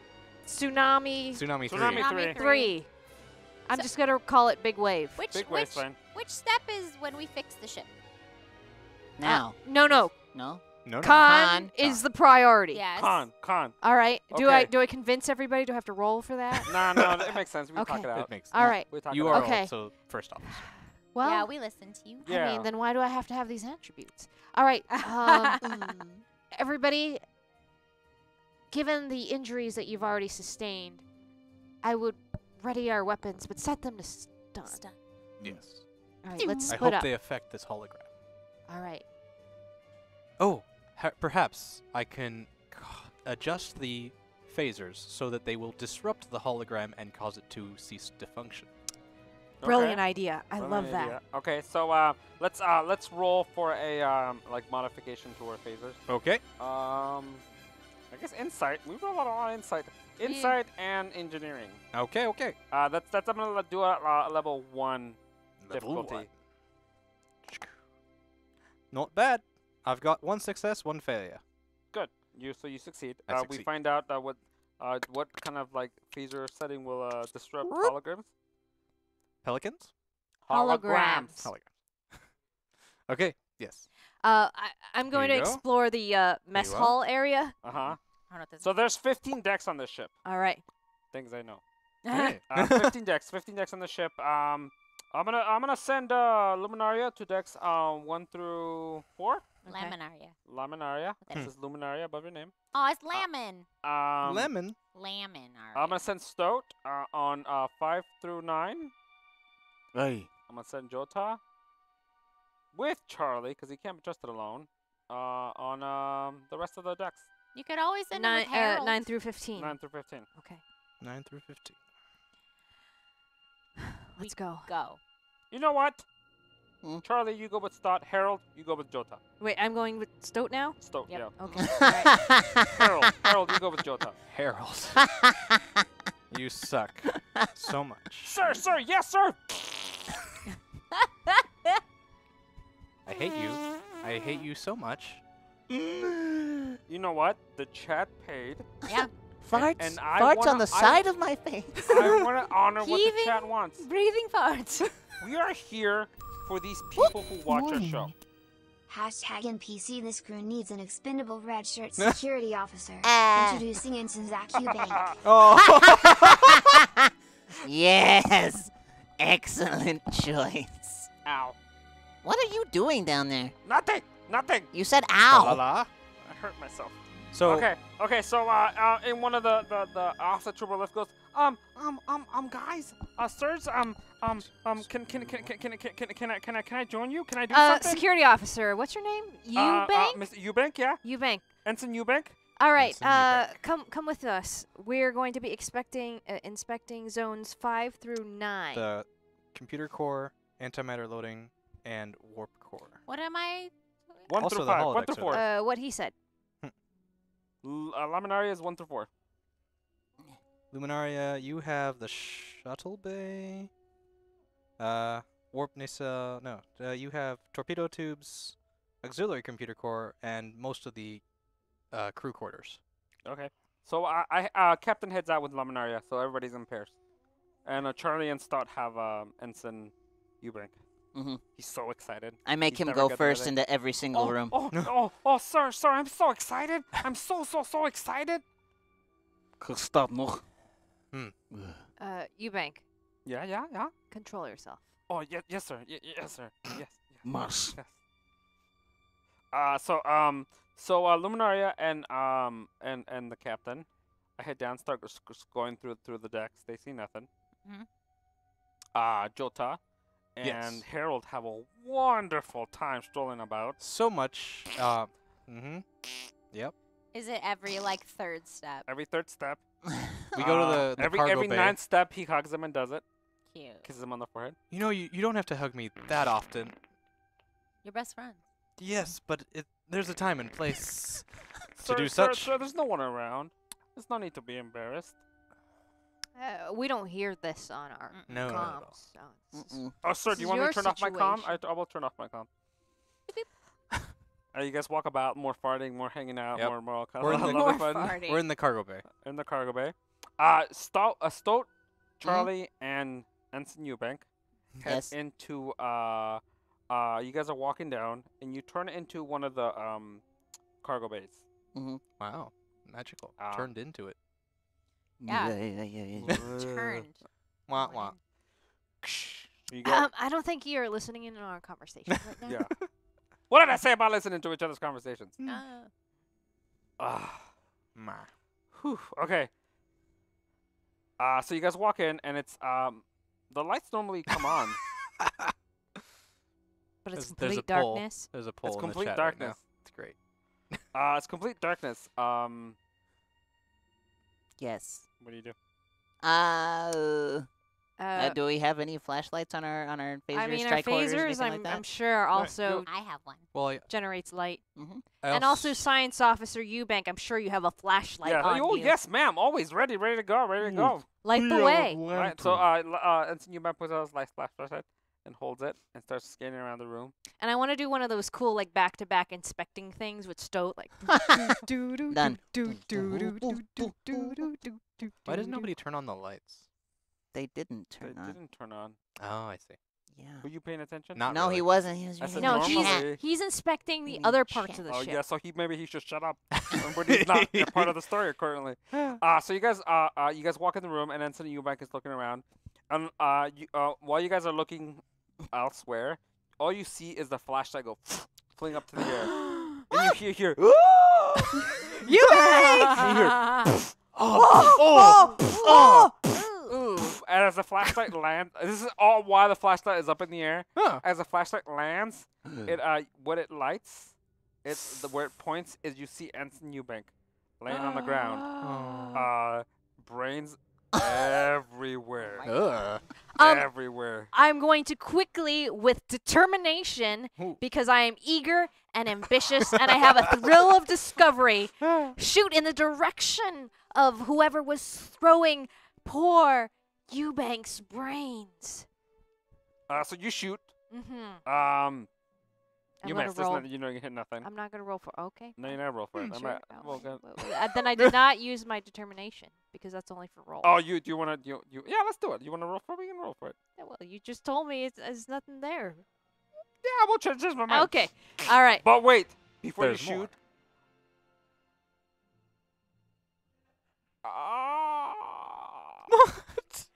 Tsunami Tsunami 3. Tsunami Tsunami 3. 3. I'm So- just going to call it Big Wave. Which Big wave's fine. which step is when we fix the ship? Now. No. No? No, no. Khan Khan. is the priority. Yes. Khan. All right. Okay. Do I convince everybody? Do I have to roll for that? No, it makes sense. We Okay. talk it out. It makes All right. We talk You it are out. Okay. also first officer. Well, yeah, we listen to you. I Yeah. mean, then why do I have to have these attributes? All right. Everybody, given the injuries that you've already sustained, I would ready our weapons, but set them to stun. Stun. Yes. All right, let's I split hope up. they affect this hologram. All right. Oh, perhaps I can adjust the phasers so that they will disrupt the hologram and cause it to cease to function. Brilliant idea. I Brilliant love that. idea. Okay, so let's roll for a like modification to our phasers. Okay. I guess insight. We roll a lot of insight. Insight and engineering. Okay. That's I'm gonna do a level 1 Level difficulty. 1. Not bad. I've got 1 success, 1 failure. Good. You succeed. I We succeed. find out what kind of like phaser setting will disrupt holograms. Pelicans? Holograms. Holograms. Okay. Yes. I'm going to you go. explore the mess you are. hall area. Uh huh. I don't know what this So there's 15 decks on this ship. All right. Things I know. Hey. 15 decks. 15 decks on the ship. I'm gonna send Luminaria to decks 1 through 4. Okay. Laminaria. Laminaria. Okay. It says Luminaria above your name. Oh, it's lemon. Lemon. Laminaria. I'm gonna send Stoat on 5 through 9. Hey, I'm gonna send Jota with Charlie because he can't be trusted alone. On the rest of the decks, You could always send him with Harold. 9 through 15. 9 through 15. Okay. 9 through 15. Let's go. Go. You know what? Hmm? Charlie, you go with Stott. Harold, you go with Jota. Wait, I'm going with Stoat now? Stoat, Yep. yeah. Okay. All right. Harold, you go with Jota. Harold. You suck so much. Sir, yes, sir. I hate you. I hate you so much. You know what? The chat paid. Yeah. Farts, and I farts wanna- on the I- side of my face. I want to honor what the Heaving- chat wants. Breathing farts. We are here for these people who watch our show. Hashtag NPC this crew needs an expendable red shirt security officer. Ah. Introducing Ensign Zach Eubank. Oh. Yes. Excellent choice. Ow. What are you doing down there? Nothing. You said La ow. la. I hurt myself. So Okay. So, in one of the officer trooper lift goes, guys, sirs, can I join you? Can I do something? Security officer, what's your name? Eubank? Mr. Eubank, yeah. Eubank. Ensign Eubank. All right, Ensign come with us. We're going to be inspecting zones 5 through 9. the computer core, antimatter loading, and warp core. What am I? 1 Also through the 5. 1 holodecks through are 4. What he said. Laminaria is 1 through 4. Luminaria, you have the shuttle bay. Warp nacelle. No, you have torpedo tubes, auxiliary computer core, and most of the crew quarters. Okay. So I Captain heads out with Laminaria, so everybody's in pairs. And Charlie and Stott have Ensign Eubank. Mhm. He's so excited. I make He's him never go got first anything. into every single room. Oh, sir, I'm so excited. I'm so excited. gestaat nog. Eubank, Yeah. control yourself. Oh, yes, sir. Yes, sir. Yes. Mars. So Luminaria and the captain I head down, start going through the decks. They see nothing. Mhm. Jota and Yes. Harold have a wonderful time strolling about. So much. Yep. Is it every like third step? Every third step. We go to the every cargo bay. ninth step, he hugs him and does it. Cute. Kisses him on the forehead. You know, you don't have to hug me that often. Your best friend. Yes, but there's a time and place to Sir, do sir, such. Sir, there's no one around. There's no need to be embarrassed. We don't hear this on our No, not at all. comms. So it's just- Oh, sir, This do you is want me to your turn off my comm? situation. I will turn off my comm. You guys walk about, more farting, more hanging out, Yep. more all kinds We're of in the- More fun. farting. We're in the cargo bay. In the cargo bay. Stoat, Charlie, and Ensign Eubank head Yes. into you guys are walking down and you turn into one of the cargo bays. Wow, magical. Ah. Turned into it. Yeah. Yeah. Turned. Wah wah. You go, I don't think you're listening in on our conversation right now. yeah. What did I say about listening to each other's conversations? Ah. Ma. Whew, okay. So you guys walk in and it's the lights normally come on. But it's There's a complete poll. darkness. There's a poll It's in the complete chat right now. darkness. It's great. It's complete darkness. Yes. What do you do? Do we have any flashlights on our phasers, I mean, our tricorders, phasers, anything like that? I'm sure, also I have one. Well, generates light. I And also, Science Officer Eubank, I'm sure you have a flashlight Yeah. on Oh you. yes, ma'am. Always ready to go. Ready to go. Light the way. Right. So Ensign Eubank puts out his flashlight and holds it and starts scanning around the room. And I want to do one of those cool, like, back-to-back inspecting things with Stoat, like... Done. Why does nobody turn on the lights? They didn't They turn on. didn't turn on. Oh, I see. Yeah. Were you paying attention? Not No, really. he wasn't. He was I reading said No, the normally- chat. he's inspecting the Reading other chat. parts of the Oh ship. yeah, so maybe he should shut up. But he's not a part of the story currently. So you guys walk in the room and Ensign Eubank is looking around, and while you guys are looking elsewhere, all you see is the flashlight go fling up to the air, and you hear Eubank! and as the flashlight lands, this is all why the flashlight is up in the air. Huh. As the flashlight lands, what it lights, where it points is you see Ensign Eubank laying on the ground, brains everywhere, Ugh. everywhere. I'm going to quickly, with determination, because I am eager and ambitious and I have a thrill of discovery, shoot in the direction of whoever was throwing poor Eubank's brains. So you shoot. Mm-hmm. You I'm missed. gonna roll. You know you hit nothing. I'm not going to roll for... Okay. No, you never roll for it. I'm Sure. at- well, good. Then I did not use my determination, because that's only for rolls. Oh, do you want to? Yeah, let's do it. You want to roll for it? We can roll for it. Yeah, well, you just told me it's nothing there. Yeah, we'll change my mind. Okay. All right. But wait, before There's you more. shoot.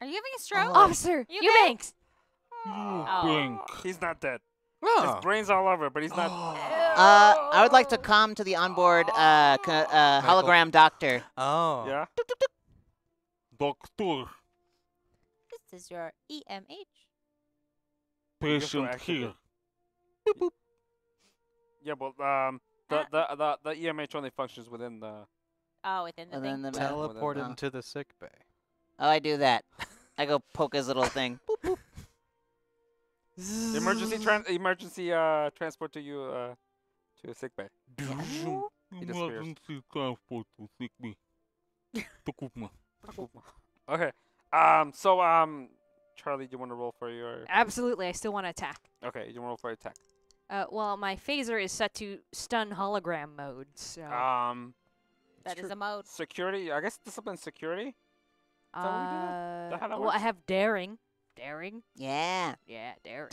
Are you having a stroke? Officer You okay? Eubanks. Blink. He's not dead. Oh. His brains all over, but he's not. I would like to come to the onboard hologram doctor. Oh. Yeah. Doctor, This is your EMH. patient activate. here. Yeah, but the EMH only functions within the. Oh, within the Within thing. the Teleport Oh. him to the sick bay. Oh, I do that. I go poke his little thing. Boop, boop. Emergency transport to you to a sick bay. He disappears. Emergency transport to sick bay. Tukuma. Okay. Charlie, do you want to roll for your? Absolutely. I still want to attack. Okay, you want to roll for your attack. Well, my phaser is set to stun hologram mode, so... That is a mode. Security. I guess discipline security. that what we do that? Is that how that well, I works? have daring. Daring? Yeah. Yeah, daring.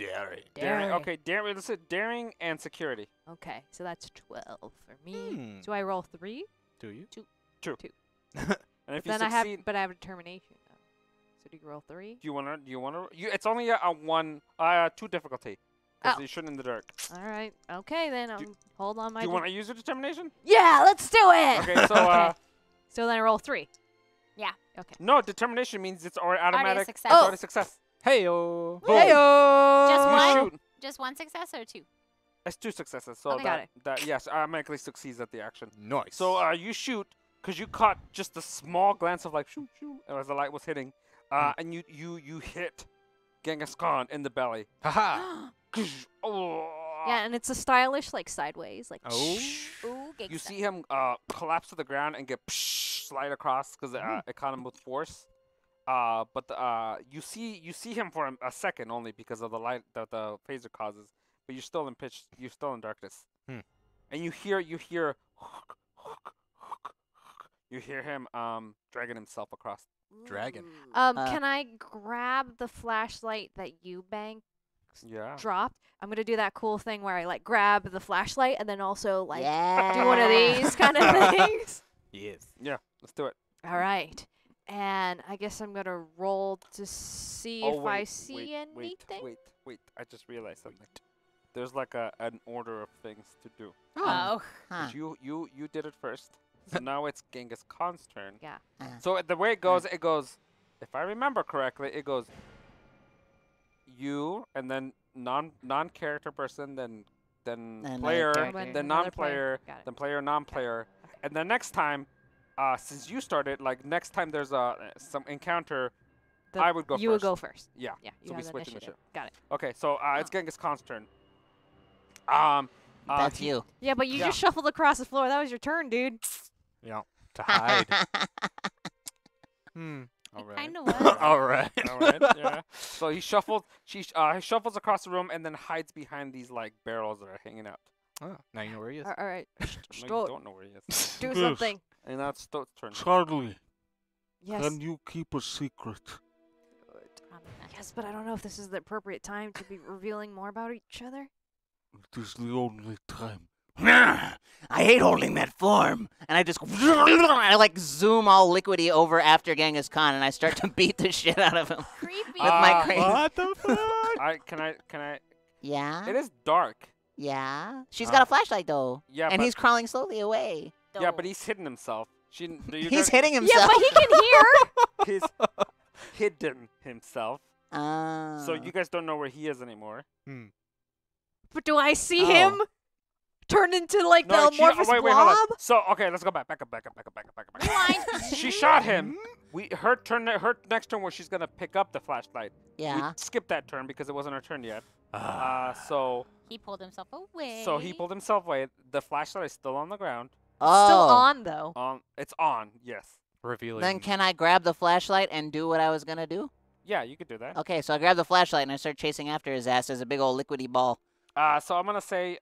Daring. Okay, daring. Let's say daring and security. Okay, so that's 12 for me. Hmm. Do I roll 3? Do you? And if you Then succeed, but I have determination. So do you roll 3? do you want to? It's only a 2 difficulty. Because Oh. you shoot in the dark. All right. Okay, then hold on my... Do you want to use your determination? Yeah, let's do it! Okay, so So then I roll 3. Yeah. Okay. No, determination means it's already automatic. success. It's Oh. already success. Hey-o. Heyo! Just You one? shoot. Just one success or two? It's 2 successes, so Okay. Got it. that yes, automatically succeeds at the action. Nice. So you shoot because you caught just a small glance of like shoot shoot as the light was hitting, and you hit Genghis Khan in the belly. Haha. Oh. Yeah, and it's a stylish, like, sideways, like. Oh. Ooh, gangsta. You see him collapse to the ground and get slide across because it caught him with force. But you see him for a second only because of the light that the phaser causes. But you're still in pitch. You're still in darkness. Hmm. And you hear him dragging himself across. Dragon. Can I grab the flashlight that Eubank Yeah. dropped? I'm gonna do that cool thing where I like grab the flashlight and then also like Yeah. do one of these kind of things. Yes. Yeah. Let's do it. All right. And I guess I'm gonna roll to see if I see anything. Wait. I just realized something. There's like an order of things to do. Oh. 'Cause you did it first. So now it's Genghis Khan's turn. Yeah. So the way it goes, if I remember correctly, it goes you and then non-character person, then Another player, character. then Another non-player, Got it. then player, non-player, and then next time, since you started, like next time there's some encounter, I would go You first. would go first. Yeah. Yeah. You So we have the switch initiative. initiative. Got it. Okay, so it's Genghis Khan's turn. That's you. Yeah, but you Yeah. just shuffled across the floor. That was your turn, dude. Yeah. To hide. All right. Kind of was. All right. All right. Yeah. So he shuffles. He shuffles across the room and then hides behind these like barrels that are hanging out. Oh, now you know where he is. All right. No, you Stroll. don't know where he is. Do Yes. something. And that's Stoat's turn. Charlie, Yes. can you keep a secret? Yes, but I don't know if this is the appropriate time to be revealing more about each other. It is the only time. I hate holding that form. And I just, I like zoom all liquidy over after Genghis Khan, and I start to beat the shit out of him. Creepy. With my crazy. What the fuck? Can I? Yeah. It is dark. Yeah. She's got a flashlight though. Yeah, And but he's crawling slowly away. yeah, but he's hidden himself. He's hitting Yeah, himself. but he can hear. He's hidden himself. Ah. So you guys don't know where he is anymore. But do I see Oh. him turn into like No, the amorphous wait, hold blob? on. So okay, let's go back. Back up. She shot him. Her next turn where she's gonna pick up the flashlight. Yeah. We skipped that turn because it wasn't her turn yet. So He pulled himself away. he pulled himself away. The flashlight is still on the ground. Oh. Still on though. It's on. Yes. Revealing. Then can I grab the flashlight and do what I was gonna do? Yeah, you could do that. Okay, so I grab the flashlight and I start chasing after his ass as a big old liquidy ball. So I'm gonna say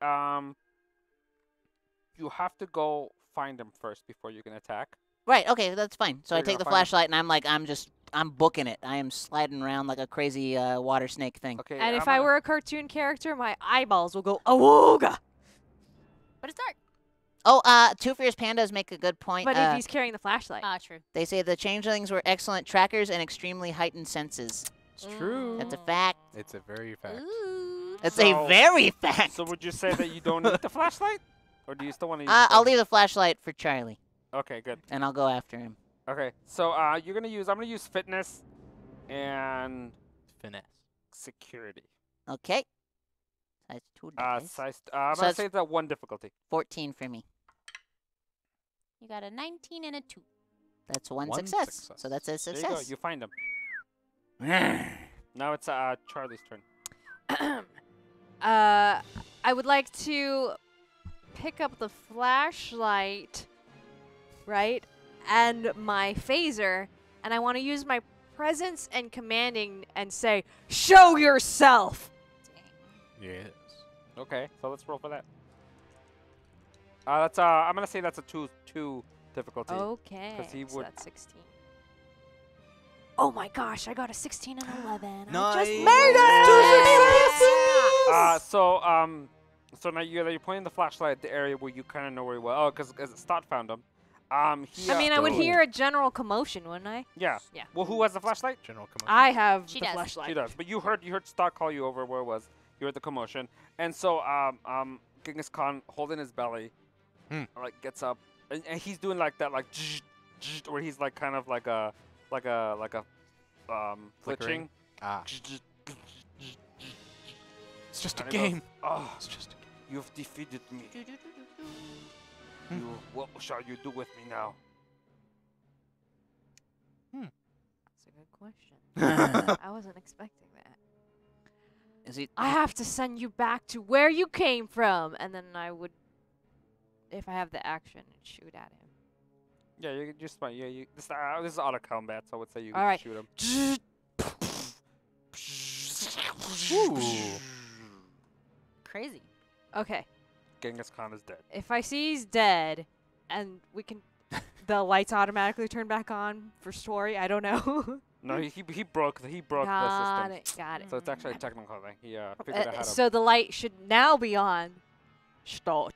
you have to go find him first before you can attack. Right, okay, that's fine. So I You're take gonna the find him. flashlight and I'm booking it. I am sliding around like a crazy water snake thing. Okay. And if I'm I gonna- were a cartoon character, my eyeballs will go awooga. But it's dark. Oh, Two Fierce Pandas make a good point. But if he's carrying the flashlight, True. They say the changelings were excellent trackers and extremely heightened senses. It's true. That's a fact. It's a very fact. Ooh. It's So- a very fact. So would you say that you don't need the flashlight, or do you still want to use? I'll leave the flashlight for Charlie, Okay, good. and I'll go after him. Okay, so you're gonna use. I'm gonna use fitness and Finesse. security. Okay. Size 2 dice. I'm So gonna it's- say that one difficulty. 14 for me. You got a 19 and a 2. That's one One success. success. So that's a There you go. success. You find him. Now it's Charlie's turn. I would like to pick up the flashlight, right, and my phaser, and I want to use my presence and commanding and say, "Show yourself!" Dang. Yes. Okay, so let's roll for that. That's I'm gonna say that's a two difficulty. Okay, 'Cause he so would- that's 16. Oh my gosh, I got a 16 and 11. I Nice. just made it! So now you're pointing the flashlight at the area where you kind of know where he was. Oh, because Stott found him. He, I mean, I would Oh. hear a general commotion, wouldn't I? yeah. Yeah. Well, who has the flashlight? General commotion. I have She the does. flashlight. She does. But you heard Stott call you over where it was. You heard the commotion, and so Genghis Khan holding his belly, like gets up, and he's doing like that, like where he's like kind of like a Flickering. glitching. Ah. It's just a And he goes, game. "Oh, It's just a game. you've defeated me. What shall you do with me now?" That's a good question. I wasn't expecting that. Is he? I have to send you back to where you came from, and then I would, if I have the action, shoot at him. Yeah, you just fine. Yeah, you. This is auto combat, so I would say you All right. shoot him. Ooh. Crazy. Okay. Genghis Khan is dead. If I see he's dead, and we can, the lights automatically turn back on for story. I don't know. No, he broke the Got system. it. Got it. So it's actually a technical thing. He figured out how to. So the light should now be on. Start.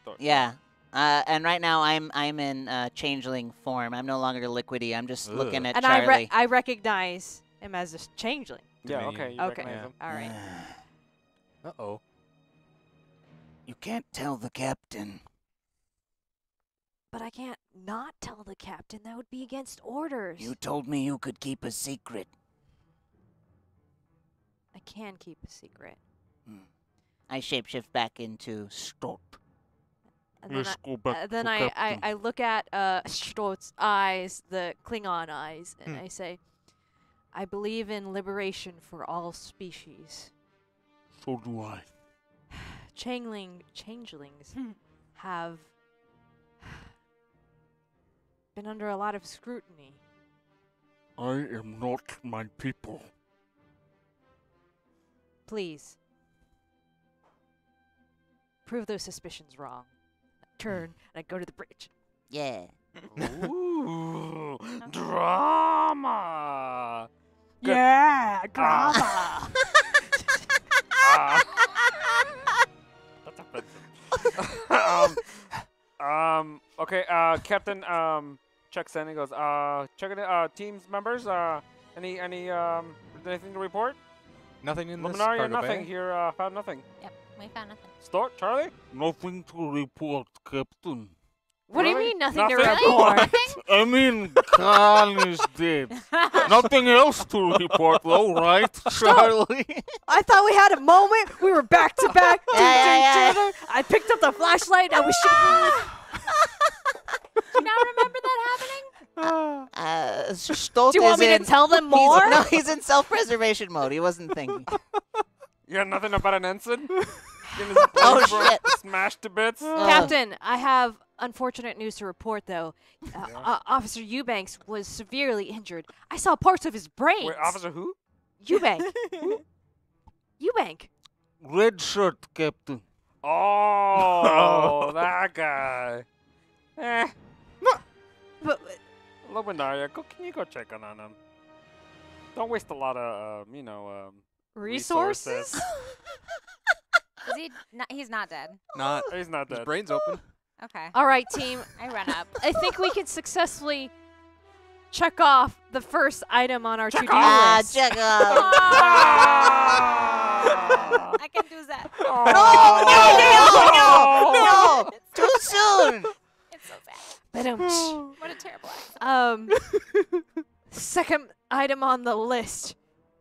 start. Yeah. And right now I'm in changeling form. I'm no longer liquidy. I'm just looking at And Charlie. I recognize him as a changeling. Yeah. Dominion. Okay. You Okay. recognize him. All right. Uh-oh. You can't tell the captain. But I can't not tell the captain. That would be against orders. You told me you could keep a secret. I can keep a secret. I shapeshift back into Storp. And then Let's go back then to I Captain. look at Stort's eyes, the Klingon eyes, and I say, I believe in liberation for all species. So do I. Changelings have been under a lot of scrutiny. I am not my people. Please. Prove those suspicions wrong. I turn and I go to the bridge. Yeah. Ooh, drama. Good. Yeah, Ah. That's offensive. Okay. Captain. Checks in. He goes. Check it. Teams members. Anything to report? Nothing in this Luminaria, cargo nothing bay? here. Found nothing. Yep, we found nothing. Start, Charlie. Nothing to report, Captain. What do you Really? mean nothing to Nothing? report? I mean, Khan is dead. Nothing else to report, though, right, Charlie? I thought we had a moment. We were back to back. Yeah. I picked up the flashlight. I was shooting. Do you not remember that happening? Stolt Do you want is me in, to tell them more? No, he's in self-preservation mode. He wasn't thinking. You got nothing about an ensign? Getting his Oh, brains broke, shit. smashed to bits. Captain, I have unfortunate news to report, though. Officer Eubanks was severely injured. I saw parts of his brain. Wait, officer who? Eubank. Eubank. Red shirt, Captain. Oh, that guy. But Luminaria, can you go check on him? Don't waste a lot of, resources? Is he? He's not dead. Not. He's not His dead. brain's open. Okay. All right, team. I run up. I think we can successfully check off the first item on our to-do Ah, list. check out. I can do that. No! Too soon. It's so sad. But, What a terrible accident. second item on the list,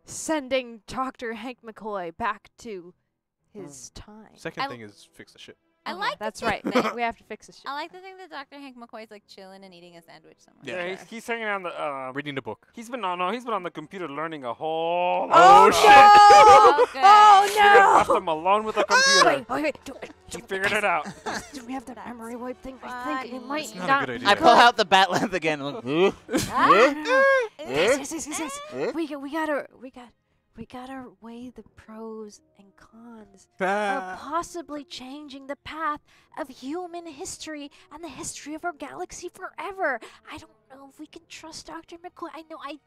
sending Dr. Hank McCoy back to his time. Second thing is fix the ship. I Okay, like to that's think right. that- We have to fix this shit. I like to think that Dr. Hank McCoy's like chilling and eating a sandwich somewhere. Yeah, he's hanging on the. Reading the book. He's been on the computer learning a whole. Oh, lot. no! Okay. Oh You guys left no! him alone with the computer. Wait. He figured it out. Do we have the memory wipe thing? I think it fine. might It's not a not good be idea. I pull out the bat length again. Look. Yes. We gotta weigh the pros and cons of possibly changing the path of human history and the history of our galaxy forever. I don't know if we can trust Dr. McCoy. I know I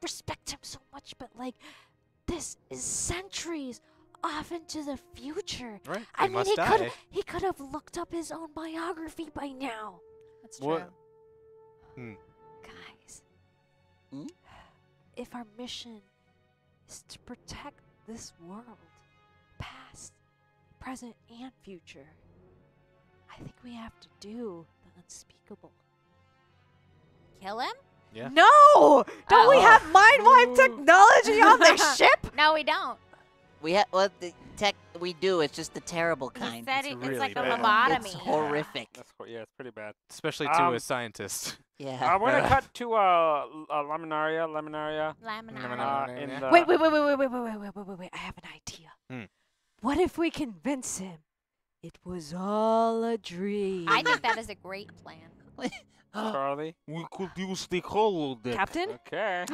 respect him so much, but like, this is centuries off into the future. Right. I He mean, must die. he could have looked up his own biography by now. That's true. What? Guys, Hmm? if our mission is to protect this world, past, present, and future, I think we have to do the unspeakable. kill him? Yeah. No! Don't we Oh. have mind wipe technology on the ship? No, we don't. We have well, the tech we do. It's just the terrible He kind. said It's it's really like a bad. lobotomy. It's horrific. Yeah, it's pretty bad. Especially Um, to a scientist. Yeah. We're gonna cut to Laminaria. Laminaria. In Yeah. the Wait. I have an idea. Hmm. What if we convince him it was all a dream? I think that is a great plan. Charlie. We could use the holodeck. Captain? Okay.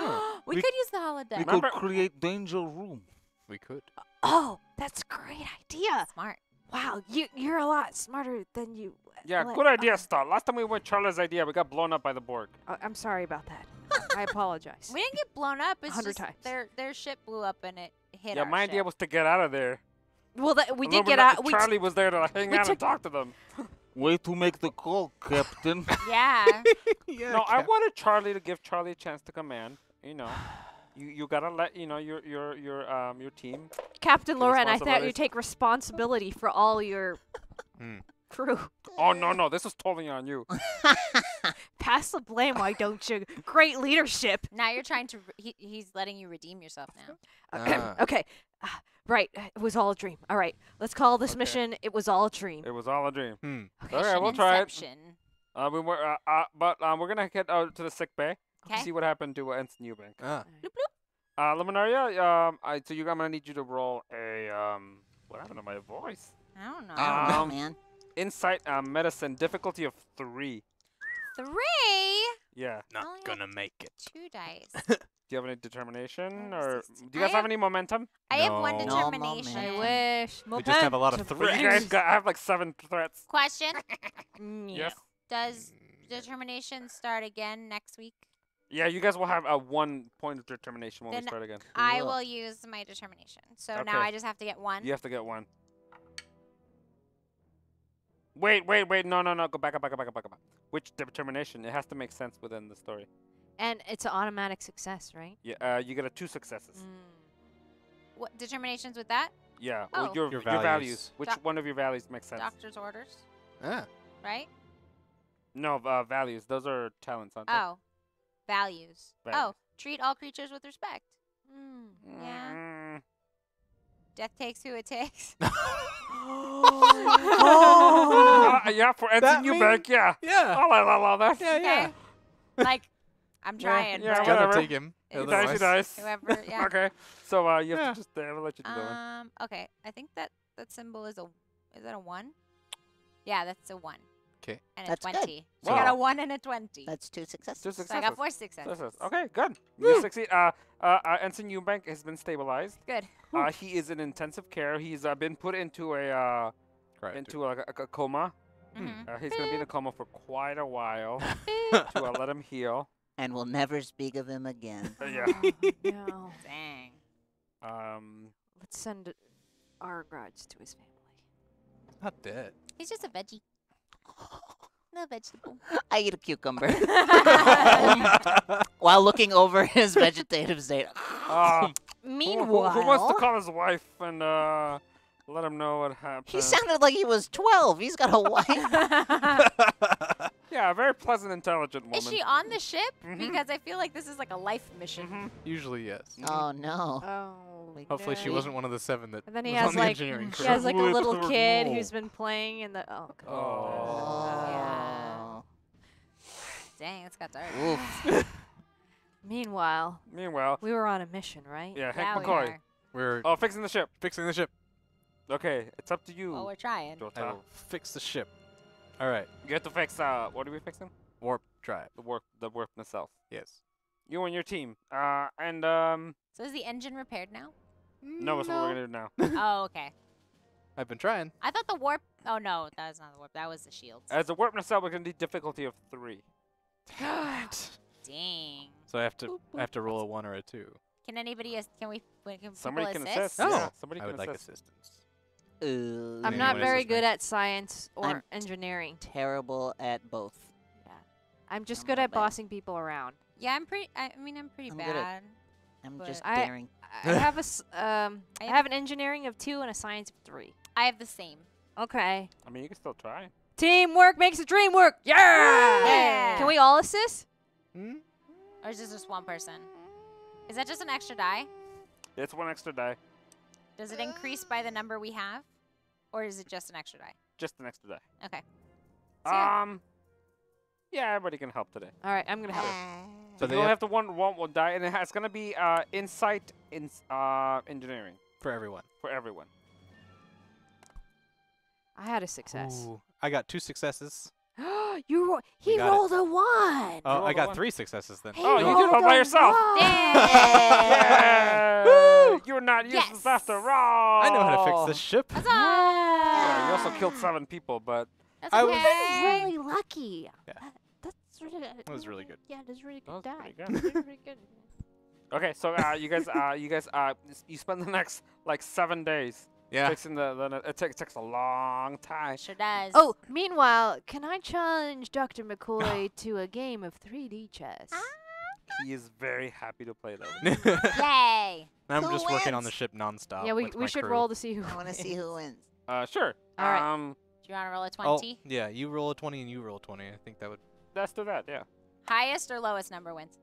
we We- could use the We holodeck. could Remember- create danger room. We could. Oh, that's a great idea. Smart. Wow, you're a lot smarter than you. Yeah, let good idea, on. Star. Last time we went Charlie's idea, we got blown up by the Borg. I'm sorry about that. I apologize. We didn't get blown up. It's 100 just times. their ship blew up and it hit Yeah, our my ship. idea was to get out of there. Well, we did Remember get that out. Charlie was there to hang we out and took- talk to them. Way to make the call, Captain. Yeah. Yeah. No, I wanted Charlie to give Charlie a chance to command. You know, you gotta let your team. Captain Take Lauren, I thought responsibilities. you'd take responsibility for all your Hmm. crew. Oh no, this is totally on you. Pass the blame, why don't you? Great leadership. Now you're trying to. He's letting you redeem yourself now. Ah. Okay. Right. It was all a dream. All right. Let's call this Okay. mission It Was All a Dream. It was all a dream. Hmm. Okay, Mission we'll try it. Inception. We're gonna head out to the sick bay to 'Kay. see what happened to Ensign Eubank. Ah. Luminaria, so I'm gonna need you to roll a what happened to my voice? I don't know. I don't know, Um, man. Insight medicine difficulty of 3. 3. Yeah. Not Only gonna make it. 2 dice. Do you have any determination, or 16. do you guys I have any momentum? I have 1 No. No determination. moment. wish. We just have a lot of But you guys threats. got, I have like 7 threats. Question: Yes. Does determination start again next week? Yeah, you guys will have a 1 point of determination when Then we start again. I Cool. will use my determination. So now Okay. I just have to get 1. You have to get 1. Wait. No. Go back up. Which determination? It has to make sense within the story. And it's an automatic success, right? Yeah, you get 2 successes. What determinations with that? Yeah, Oh. your Your values. values. Which Doc- one of your values makes sense? Doctor's orders, Ah. right? No, values. Those are talents, aren't they? Oh, values. Oh, Values. treat all creatures with respect. Yeah. Mm. Death takes who it takes. Yeah, for That Ensign Eubank, yeah. Yeah. Oh, I love that. Okay. Like, I'm trying. yeah, but Gotta whatever. take him. It's Nice, otherwise. Whoever, yeah. Okay, so you have Yeah. to just I'll let you do that one. Okay. I think that symbol is that a 1? Yeah, that's a 1. 'Kay. And That's a good. 20. So I got Wow. a 1 and a 20. That's 2 successes. 2 So I successes. got 4 successes. Okay, good. You succeed. Ensign Eubank has been stabilized. Good. He is in intensive care. He's been put into a coma. Mhm. He's gonna be in a coma for quite a while to let him heal. And we'll never speak of him again. Yeah. No. Dang. Let's send our regards to his family. Not dead. He's just a veggie. No vegetable. I eat a cucumber while looking over his vegetative state. Meanwhile, who wants to call his wife and let him know what happened? He sounded like he was 12. He's got a wife. Yeah, a very pleasant, intelligent woman. Is she on the ship? Mhm. Because I feel like this is like a life mission. Mhm. Usually, yes. Oh no. Oh. Hopefully, she Yeah. wasn't one of the 7 that And then he was has on the like engineering he crew. has like a Let little her kid know. who's been playing in the oh god. Oh. Dang, it's got dark. Oof. Meanwhile, Meanwhile, we were on a mission, right? yeah, Yeah, Hank we McCoy. are. We're Oh, fixing the ship. fixing the ship. Okay, it's up to you, Well, we're trying. I Jota. will fix the ship. All right. You have to fix. What are we fixing? Warp drive. The warp itself. Yes. You and your team. So is the engine repaired now? No, that's what we're gonna do now. Oh, okay. I've been trying. I thought the warp. Oh no, that was not the warp. That was the shields. As a warp nacelle, we're gonna need difficulty of 3. Dang. So I have to roll a 1 or a 2. Can anybody? Can Somebody people can assist? assist. Oh, Yeah, somebody I can would like assist. assistance. I'm Anyone not very assist me? good at science or I'm engineering. Terrible at both. I'm just I'm good not at bad. bossing people around. Yeah, I'm pretty. I mean, I'm pretty I'm good at- bad. I'm But just I- daring. I have I I have an engineering of 2 and a science of 3. I have the same. Okay. I mean, you can still try. Teamwork makes the dream work. Yeah! Yeah. Can we all assist? Hmm? Or is this just one person? Is that just an extra die? It's one extra die. Does it increase by the number we have? Or is it just an extra die? Just an extra die. Okay. So yeah. Yeah, everybody can help today. All right, I'm gonna help. So they you only have- have to one die, and it's gonna be insight in engineering For everyone. for everyone. I had a success. Ooh, I got 2 successes. He got it. rolled a 1. Oh, rolled I a got 1. 3 successes then. He Oh, you did rolled it all by a yourself. 1. Yeah! You're not useless Yes. after all. I know how to fix this ship. Huzzah! Yeah, you also killed 7 people, but That's I was- okay. Really lucky. Yeah. That's really. That was really good. Yeah, that's really That good was die. pretty good. Really good. okay. So you guys, you spend the next like 7 days Yeah. fixing it takes a long time. Sure does. Oh, meanwhile, can I challenge Dr. McCoy to a game of 3D chess? He is very happy to play though. Yay! I'm Who just working on the wins? ship nonstop. Yeah, we with my should crew. roll to see who. I want to see who wins. Sure. All right. Do you want to roll a Oh, 20? yeah, you roll a 20 and you roll a 20. I think that would. Let's do that. Yeah. Highest or lowest number wins?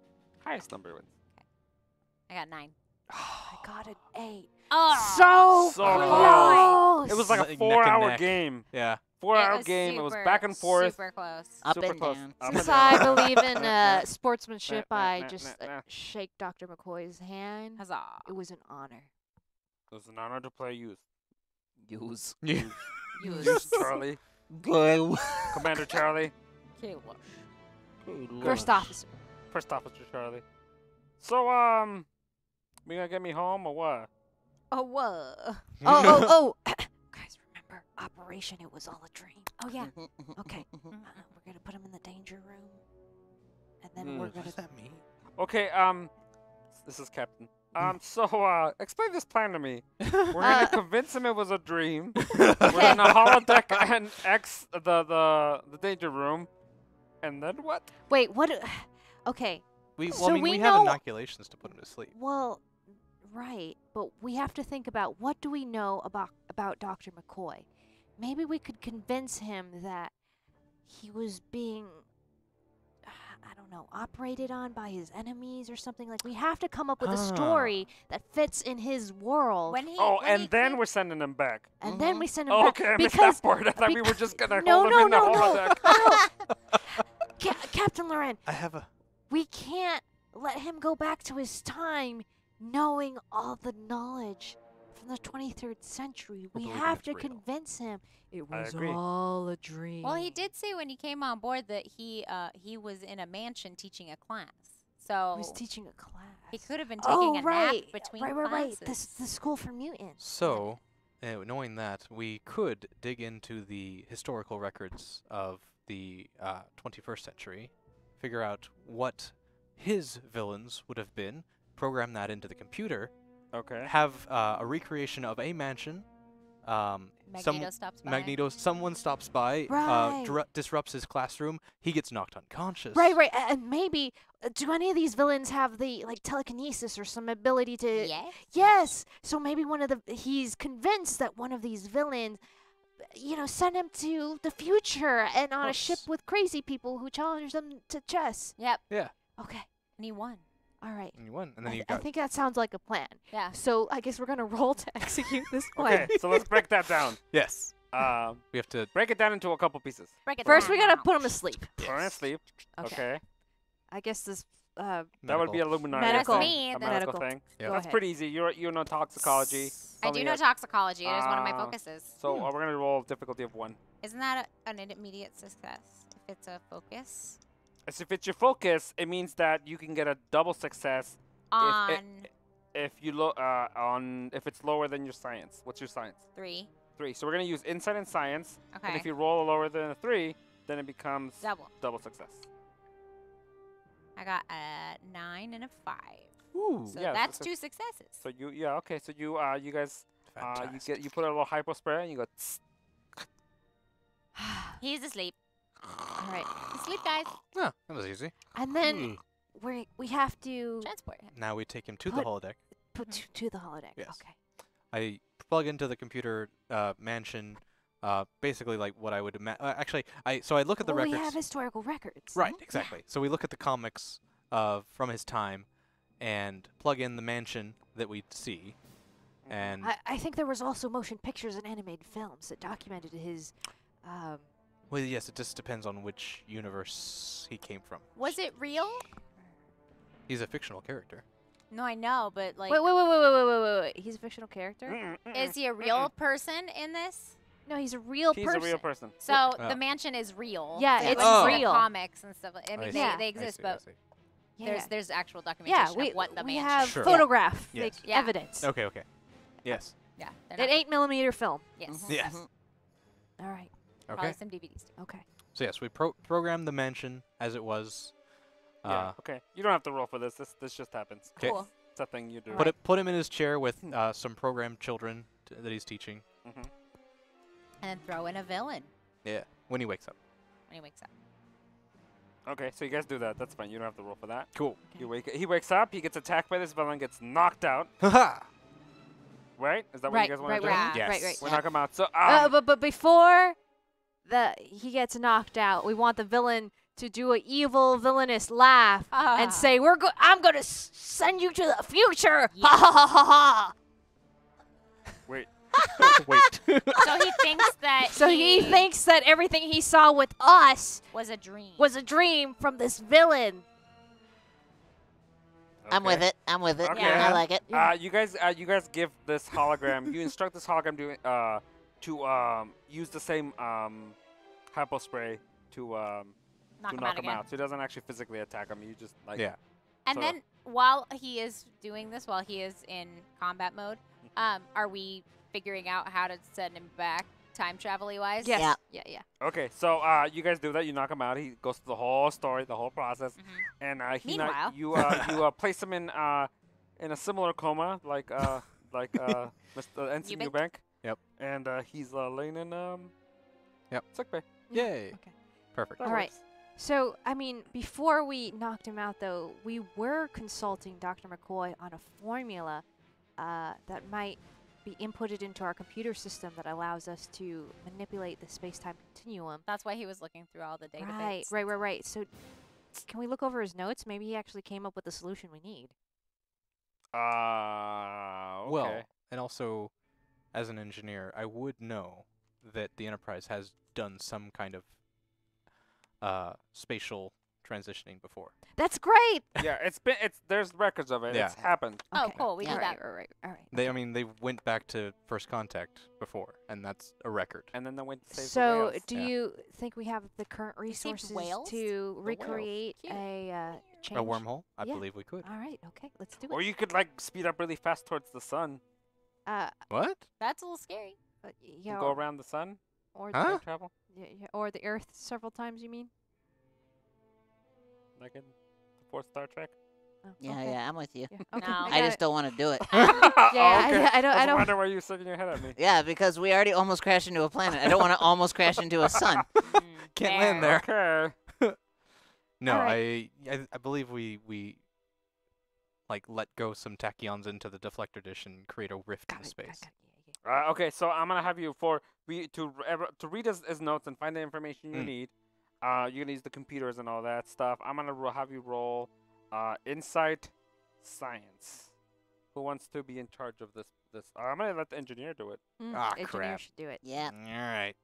Highest number wins. I got 9. I got an 8. Oh! So close. It was like Like a neck and 4-hour neck. game. Yeah. 4-hour game. It was back and forth. Super close. Up Super and close. down. Up Since and I down. believe in sportsmanship, Nah, nah, I nah, just nah, nah. shake Dr. McCoy's hand. Huzzah. It was an honor. It was an honor to play youth. Use. Yeah. Youth Charlie. Go. Commander Charlie. First officer. First Officer Charlie. So, you gonna get me home or what? Oh, whoa. Oh. Guys, remember Operation It Was All a Dream. Oh, yeah. Okay. We're going to put him in the danger room. And then Hmm. we're What going does to... that mean? Okay, this is Captain. So, explain this plan to me. We're gonna convince him it was a dream. We're gonna holodeck and X the danger room. And then what? Wait, what... Okay. I mean, we we have know- inoculations to put him to sleep. Well, right. But we have to think about what do we know about Dr. McCoy. Maybe we could convince him that he was being... I don't know, operated on by his enemies or something. Like, we have to come up with a story that fits in his world. When he, Oh, when he and then came- we're sending him back. And then we send him Oh, back. okay, I missed because that part. I thought we were because- just gonna no, hold no, him in the no, no, holodeck. no. Captain Loren, I have a. we can't let him go back to his time knowing all the knowledge from the 23rd century. We believing have it's to real. convince him it I was agree. all a dream. Well, he did say when he came on board that he was in a mansion teaching a class. So He was teaching a class. he could have been taking a right. nap between right. classes. This the school for mutants. So, knowing that, we could dig into the historical records of the 21st century, figure out what his villains would have been, program that into the computer, Okay. have a recreation of a mansion. Magneto stops by. Someone stops by, Right. disrupts his classroom. He gets knocked unconscious. Right. And maybe do any of these villains have the telekinesis or some ability to? Yes. Yes. So maybe he's convinced that one of these villains, sent him to the future and on a ship course. with crazy people who challenged them to chess. Yep. Yeah. Okay. And he won. All right. And you won, and then I, you I got. think that sounds like a plan. Yeah. So I guess we're gonna roll to execute this plan. Okay, so let's break that down. Yes. Um, We have to. break it down into a couple pieces. Break it First, down we gotta now. put him to sleep. Put him to sleep. Okay. I guess this. That would be medical. Illuminati. Medical. That's thing, me, a that's- medical Medical. thing. Yep. Go That's ahead. pretty easy. You know toxicology. I do Something know else. toxicology. It is one of my Ah. focuses. So we're gonna roll difficulty of 1. Isn't that an immediate success if it's a focus? As if it's your focus, it means that you can get a double success On if it's lower than your science. What's your science? 3. 3. So we're gonna use insight and science. And Okay. if you roll lower than a 3, then it becomes Double. success. I got a 9 and a 5. Ooh. So yeah, that's so- 2 successes. So okay. So you guys Fantastic. you put a little hypo spray and you go. Tss. He's asleep. All right. Asleep, guys. Ah, that was easy. And then we have to Transport him. Now we take him to the Put- holodeck. put to the holodeck. Yes. Okay. I plug into the computer mansion basically like what I would imagine. Actually, I look at the Well, records. we have historical records. Right, no? exactly. So we look at the comics from his time, and plug in the mansion that we see, and I think there was also motion pictures and animated films that documented his. well, yes, it just depends on which universe he came from. Was it real? He's a fictional character. No, I know, but like, Wait. He's a fictional character? is he a real person in this? No, he's a real He's person. a real person. So Oh. the mansion is real. Yeah, Like, it's when you see the real. comics and stuff. I mean, I they, see. they I exist, see, I but see. Yeah. there's actual documentation we of what the we mansion. have Sure. photograph Yes. like Yeah. evidence. Okay, okay. Yes. Yeah, they're An not, 8mm film. yes. Yes. All right. Probably Okay. some DVDs too. Okay. So yes, we programmed the mansion as it was. Yeah. Okay. You don't have to roll for this. This just happens. 'Kay. Cool. It's a thing you do. Put him in his chair with some programmed children that he's teaching. Mm-hmm. And then throw in a villain Yeah. When he wakes up. when he wakes up. Okay, so you guys do that. That's fine. You don't have to roll for that. Cool. He wakes up. He gets attacked by this villain. Gets knocked out. Haha. Right? Is that what Right, you guys want right, to do? right, Yes. right, right. We knock him out. So But before he gets knocked out, we want the villain to do a evil villainous laugh and say, I'm gonna send you to the future. Yes. Ha ha ha ha ha. wait. Wait. So he thinks that So he thinks that everything he saw with us was a dream. was a dream from this villain. I'm with it. I'm with it. Okay. I like it. You guys give this hologram. You instruct this hologram to use the same hypo spray to knock him knock out him again. out. So he doesn't actually physically attack him. You just like Yeah. And So- then while he is doing this, while he is in combat mode, are we figuring out how to send him back time travel-y wise? Yes. Yeah. Yeah. Okay, so you guys do that. You knock him out. He goes through the whole story, the whole process, and Meanwhile. you place him in a similar coma like Mr. Ensign Eubank? Eubank. Yep. And he's laying in sick bay. Yay. Okay. Perfect. That All right. works. So, I mean, before we knocked him out, though, we were consulting Dr. McCoy on a formula that might be inputted into our computer system that allows us to manipulate the space-time continuum. That's why he was looking through all the database. Right. So, can we look over his notes? Maybe he actually came up with the solution we need. Okay. Well, and also, as an engineer, I would know that the Enterprise has done some kind of spatial transitioning before. That's great. yeah, there's records of it. Yeah. It's happened. Oh, Okay. cool. We All do right, that. All right. They went back to First Contact before, and that's a record. And then they went to save the So, whales. do Yeah. you think we have the current saved resources whales? to whales. recreate Cute. a change? A wormhole? I Yeah. believe we could. All right. Okay. Let's do Or it. you could like speed up really fast towards the sun. What? That's a little scary. Yeah. Go around the sun. Or Huh? the, Time travel. or the Earth several times. You mean? Like in the fourth Star Trek. Oh, Yeah, okay. yeah, I'm with you. Yeah. Okay. No. I just don't want to do it. Yeah, okay. I don't. I I don't. wonder why you were shaking your head at me. Yeah, because we already almost crashed into a planet. I don't want to almost crash into a sun. Can't land there. Okay. No, Alright. I believe we like let go some tachyons into the deflector dish and create a rift Got in it, space. got it, yeah. Okay, so I'm gonna have you to read his notes and find the information you need. You're gonna use the computers and all that stuff. I'm gonna have you roll insight science. Who wants to be in charge of this? I'm gonna let the engineer do it. Ah, Engineer crap. should do it. Yeah. All right.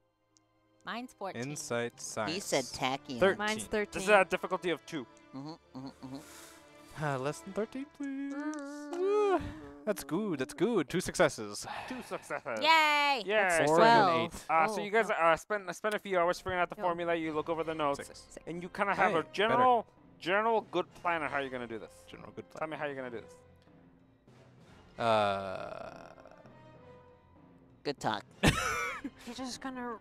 Mine's 14. Insight science. He said tacky. 13. Mine's 13. This is a difficulty of 2. Less than 13, please. That's good. That's good. 2 successes. 2 successes. Yay! Yeah. 4 So, and 8. so you guys spend a few hours figuring out the Oh. formula. You look over the notes, 6. and you kind of have Hey, a better. general good plan on how you're gonna do this. General good Tell plan. me how you're gonna do this. Good talk. You're just gonna,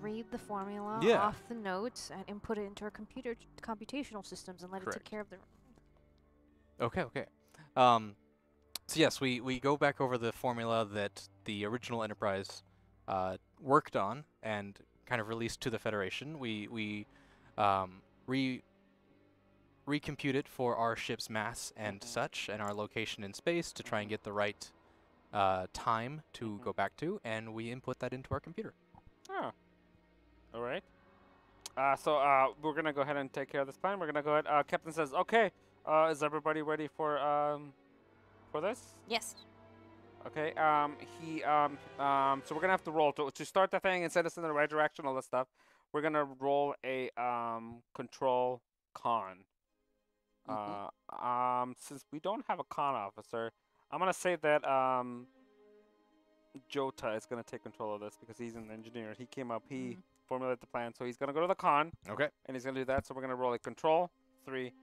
read the formula Yeah. off the notes and input it into our computational systems and let it Correct. take care of the. Okay. So yes, we go back over the formula that the original Enterprise worked on and kind of released to the Federation. We recompute it for our ship's mass and such, and our location in space to try and get the right time to go back to, and we input that into our computer. Oh. All right. So we're gonna go ahead and take care of this plan. We're gonna go ahead. Captain says, "Okay. Is everybody ready for this?" Yes. Okay. So we're gonna have to roll to start the thing and set us in the right direction. All this stuff. We're gonna roll a control con. Since we don't have a con officer, I'm gonna say that Jota is gonna take control of this because he's an engineer. He came up. He formulated the plan, so he's gonna go to the con. Okay. And he's gonna do that. So we're gonna roll a control 3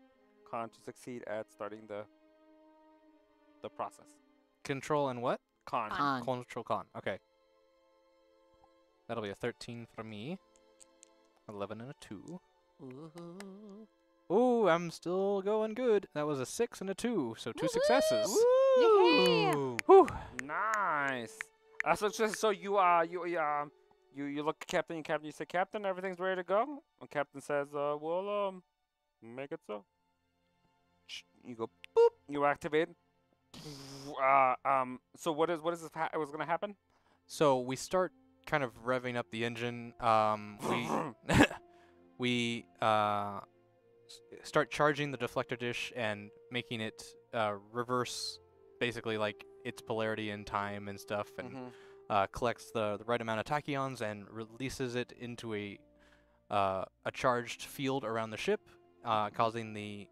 con to succeed at starting the process. Control and what? Con. Con. Control con. Okay. That'll be a 13 for me. 11 and a 2. Ooh, I'm still going good. That was a 6 and a 2, so 2 successes. Yeah. Whew. Nice. So you look at Captain. You say, Captain, everything's ready to go. And Captain says, well, make it so. You go, boop. You activate. So what is this? What's gonna happen? So we start kind of revving up the engine. We start charging the deflector dish and making it reverse, basically like its polarity in time and stuff, and collects the right amount of tachyons and releases it into a charged field around the ship, causing the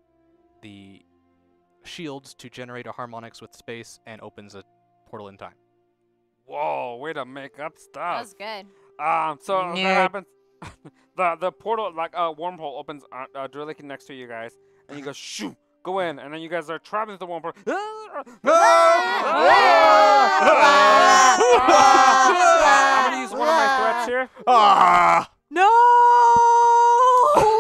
shields to generate a harmonics with space and opens a portal in time. Whoa! Way to make up That was stuff. good. So Nerd. that happens. the portal, like a wormhole, opens directly next to you guys, and you go shoo, go in, and then you guys are traveling through the wormhole. I'm gonna use one of my threats here. No!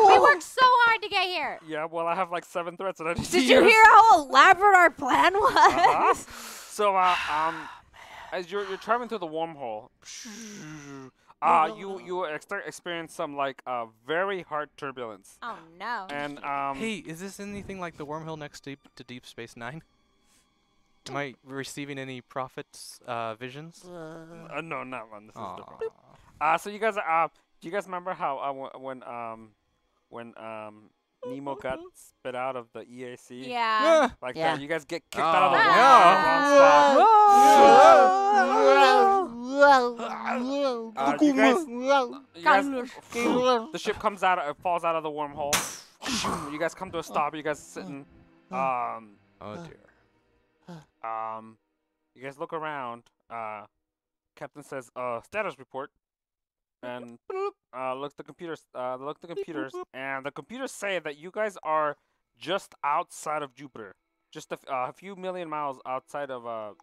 We worked so hard to get here. Yeah, well, I have like 7 threats that I need to Did you use. hear how elaborate our plan was? So, as you're traveling through the wormhole, you experience some like very hard turbulence. Oh no. And Hey, is this anything like the wormhole next to Deep Space Nine? Am I receiving any prophets visions? no, not one. This is Aw. different. So you guys, do you guys remember how when Nemo got spit out of the EAC? Yeah. Like Yeah. that, you guys get kicked out of the wormhole. You guys, the ship comes out, falls out of the wormhole. You guys come to a stop. You guys sitting. Oh dear. You guys look around. Captain says, status report. And look at the computers. And the computers say that you guys are just outside of Jupiter, just a few million miles outside of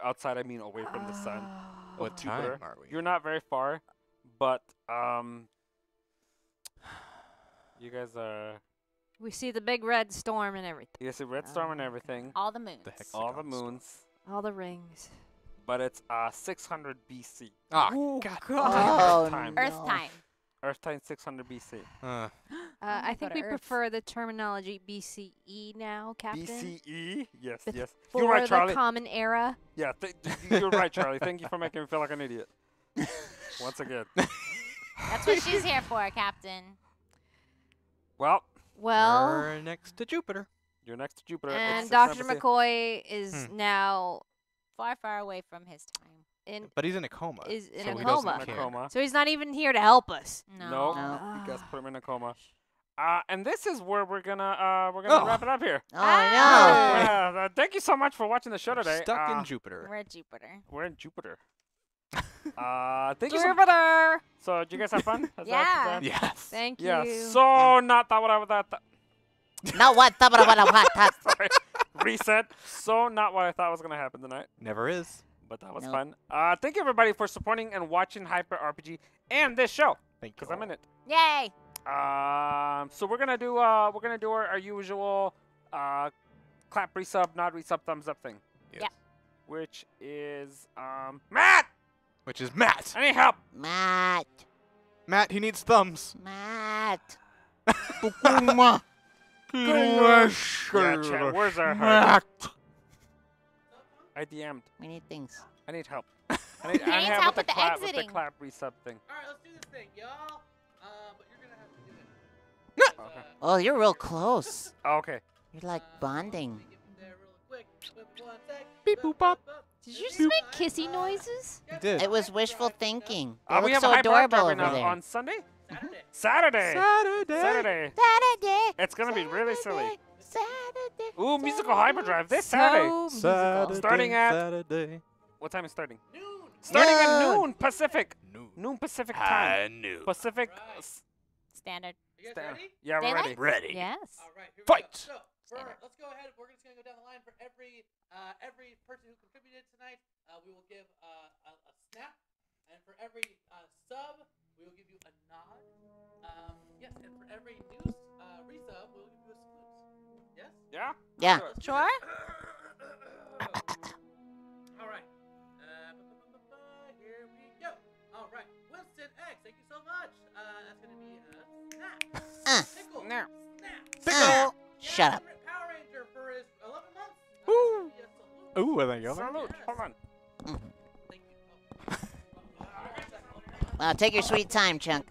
outside. I mean, away from the sun. What Jupiter. time are we? You're not very far, but you guys are. We see the big red storm and everything. You guys see red storm and everything. All the moons. The heck? All the Hexagon storm. moons. All the rings. But it's 600 BC. Oh, God. Oh, time. Earth no. time. Earth time 600 BC. I think Go we to Earth. prefer the terminology BCE now, Captain. BCE? Yes, Bef- yes. For You're right, the Charlie. common era. Yeah, you're right, Charlie. Thank you for making me feel like an idiot. Once again. That's what she's here for, Captain. Well, Well, We're next to Jupiter. you're next to Jupiter. and It's Dr. 600 BC. McCoy is now Far, far away from his time. But he's in a coma. is in so a he coma. doesn't In a care. coma. So he's not even here to help us. No. No. No. You guys put him in a coma. And this is where we're gonna Oh. wrap it up here. Oh, no. Yeah, thank you so much for watching the show today. Stuck in Jupiter. We're at Jupiter. We're in Jupiter. Thank you so much. Jupiter! So, did you guys have fun? Is Yeah. that- Yes. Thank Yeah. you. So, not that what I thought. No, what? Sorry. Reset. So, not what I thought was gonna happen tonight. Never is. But that was Nope. fun. Thank you everybody for supporting and watching Hyper RPG and this show, Thank you. because I'm in it. Yay! So we're gonna do our usual clap, resub, nod, resub, thumbs up thing. Yes. Yep. Which is Matt. Which is Matt. I need help. Matt. Matt, he needs thumbs. Matt. Yeah, chat. Where's our heart? I DM'd. We need things. I need help. I needs have help with the with the clap, with the exiting. clap resub thing. All right, let's do this thing, y'all. But you're gonna have to do it. Okay. Oh, you're real close. Oh, okay. You're like bonding. Get there real quick. One sec. Beep, boop, bop. Did you just make kissy noises? You did. It was wishful thinking. They We look have so a hyper adorable drive over right now there. on Sunday. Saturday. Saturday. Saturday. It's gonna be really silly. Saturday. Ooh, musical hyperdrive this Saturday. So musical. Starting at- Saturday. What time is starting? Noon. Starting at Noon. noon Pacific. Noon Pacific time. Noon. Pacific. Right. Standard. You guys Sta- ready? Yeah, we're Daylight? ready. Ready. Yes. All right, here we Fight. go. So, let's go ahead. We're just gonna go down the line for every person who contributed tonight. We will give a snap, and for every sub, we will give you a nod. Yes, and for every new resub, we will give you a salute. Yes. Yeah. Yeah. Sure. All right. Here we go. All right. Winston X, thank you so much. That's gonna be a snap. Pickle. No. Snap. Shut up. Power Ranger for his 11 months. Ooh. Yes, salute. Ooh, I think you Salute. Hold on. Thank you. Take your sweet time, Chunk.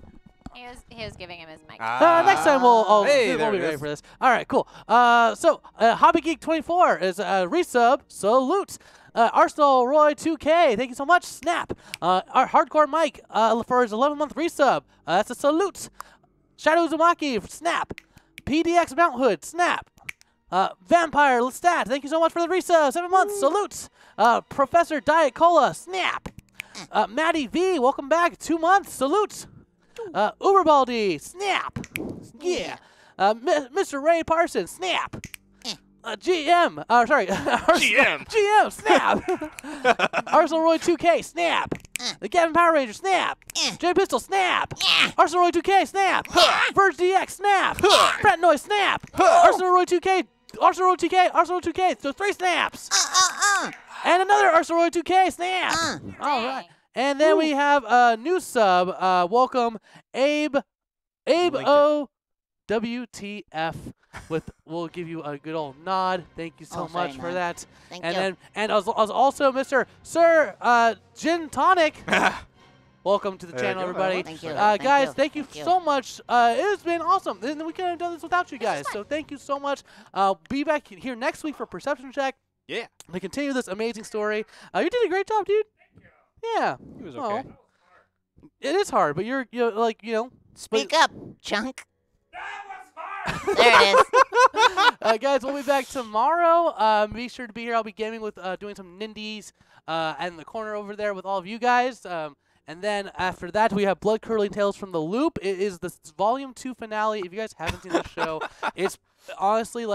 He was giving him his mic. Next time we'll hey, we'll there be it ready is. for this. All right, cool. So Hobby Geek 24 is resub salute. Arsenal Roy 2K, thank you so much. Snap. Our Hardcore Mike for his 11-month resub. That's a salute. Shadow Uzumaki, snap. PDX Mount Hood, snap. Vampire Lestat, thank you so much for the resub. 7 months, salute. Professor Diet Cola, snap. Maddie V, welcome back. 2 months, salute. Uberbaldi, snap. Yeah. Mr. Ray Parsons, snap. GM, sorry. GM. GM, snap. Arsenal Roy 2K, snap. The Gavin Power Ranger, snap. J Pistol, snap. Arsenal Roy 2K, snap. Verge DX, snap. Frat Noise, snap. Arsenal Roy 2K, Arsenal Roy 2K, Arsenal Roy 2K, so 3 snaps. And another Arsenal Roy 2K, snap. All right. And then we have a new sub. Welcome, Abe O WTF. We'll give you a good old nod. Thank you so Oh, sorry, much for nod. that. Thank and you. then as also Mr. Sir Gin Tonic. Welcome to the There you channel, go. everybody. Thank you. Guys, thank you Thank you. so much. It's been awesome. And we couldn't have done this without you guys. So thank you so much. Be back here next week for Perception Check. Yeah. To continue this amazing story. You did a great job, dude. Yeah. He was Oh. okay. It is hard, but you're like, Speak up, Chunk. There it is. Guys, we'll be back tomorrow. Be sure to be here. I'll be gaming with doing some Nindies in the corner over there with all of you guys. And then after that, we have Blood Curling Tales from the Loop. It is the Volume 2 finale. If you guys haven't seen the show, it's honestly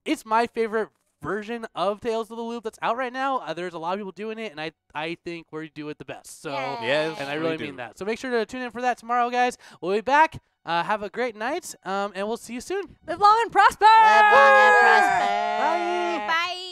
it's my favorite version of Tales of the Loop that's out right now. There's a lot of people doing it, and I think we do it the best. So, Yes, and I we really do. mean that. So make sure to tune in for that tomorrow, guys. We'll be back. Have a great night, and we'll see you soon. Live long and prosper! Live long and prosper. Bye. Bye.